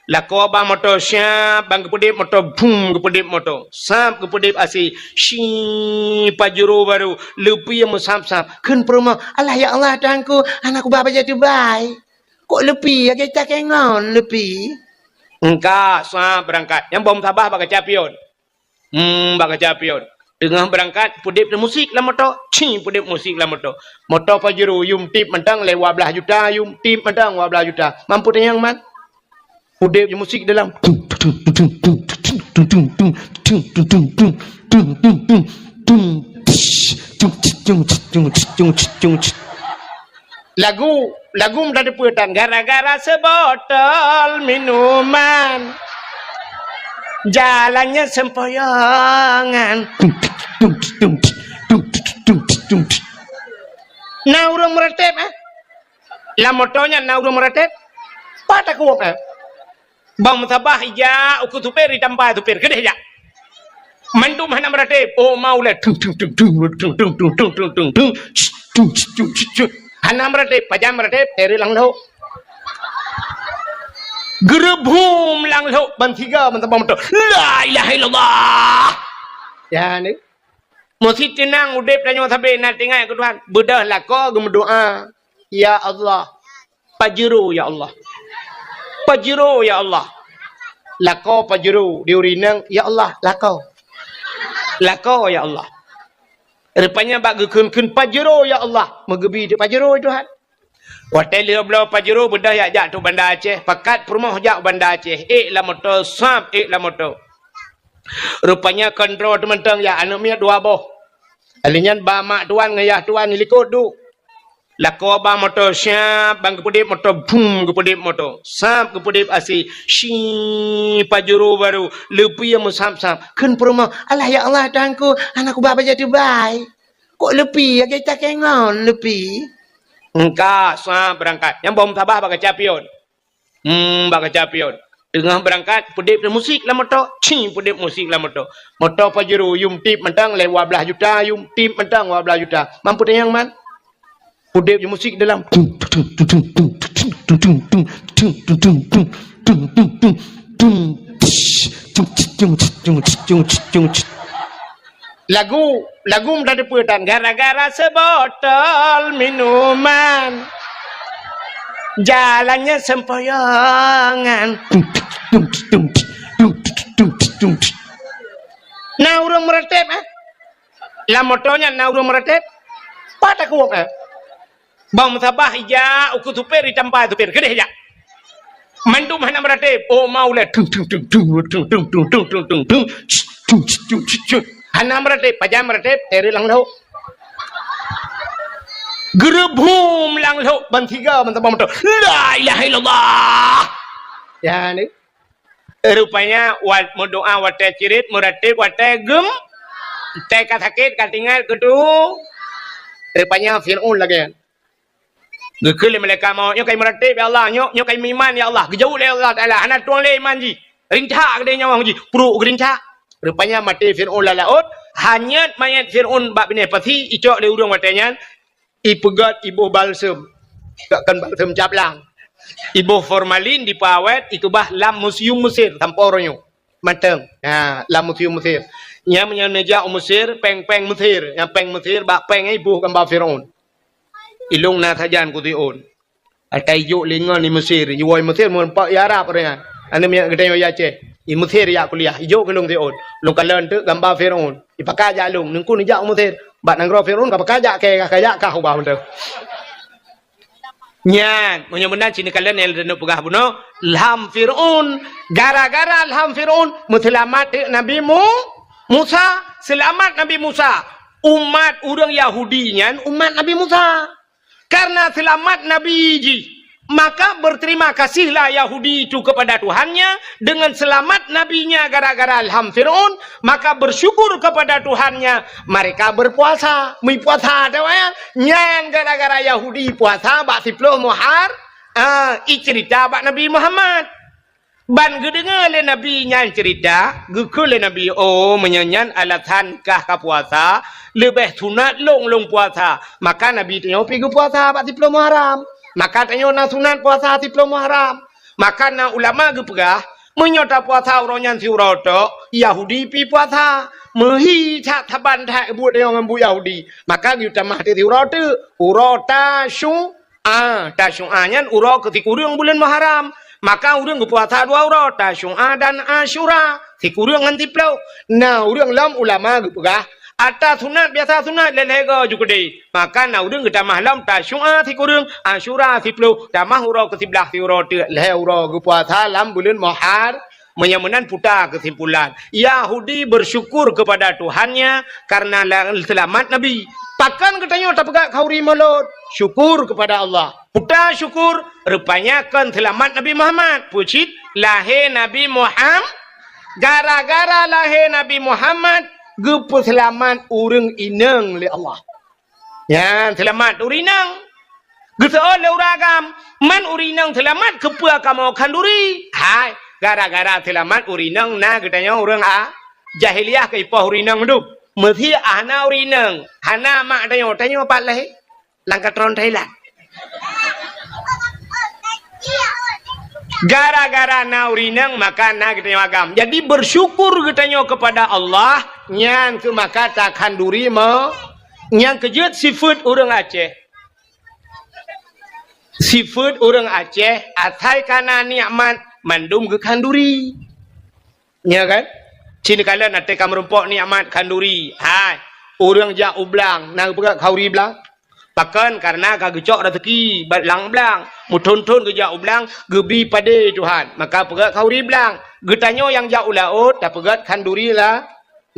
Lako ba motor siap bang kepedip motor boom kepedip motor sap kepedip asi shi pajero baru lepi yang sap-sap kun perumah Allah ya Allah Tuhanku anakku bapa jadi baik kok lepi ya kita kengon lepi engkau sap berangkat yang bom sabah bak capion bak capion tengah berangkat pedip musik lah motor chi pedip musik lah motor pajero yum tip mentang lewa belah juta yum tip mentang 12 juta mampu yang man udep musik dalam lagu menjadi putan gara-gara sebotol minuman jalannya sempoyongan nah urang meretep lah motonya nah urang meretep pada kuap bang sabah ija ukut tupir ditambah tupir kedeh ya mandum hana meratip oh maula hana meratip pajam meratip teri lang lo gerebum lang lo ban tiga ban sabah motor la ilaha illallah ya ni mesti tenang udep tanya sabe nak tinggal ke Tuhan bedah lako gemedoa ya Allah pajero ya Allah pajero ya Allah. Lako pajero diurinang ya Allah lako. Lako ya Allah. Rupanya bagi kun pajero ya Allah. Megebi di pajero itu Tuhan. Hotel dia belau pajero bedah ya jak tu Banda Aceh. Pakat perumah jak Banda Aceh. La motor sab la motor. Rupanya kontrol teman-teman ya anaknya dua boh. Alinyan ba mak tuan ngayah tuan likut du. Lako ba motor siap bang kepedip motor boom kepedip motor sap kepedip asi shi pajero baru lepi yang sap-sap kun perumah Allah ya Allah Tuhanku anakku bapa jadi baik kok lepi ya kita kengon lepi engkau sap berangkat yang bom sabah bak capion bak capion tengah berangkat pedip musik lah motor chi pedip musik lah motor pajero yum tip mentang lewa belah juta yum tip mentang 12 juta mampu yang man udep musik dalam lagu menjadi putan gara-gara sebotol minuman jalannya sempoyongan nah urang meretep lah motonya nah urang meretep pada kuap bang sabah ija ukut tupir ditambah tupir kedeh ya Mandu mana merate, oh mau le, tung tung tung tung tung tung tung tung tung tung tung, tung tung tung. Hana merate, pajam merate, teri lang lau. Gerbum lang lau, bantiga bantabang betul. La ilaha illallah. Ya ni. Rupanya wat doa wate cirit merate wate gem, te katakit katingal ketu. Rupanya Fir'aun lagi. Gekele mereka mau nyo kai merate ya Allah nyo kai iman ya Allah gejauh le Allah taala ana tuang le iman ji rinca gede nyawa ji puru rinca rupanya mati Fir'aun lalaut hanya mayat Fir'aun bab bine pati icok le urang matanya ipegat ibu balsem takkan balsem caplang ibu formalin dipawet ikubah lam museum Mesir tamporonyo mateng nah lam museum Mesir nya menyeja Mesir peng-peng Mesir yang peng Mesir bak peng ibu gambar Fir'aun ilung na tajan ku tiun atai juk lingon ni Mesir yuoi Mesir mun pak ya Arab ria ane mi gede ya ce i Mesir ya kuliah juk kelung tiun lung kalen tu gambar Firaun ipaka ja lung nungku ni ja Mesir bat nang ro Firaun ka paka ja ke ka ja ka ba mun nyan munyo menan cini kalen el denu pegah buno lham Firaun gara-gara lham Firaun muslimat Nabi Musa selamat Nabi Musa umat orang Yahudi nyan umat Nabi Musa karena selamat Nabi ji maka berterima kasihlah Yahudi itu kepada Tuhannya dengan selamat nabinya gara-gara ilham Fir'aun maka bersyukur kepada Tuhannya mereka berpuasa puasa ya nyang gara-gara Yahudi puasa bak 10 Muharram cerita bak Nabi Muhammad ban gedengar le Nabi nyan cerita gekul le Nabi oh menyanyan alatan kah ka puasa lebih sunat long puasa maka Nabi tanya pergi puasa 10 Muharram maka tanya na sunat puasa 10 Muharram maka na ulama ge pegah menyota puasa uronyan si uroto Yahudi pi puasa mehi tak taban tak buat dia orang bu Yahudi maka kita mah ti uroto urota ta nyan uro ketika urang bulan Muharram maka urang puasa 2 urang tasyu'a dan asyura si kurang ngan tiplau nah urang lam ulama ge pegah ata sunat biasa sunat lelega jugede maka na urang ge tamah lam tasyu'a si kurang asyura tiplau tamah urang ke 11 si urang te le urang ge puasa lam bulan Muharram menyamanan putar kesimpulan Yahudi bersyukur kepada Tuhannya karena selamat Nabi takkan katanya tak pegak kauri melot syukur kepada Allah putar syukur rupanya kan selamat Nabi Muhammad pucit lahir Nabi Muhammad gara-gara lahir Nabi Muhammad gepu selamat urang inang le Allah ya selamat urinang geseol le uragam man urinang selamat kepua kamu kanduri hai gara-gara selamat urinang na katanya urang jahiliyah ke ipah urinang hidup mesti ana urinang hana mak tanya pak lahir langkatron Thailand gara-gara na urinang maka na kita agam jadi bersyukur katanya kepada Allah nyan ke maka tak kanduri mo nyang kejut seafood orang Aceh seafood orang Aceh atai kana nikmat mandum ke kanduri ya kan cini kalian nanti kamu rumpok nikmat kanduri hai orang jak ublang nang pegak kauri belang pakan karena kagecok rezeki batlang belang muton-ton ke jak ublang gebi pada Tuhan maka pegak kauri belang getanyo yang jak laut tak pegat kanduri lah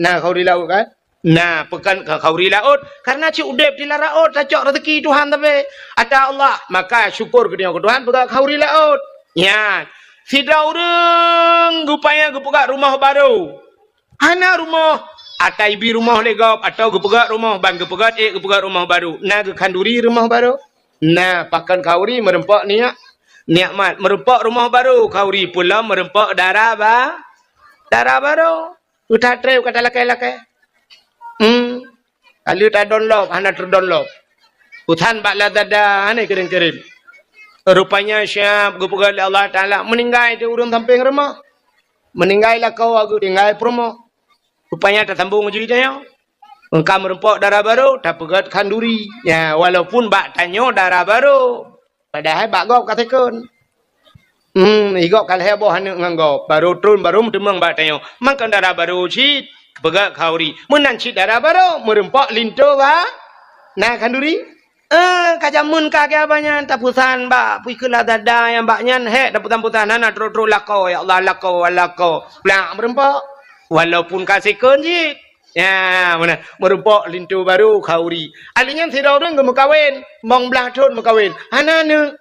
nah kauri laut kan nah pekan kauri laut karena ci udep di laut tak cok rezeki Tuhan tapi ada Allah maka syukur ke dia ke Tuhan pegak kauri laut ya Fidra urang gupaya gepegak rumah baru. Hana rumah atai bi rumah legap atau gepegak rumah bang gepegak gepegak rumah baru. Nah ge kanduri rumah baru. Nah pakan kauri merempak nikmat merempak rumah baru kauri pula merempak darah baru. Udah trep kata lakai. Kalau tak download hana terdownload. Utan bakla dada hane kering-kering. Rupanya syab gupugah Allah Ta'ala meninggal di urang tamping rumah meninggal lah kau aku tinggal promo rupanya tak sambung ceritanya engkau merempok darah baru tak pegat kanduri ya walaupun bak tanya darah baru padahal bak gop katakan igop kalau heboh hanya nganggop baru turun baru demang bak tanya makan darah baru cit pegat kauri menanci darah baru merempok linto bah nah kanduri Kajamun kaki abanya tapusan ba puikelah dada yang baknya daputan anak terus lakau ya Allah lakau pulang berempat walaupun kasih kunci ya mana merempok lintu baru kauri alinya tidak orang ke mekawin mong belahun mekawin anak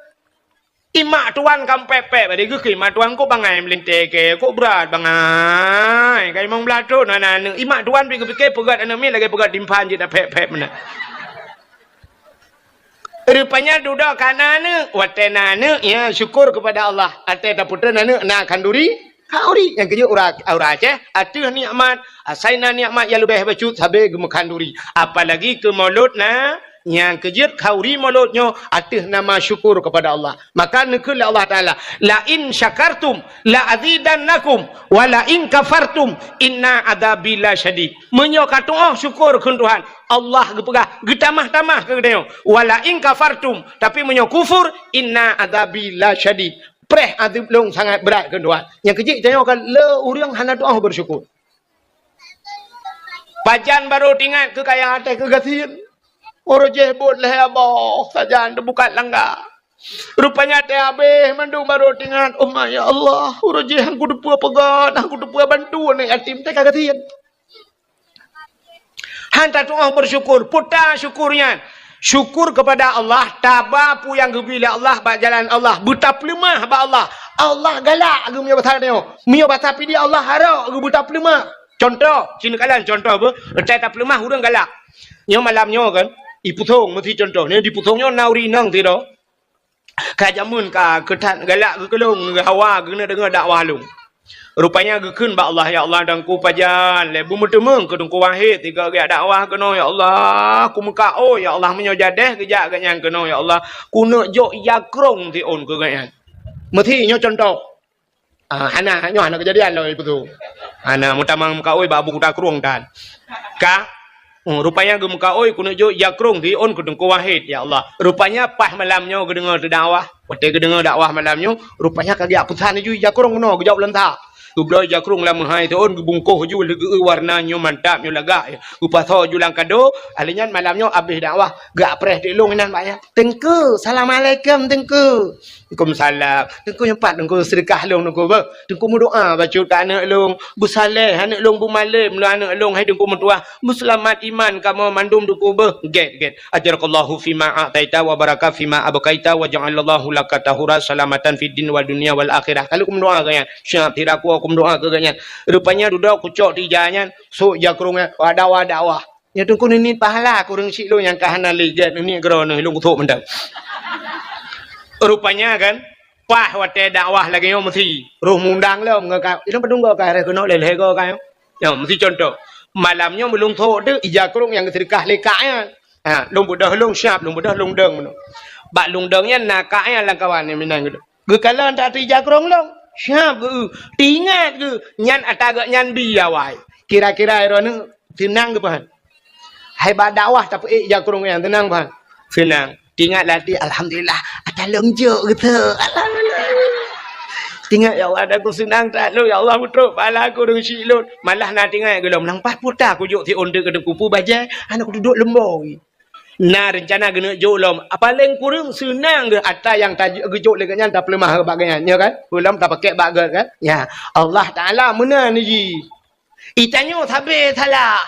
imak tuan kam pepe bagi gue imak tuan ko bangai melinte ke ko berat bangai kai mong belahun anak imak tuan pikir pegat anak mi lagi pegat dimpan je dah pepe mana. Rupanya duduk kanan watena ya syukur kepada Allah. Ate taputan nak kanduri kauri yang kerja ura Aceh atuh nikmat asaina nikmat yang lebih bacut sabe gemekanduri apalagi ke mulut yang kerja kauri mulutnya atuh nama syukur kepada Allah. Maka nekul Allah Taala la in syakartum la azidannakum wa la in kafartum inna adabi la syadid. Menyo kata syukur ke Tuhan Allah gepegah getamah-tamah ke dia wala in kafartum tapi menyo kufur inna adabi la syadid. Preh adib long sangat berat ke Tuhan. Yang kecil tanya kan le urang hana doa bersyukur. Pajan baru tinggal ke kaya hati ke gatin. Orang jebot leh abah saja anda buka langgar. Rupanya teh abeh mandung baru tinggal. Oh ya Allah, orang jeh aku depua pegat, aku depua bantu ni yatim teh kagatin. Hantar doa bersyukur, putar syukurnya. Syukur kepada Allah, tabapu yang gebila Allah bak jalan Allah, buta lemah bak Allah. Allah galak ge mio batal dia. Mio batal pi dia Allah harok ge buta lemah. Contoh, sini kalian contoh apa? Entai tak lemah urang galak. Nyo malamnya kan, iputhong mesti contoh ni diputhongnya nauri nang ti do. Kajamun ka ketat galak ge kelong ge hawa ge dengar dakwah lung. Rupanya gekun ba Allah ya Allah dan ku pajan le bu mutemeng ke dengku wahid tiga ge dakwah keno ya Allah ku muka oh ya Allah menyo jadeh gejak ganyan keno ya Allah ku nak jok yakrong ti on ke ganyan mesti nyo contoh ana nyo ana kejadian lo betul ana mutamang muka oi ba bu kuda krong dan ka rupanya ge muka oi ku nak jok yakrong ti on ke dengku wahid ya Allah rupanya pas malamnya ge dengar dakwah wate ge dengar dakwah malamnya rupanya kagak putan ju yakrong no ge jawab lentah Kublo jakrung lamun hai tu on bungkuh ju legu warnanya mantap nyo laga upatho ju lang kado alinyan malamnya habis dakwah gak preh dilung nan banyak tengku assalamualaikum tengku Waalaikumsalam tengku nyempat tengku sedekah long tengku ba tengku berdoa baca kat anak long bu saleh anak long bu malam lu anak long hai tengku mentua muslimat iman kamu mandum tengku ba get ajarakallahu fima ataita wa baraka fima abqaita wa ja'alallahu laka tahura salamatan fid din wal dunya wal akhirah kalau kum doa ganyan syap tiraku aku doa ke ganyan rupanya duduk kucok dijanya so jakrungnya dakwah ya tengku ni pahala kurang sik lo yang kahana ligat ni gerono lu kutuk mendang rupanya kan pah wate dakwah lagi yo mesti roh mundang lo ngaka itu pedung go ka keno lele go ka yo mesti contoh malamnya belum thok tu jakrung yang sedekah lekaknya long budah long syap long budah long deng bak long dengnya nakaknya lang kawan ni minang gitu gekalan tak jakrung long syap ge ingat ge nyan ataga nyan biawai kira-kira irone tenang ke pan hai ba dakwah tapi jakrung yang tenang pan senang ingat lati alhamdulillah ada longjo gitu alhamdulillah tinggal ya Allah aku senang tak lu ya Allah putruk pala aku dengan silun malah nak tinggal gelom nang pas putar aku juk ti onde ke kupu bajai anak aku duduk lembong nah rencana gena jolom paling kurang senang ke ata yang tajuk gejuk leganya tak lemah bagainya ya kan ulam tak pakai bagat kan ya Allah Taala mana ni ji itanyo sabe salah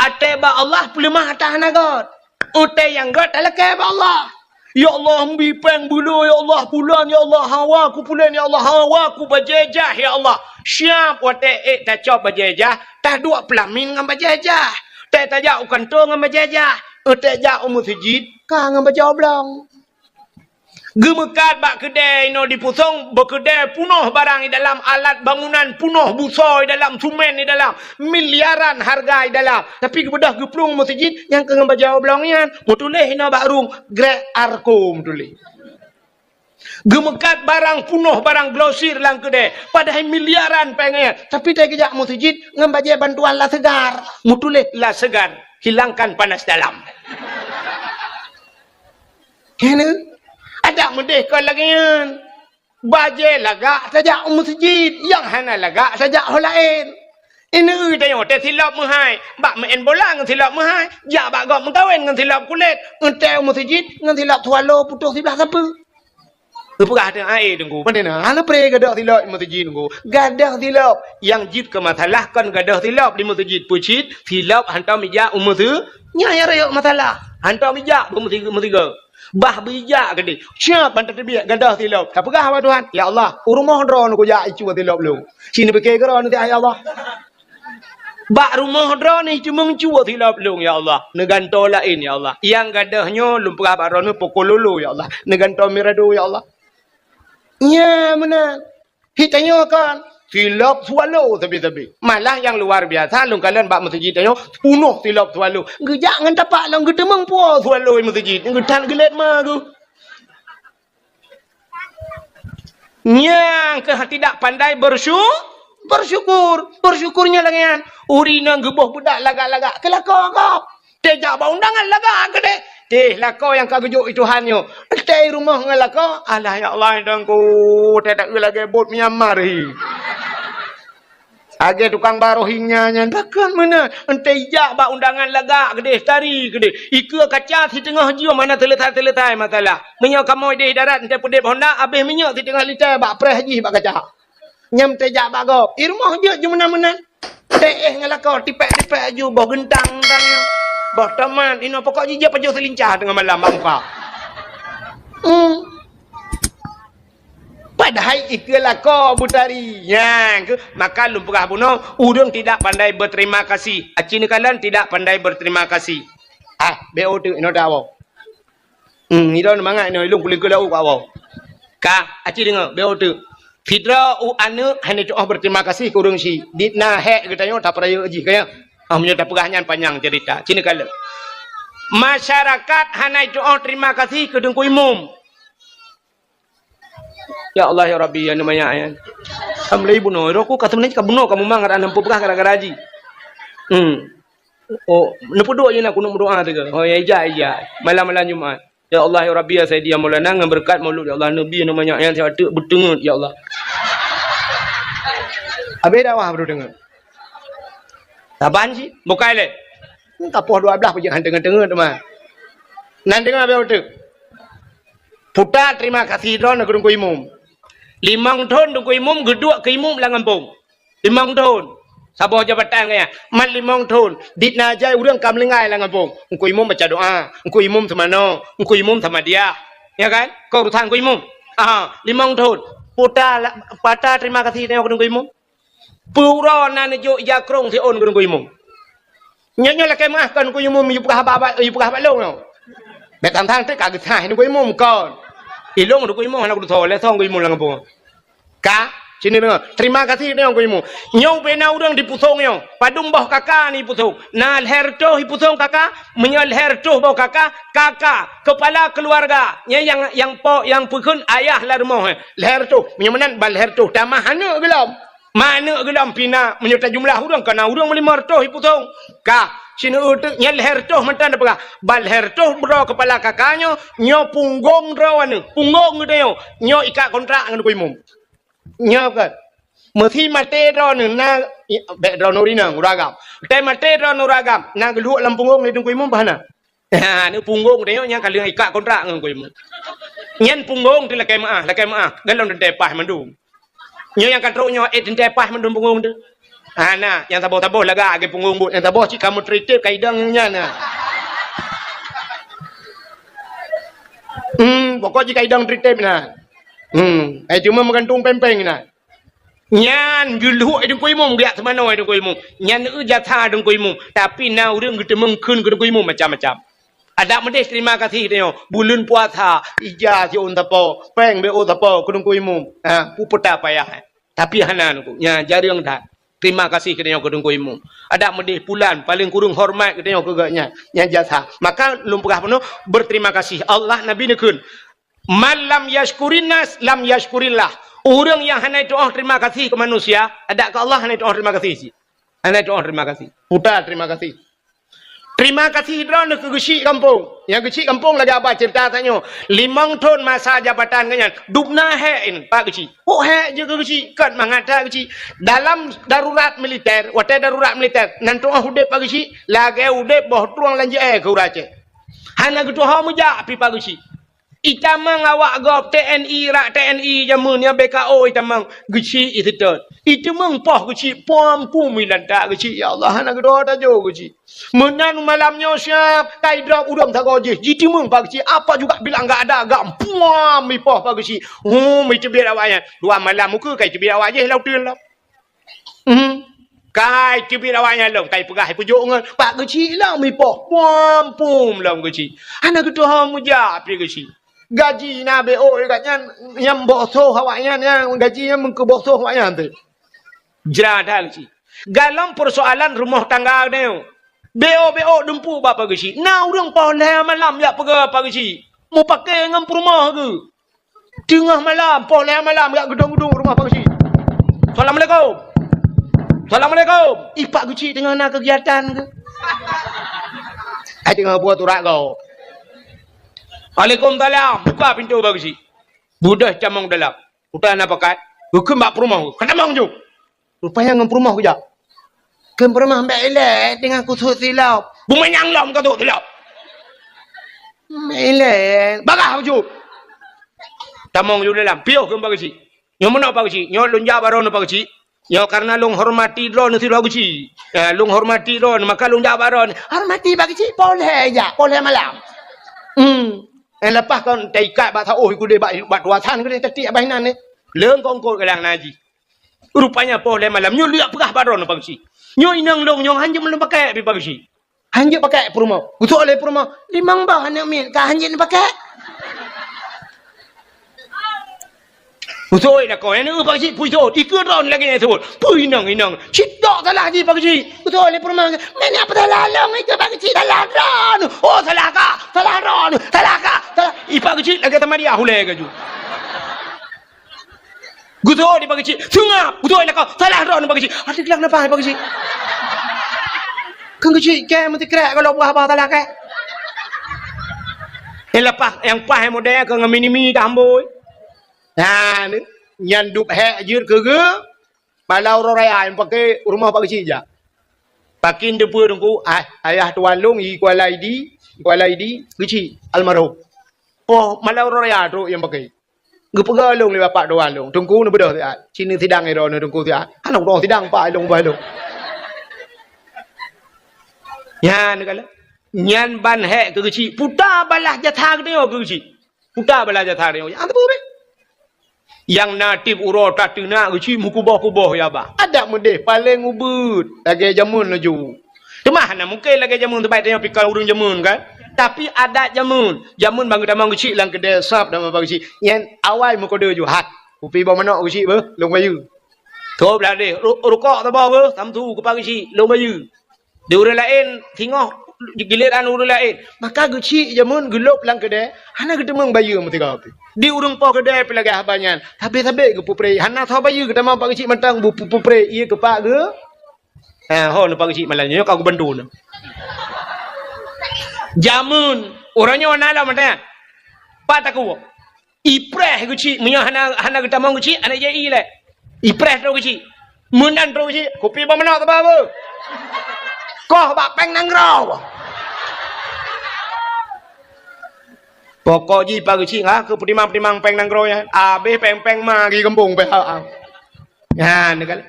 ate ba Allah lemah atas nagot utai yang got adalah ke Allah ya Allah ambi peng bulu ya Allah bulan ya Allah hawa ku bulan ya Allah hawa ku bajajah ya Allah siap wate tak cop bajajah tak dua pelamin ngam bajajah tak tajak kantor ngam bajajah tak jak masjid ka ngam bajau blong gemekat bak kedai no di pusong berkedai punuh barang di dalam alat bangunan punuh busa di dalam sumen di dalam miliaran harga di dalam tapi kebedah geplung masjid yang ke ngam blongnya mutuleh no barung grek arkom tuli gemekat barang punuh barang glosir lang kedai padahal miliaran pengen tapi tak kejak masjid ngam bantuan lah segar mutuleh lah segar hilangkan panas dalam kena ada merdeka lagi baje lagak saja masjid yang hana lagak saja hal lain Ini tengok teh silap mahai. Bak main bola dengan silap mahai. Jak bak gak mengkawin dengan silap kulit. Entel masjid dengan silap tualo putus sebelah siapa? Perah dengan air tunggu. Mana nak? Hana pre gadah silap di masjid tunggu. Gadah silap yang jid ke masalah kan gadah silap di masjid pucit. Silap hantar mijak umur tu. Nyaya raya masalah. Hantar mijak umur tiga. Bah bijak ke dia. Siap bantar terbiak gadah silap. Tak perah apa Tuhan? Ya Allah. Rumah drone aku jak icu silap lu. Sini pakai gerak nanti ya Allah. Bak rumah drone ni cuma mencuba silap long ya Allah. Neganto lain ya Allah. Yang gadahnya lumpah barone pokok lulu ya Allah. Neganto mirado ya Allah. Ya mana? Hitanya kan silap swallow tapi. Malah yang luar biasa long kalian bak masjid tanya penuh silap swallow. Gejak ngan tapak long gedemang puas swallow masjid. Ngetan gelet mah tu. Yang ke tidak pandai bersyukurnya langan urina geboh budak lagak-lagak kelakau kau tejak ba undangan lagak ke dek lakau yang kau gejuk itu hanyo teh rumah ngelakau alah ya Allah dangku tidak lagi bot Myanmar age tukang barohingnya nyandakan mana tejak ba undangan lagak ke dek tari ke dek ikut kaca di tengah jiwa mana teletai masalah menyo kamu di darat ente pedep honda habis menyo di tengah litai ba preh haji ba kaca nyam tejak bagop irmoh je jumena-mena teh ngelakau tipek-tipek aju boh gentang tangnya boh teman ino pokok je pajo selincah tengah malam bangka padahal ikelakau butari yang maka lumpurah buno urang tidak pandai berterima kasih acini kalian tidak pandai berterima kasih beo tu ino dawo ino mangai ino ilung kuling kulau kawo ka aci dengar beo tu Fidra anu hanya doa berterima kasih kurang si ditna hek katanya tak peraya aji kaya punya tak perahnya panjang cerita cini kala masyarakat hanya doa terima kasih ke dengku imum ya Allah ya Rabbi ya namanya ayan kamu ibu no aku kata menanya kamu no kamu mangar anam perah gara-gara haji oh nepu doa je nak kuno doa tu oh ya iya malam-malam Jumaat ya Allah ya Rabbi ya saya dia Maulana dengan berkat maulud ya Allah Nabi namanya yang saya ada berdengar ya Allah. Habis dah wah berdengar. Taban sih bukai le. Kapoh 12 perjalanan tengah-tengah teman. Nan dengar apa tu? Putar terima kasih don aku dengku imum. 5 tahun dengku imum gedua ke imum lah ngampung. 5 tahun. Sabah jabatan kaya man 5 tahun ditna jai urang kam lengai lah ngampung engko imum baca doa engko imum semano engko imum sama dia ya kan kau urusan engko imum 5 tahun pata terima kasih tengok engko imum pura nan jo jakrong si on engko imum nyonya lah kai maafkan engko imum yu pah ba yu pah long no bet tang te ka githai engko imum kon ilong engko imum anak tu le thong engko imum lah ngampung ka sini dengar. Terima kasih tengok imu. Nyau bena urang di pusong nyau. Padung boh kakak ni pusong. Na hertoh di pusong kakak, menyal hertoh boh kakak kepala keluarga. Yang pukun ayah lah rumah. Hertoh, menyamanan bal hertoh. Tamah mana gelam? Mana gelam pina menyerta jumlah urang kana urang 5 hertoh di pusong. Sini utuk nyal hertoh mantan apa? Bal hertoh bro kepala kakaknya, nyo punggung rawan. Punggung gitu nyo ikat kontrak dengan imum. Nyap kan mesti mate ron na be ron orina uragam te mate ron uragam na gelu lampungong ni tungku imum bahana ni punggung dia nya kali ikat kontrak ngan ku imum nyen punggung ti lakai maah galon de pah mandu nyo yang katro nyo de pah mandu punggung tu na yang taboh laga age punggung bu yang taboh cik kamu treated kaidang nya na pokok cik kaidang treated na cuma menggantung pempeng na. Nyan dulu ada kuimum dia semana ada kuimum. Nyan jatah ada kuimum. Tapi na urang kita mengkun ke kuimum macam-macam. Ada mendes terima kasih dia. Bulan puasa ija si on tapo, peng be o tapo ke kuimum. Pupota payah. Tapi hanan ku. Nya jarang dah. Terima kasih ke dia ke kuimum. Ada mendes bulan paling kurang hormat ke dia ke gaknya. Nya jatah. Maka lumpurah penuh berterima kasih Allah Nabi nekun. Man lam yashkurin nas lam yashkurillah. Orang yang hanya doa terima kasih ke manusia, ada ke Allah hanya doa terima kasih sih. Hanya doa terima kasih. Putar terima kasih. Terima kasih drone ke kecil kampung. Yang kecil kampung lagi apa cerita tanya. 5 tahun masa jabatan kanya. Dubna hein Pak kecil. Oh he je ke kecil kan mengata kecil. Dalam darurat militer, waktu darurat militer, nanti hudep Pak kecil, lagi hudep boh tuang lanjut ke urace. Hana gitu ha muja pi Pak kecil. Itamang awak gop TNI rak TNI jamun yang BKO itamang geci itu tu. Itamang poh geci pom pumilan tak geci ya Allah nak doa tak jo geci. Menan malamnya siap kai drop udang tak goje. Jitu mung pak geci apa juga bilang enggak ada agak pom mi poh pak geci. Mi cebir awaknya. Dua malam muka kai cebir awak je lau tun lau. Kai cebir awaknya lau kai pegah pujuk ngan pak geci lau mi poh pom pum lau geci. Anak doa muja pi geci. Gaji na BO katnya yang bosoh awaknya yang gajinya mengkebosoh awaknya nanti. Jada gesi. Dalam persoalan rumah tangga ni. BO dempu bapa gesi. Na urang poleh malam ya pergi apa gesi. Mau pakai ngam rumah ke? Tengah malam poleh malam ya gedung-gedung rumah apa gesi. Assalamualaikum. Assalamualaikum. Ipak gesi tengah nak kegiatan ke? Ai tengah buat urat kau. Waalaikumsalam. Buka pintu bagi. Budah camang dalam. Udah nak pakai. Bukan bak perumah. Kena mang ju. Rupanya ngam perumah kejap. Ke perumah mbak elek dengan kusut silap. Bumai yang lam kau tu silap. Elek. Bagah ju. Camang ju dalam. Piuh ke bagi. Nyo mana bagi. Nyo lunja baron bagi. Nyo karena lung hormati drone si bagi. Lung hormati drone maka lunja baron. Hormati bagi. Boleh ya. Boleh malam. Lepas kan taikat bak tahu ku dia bak tuasan ku dia tetik abainan ni. Leung kongkol kelang naji. Rupanya boleh malam nyo liak perah baron pagi. Nyo inang long nyo hanjum belum pakai pi pagi. Hanjum pakai perumah. Utuk oleh perumah. Limang bah anak min ka hanjum pakai. Utuk dah kau ni pagi puiso ikut lagi ni sebut. Pui inang. Citok salah ji pagi. Utuk oleh perumah. Mana apa salah long itu pagi salah ron. Oh salah ka. Salah ron. Salah ka. Ipak kecil lagi teman dia hulai ke ju. Gusto di pagi kecil. Sungap. Gusto nak kau salah ron pagi kecil. Ada kelang apa pagi kecil? Kan kecil ke mesti krek kalau buah apa salah ke? Lepas yang pah yang model ke ngamini dah amboi. Nah, ni nyandup hek jir ke ge. Malau raya yang pakai rumah pagi kecil je. Pakin depu dengku ayah tuan long i kuala ID kecil almarhum. Oh, malau raya tu yang pakai. Gepega long le bapak doan long. Tungku nu bedah tiat. Sini sidang ai don tungku tiat. Anak dong sidang pak long bai long. Ya ni kala. Nyan ban hek ke kecil. Puta balah jatha ke dia ke kecil. Puta balah jatha dia. Yang tu be. Yang natif uro tatuna kecil mukuboh-kuboh ya bah. Ada mudeh paling ubut. Lagi jamun laju. Temah na mungkin lagi jamun terbaik tengok pikal urang jamun kan. Tapi ada jamun bagi tamang kecil lang kedai sap dan bagi kecil. Yang awal muka dia ju hat. Upi bawa mana kecil ber, long bayu. Thop dah deh, rokok tak bawa ber, samtu ke pagi kecil, long bayu. Di orang lain tengok giliran orang lain. Maka kecil jamun gelup lang kedai, hana ketemang bayu mesti kau. Di urang po kedai pelagi habanyan. Habis ke pupre, hana tho bayu ke tamang pagi kecil mentang bu pupre ia ke pak ke. Ho nu pagi kecil malanya kau bantu nu. Jamun orangnya mana lah macam pak taku ipreh kecil punya hana kita mau kecil anak jadi le ipreh tu kecil munan tu kecil kopi mana tak apa kau bak peng nangrau pokok ji pagi kecil ke petimang peng nangrau ya abe peng magi kembung pe ya ni kan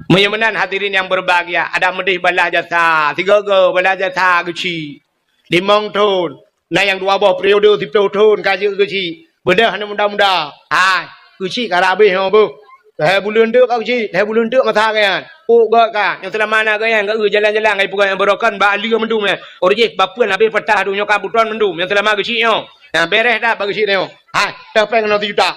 menyamanan hadirin yang berbahagia ada medih balah jasa 3 balah jasa kecil 5 tahun. Nah yang 2 buah periode 10 tahun kaji kecil. Benda hanya muda-muda. Kecil kalau habis apa? Dah bulan tu kecil, dah bulan tu masa kan. Oh gak kan. Yang telah mana kan enggak jalan-jalan ai pugan yang berokan ba ali mendum ya. Orje bapuan habis petah du nyokap butuan mendum. Yang telah mana kecil yo. Nah beres dah bagi kecil yo. Dah peng no 1 juta.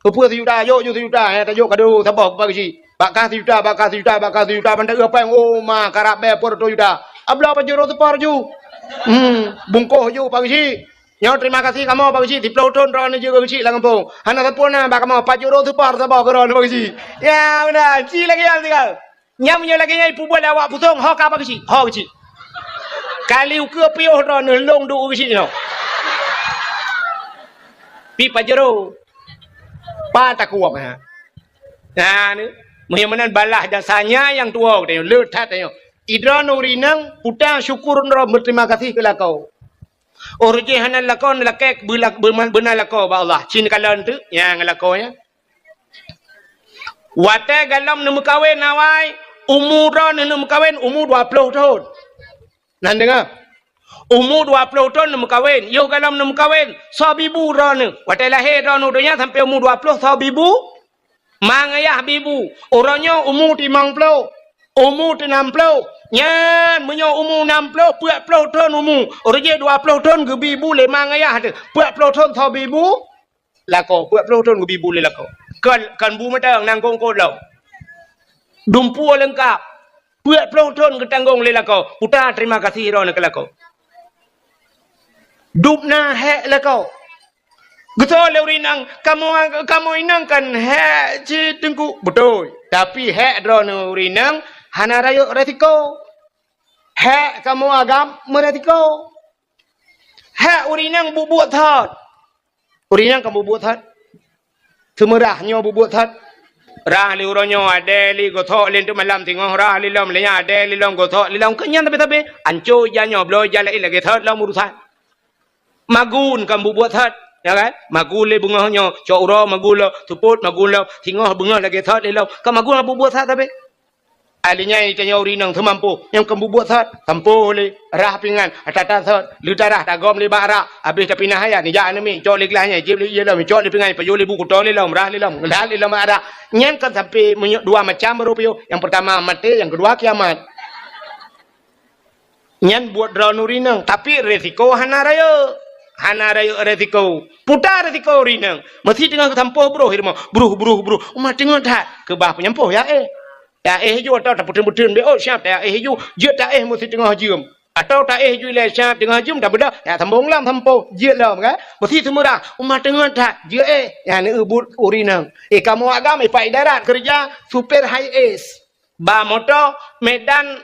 Apa 1 juta yo 1 juta ta yo kado sabok bagi kecil. Bakah 1 juta benda peng oh ma karap be por 2 juta. Abla apa jero tu par ju. Bungkuh ju pagi si. Nyo terima kasih kamu pagi si. 10 tahun ron je pagi si lang kampung. Hana tapuna ba kamu 4 euro tu par sabak ron pagi si. Ya benar. Si lagi yang tinggal. Nyam nyo lagi nyai pubuan awak pusong ho ka pagi si. Ho kecil. kali ke piuh ro nelong du isi no pi pajero pa tak kuat ha nah ni muhimmanan balah jasanya yang tua tengok letat tengok idra nurinang puta syukur ro berterima kasih ke lakau orje hanan lakau lakek bulak benar lakau ba Allah cin kalan tu yang lakau nya wate galam nemu kawin nawai umur nemu kawin umur 20 tahun nan dengar umur 20 tahun nemu kawin yo galam nemu kawin sabibu ron wate lahir ron udah sampai umur 20 sabibu mang ayah bibu orangnya umur 50 umur 60 nyan menyo umur 60 40 tahun umur orangnya 20 tahun ke bibu le mang ayah tu 40 tahun sabibu lako 40 tahun ke bibu le lako kan bu matang nang kongko lau dumpu lengkap 40 tahun ke tanggung le lako puta terima kasih ron ke lako dupna he lako betul leurinang kamu inang kan he ci tengku betul tapi he ron urinang hana rayo resiko he kamu agam meretiko he urinang bubuat thot urinang kamu bubuat thot semerahnya bubuat thot rah li uronyo ade li gothok len tu malam tengok rah li lom le ade li lom gothok li lom kenyan tapi anco janyo bloy jala ilage thot lom urusan magun kamu buat thot ya kan magun le bungahnya coro magun lo tuput magun lo tengok bungah lagi thot le lom ka magun abu buat thot tapi alinya tanya urinang semampu yang kamu buat thot tampu le rah pingan atata thot lu tarah dagom le bara habis tapi nah ya ni ja ni cok le kelasnya jib le ye lo cok le pingan payo le buku to le lom rah le lom ada nyen kan sampai dua macam baru yang pertama mati yang kedua kiamat nyen buat draw urinang tapi resiko hana rayo resiko putar resiko urinang masih tengah tampo bro hirmo bro umat tengah tak ke bah penyampo ya ju atau tak putun be oh siap ya ju je tak mesti tengah jum atau tak ju le siap tengah jum dah beda ya tambong lam tampo je lam kan mesti semua umat tengah tak je ya ni ubut urinang kamu agam pai darat kerja super high ace ba motor Medan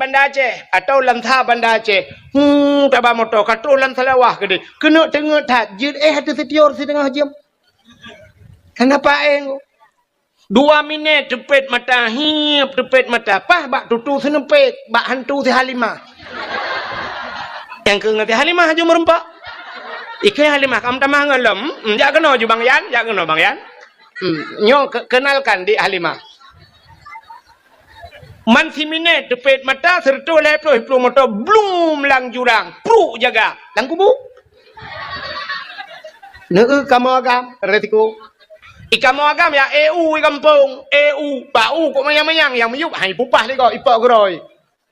Banda Aceh atau Lantha Banda Aceh tak ba motor katro Lantha lawah gede kena tengok tak je hati setior si tengah jam kenapa 2 minit tepet mata hiap tepet mata pah bak tutu senepet bak hantu si Halimah yang ke ngati Halimah aja merempak ikai Halimah kamu tamah ngelem jak kena ju Bang Yan nyo kenalkan di Halimah man si minit tepet mata serta leploh motor blum lang jurang pru jaga lang kubu kamu agam resiko ikamu agam ya EU kampung EU bau kok mayang-mayang yang meyup hai pupah le kok ipak groi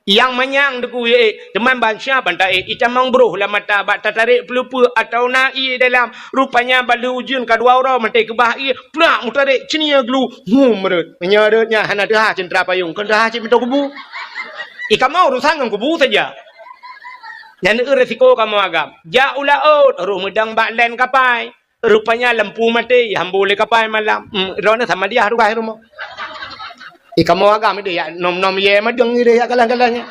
yang manyang deku teman bangsa bantai itamang bro la mata bat tarik pelupa atau nai dalam rupanya balu ujun kedua orang mate ke bah plak mutarik cenia glu merut menyadatnya hana dah centra payung kan dah cin pintu kubu ikamu urusan dengan kubu saja yang resiko kamu agam ja ulaut ru medang bak len kapai rupanya lampu mati hambu le kapai malam rona sama dia haru kai rumah kamu agam dia ya nom ye madeng dia ya kalang-kalangnya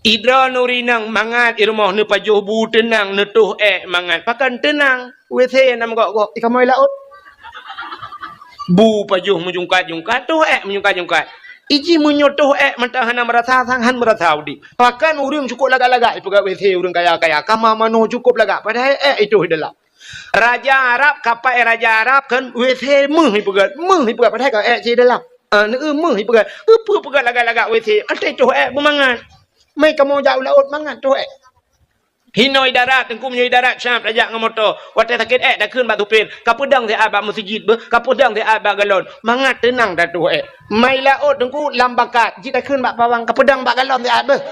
idra nurinang mangat irmoh ne pajuh bu tenang netuh mangat pakan tenang wc nam kok kamu laut bu pajuh menjungkat-jungkat tuh menjungkat-jungkat iji menyotoh mentahana merasa sanghan merasa audi pakan urang cukup laga-laga ipu wc urang kaya-kaya kama mano cukup laga padahal itu adalah Raja Arab kapai Raja Arab kan WC meh pegat padahal ka ci dalam meh pegat pegat laga-laga WC ate tu bermangan mai kamu jauh laut mangan tu hinoi darat tengku menyoi darat syam rajak ngam motor wate sakit dah keun batu pin kapedang te abak masjid be kapedang te abak galon mangat tenang dah tu mai laut tengku lambakat ji dah keun bak bawang kapedang bak galon te abak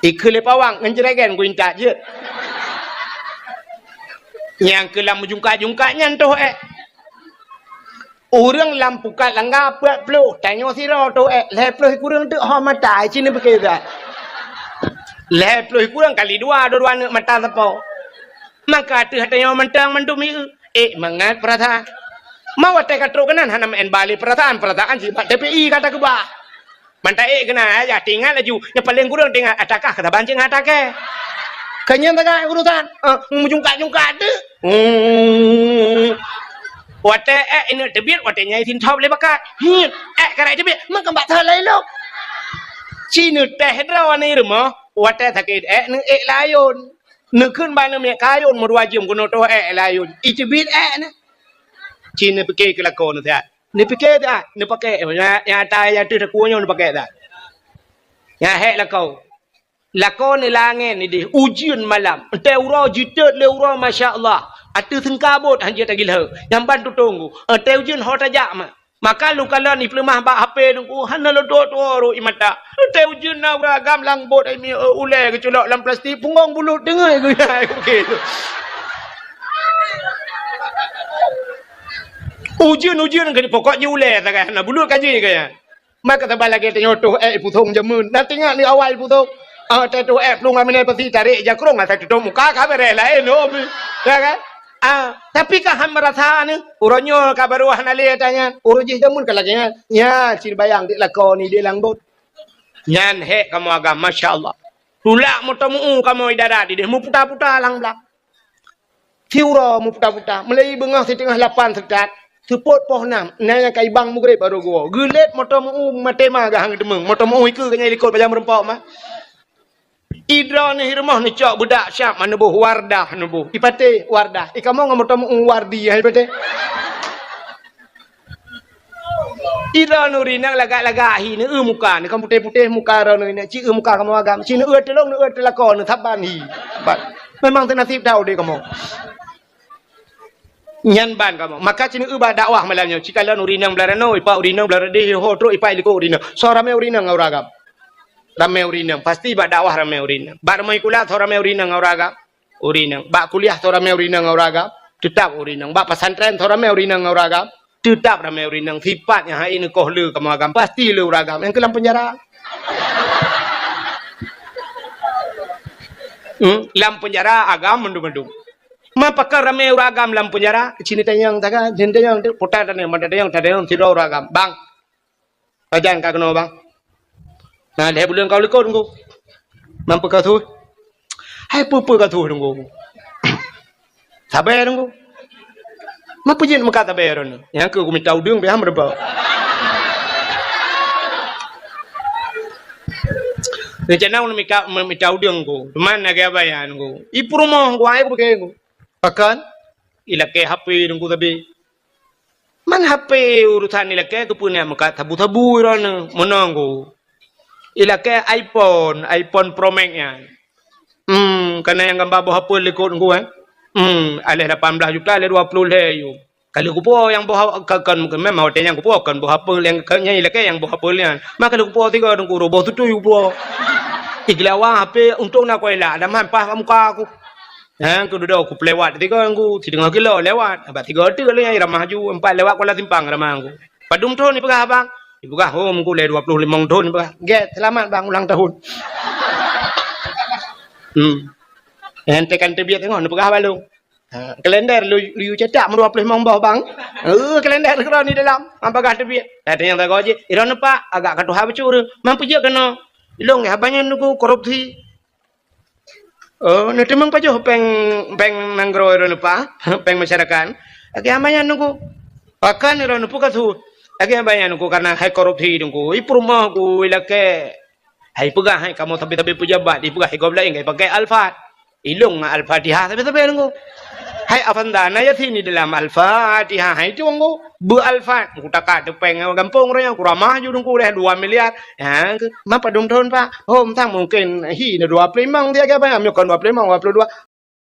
ikhle pawang ngenjregen guinta je yang kelam jungka-jungka nyan tu urang lampukat langga plo tanyo siro tu le plo kurang tu ha mata cini bekeza le plo kurang kali dua mata tepo maka tu tanyo mentang mendumi mangat perata mau te katro kanan hanam en bali perataan si DPI kata ke bah Mantai kena aja tinggal laju. Yang paling kurang tinggal atakah kata bancing atake. Kanya tagay urusan. Jungka tu. Wate ini tebit wate nyai tin top le bakat. Karai tebit man kembak thalai lok. Cina teh draw ni rumah. Wate sakit nu layon. Nu khun ban nu me kayon merwajim kuno to layon. Itebit ni. Cina fikir kelakon tu. Ni fikir tak? Ni pakai yang atas yang tu terkuanya ni pakai tak? Yang hek lakau. Lakon ni langit ni dia ujian malam. Ente ura jitat le ura masya-Allah. Atu sengkabut hanja tagil yang bantu tunggu. Ente ujian hot aja mah. Maka lu kalau ni pelemah bak HP tunggu hana lo do ro imata. Ente ujian na ura gam langbot ai mi ule keculok dalam plastik pungong bulut dengai aku gitu. Ujian kan pokoknya uleh tak kan. Nah bulut kaji kaya. Maka tabal lagi tengok tu putung jamun. Nanti ngak ni awal putung. Tetu pelung amine pasti tarik jakrong atau tutup muka kabar lain no. Ya kan? Tapi kah merasa ni uronyo kabaruah nali tanya. Uruji jamun kalagnya. Ya, ciri bayang di lakon ni di langbot. Nyan hek kamu agam masya-Allah. Tulak motomu kamu idara di dia mu putar-putar lang belak. Tiura mu putar-putar. Mulai bengah setengah 8 sekat. Teput poh nam, nanya kai bang mugrib baru gua. Gelet motor mu matema gah hang demeng. Motor mu iku kanya likut pajam rempok mah. Idra ni rumah ni cok budak siap mana buh wardah nubuh. Ipate wardah. Ikamu ngam motor mu wardi hai pate. Idra nuri nang lagak-lagak hi ni muka ni kamu putih-putih muka ro ni ci muka kamu agam. Ci ni telong ni telakon ni thaban hi. Memang tenasib tahu deh kamu. Nyan ban kamu maka cini ubah dakwah malamnya jika la urinang belarano ipa urinang belarade ho tro ipa liko urinang so rame urinang ngauragam rame urinang pasti ba dakwah rame urinang ba mai kuliah so rame urinang ngauragam urinang ba kuliah so rame urinang ngauragam tetap urinang ba pesantren so rame urinang ngauragam tetap rame urinang sifatnya hai ini koh lu kamu agam pasti lu uragam yang kelam penjara lam penjara agam mendung-mendung Mapakar ramai uragam dalam penjara, sini tayang taga, sini tayang putar dan yang tayang tidak uragam, bang, ajan kau kena bang, nah dia bulan kau lekor tunggu, mampu kau tu, hai pupu kau tu tunggu, sabar tunggu, mampu jen muka sabar ni, yang kau minta udung beham berapa, rencana unu minta udung kau, mana kaya bayan kau, ipurmo kau ayah kau kau. Bahkan ilake HP nunggu tapi man HP urusan ilake tu punya muka tabu-tabu iran menunggu ilake iPhone Pro Max nya karena yang gambar bawa HP lekot nunggu alih 18 juta alih 20 le yo kalau kupo yang bawa kan memang hotel yang kupo kan bawa HP yang kanya ilake yang bawa HP lian maka kalau kupo tiga nunggu robot tu kupo iglawa HP untuk nak kau elak dah mampah muka aku aku duduk aku lewat tiga aku 3 kilo lewat abang 3 tu kalau yang ramah ju 4 lewat kuala simpang ramah aku padum ton ni pegah bang ibu kah home aku le 25 ton ni pegah get selamat bang ulang tahun ente kan terbiak tengok ni pegah balung kalender lu cetak 25 bawah bang kalender kau ni dalam apakah terbiak ada yang tak kau je iron pak agak katuh habis mampu je kena ilong ya banyak nunggu korupsi nanti memang pajo peng manggro iron pa peng masyarakat agi amanya nunggu akan iron pu katu agi amanya nunggu karena hai korupsi nunggu ipurmah ku ilake hai pegah hai kamu tapi pejabat di pegah hai gobla ingai pakai alfa ilung al-fatihah tapi nunggu hai afandana ya sini dalam al-fatihah hai tu nunggu bu alfa ku takak tu peng gampung royang ku ramah ju nunggu dah 2 miliar ha ma padum thon pak tang mungkin hi na 25 dia ke apa amyo kon 25 22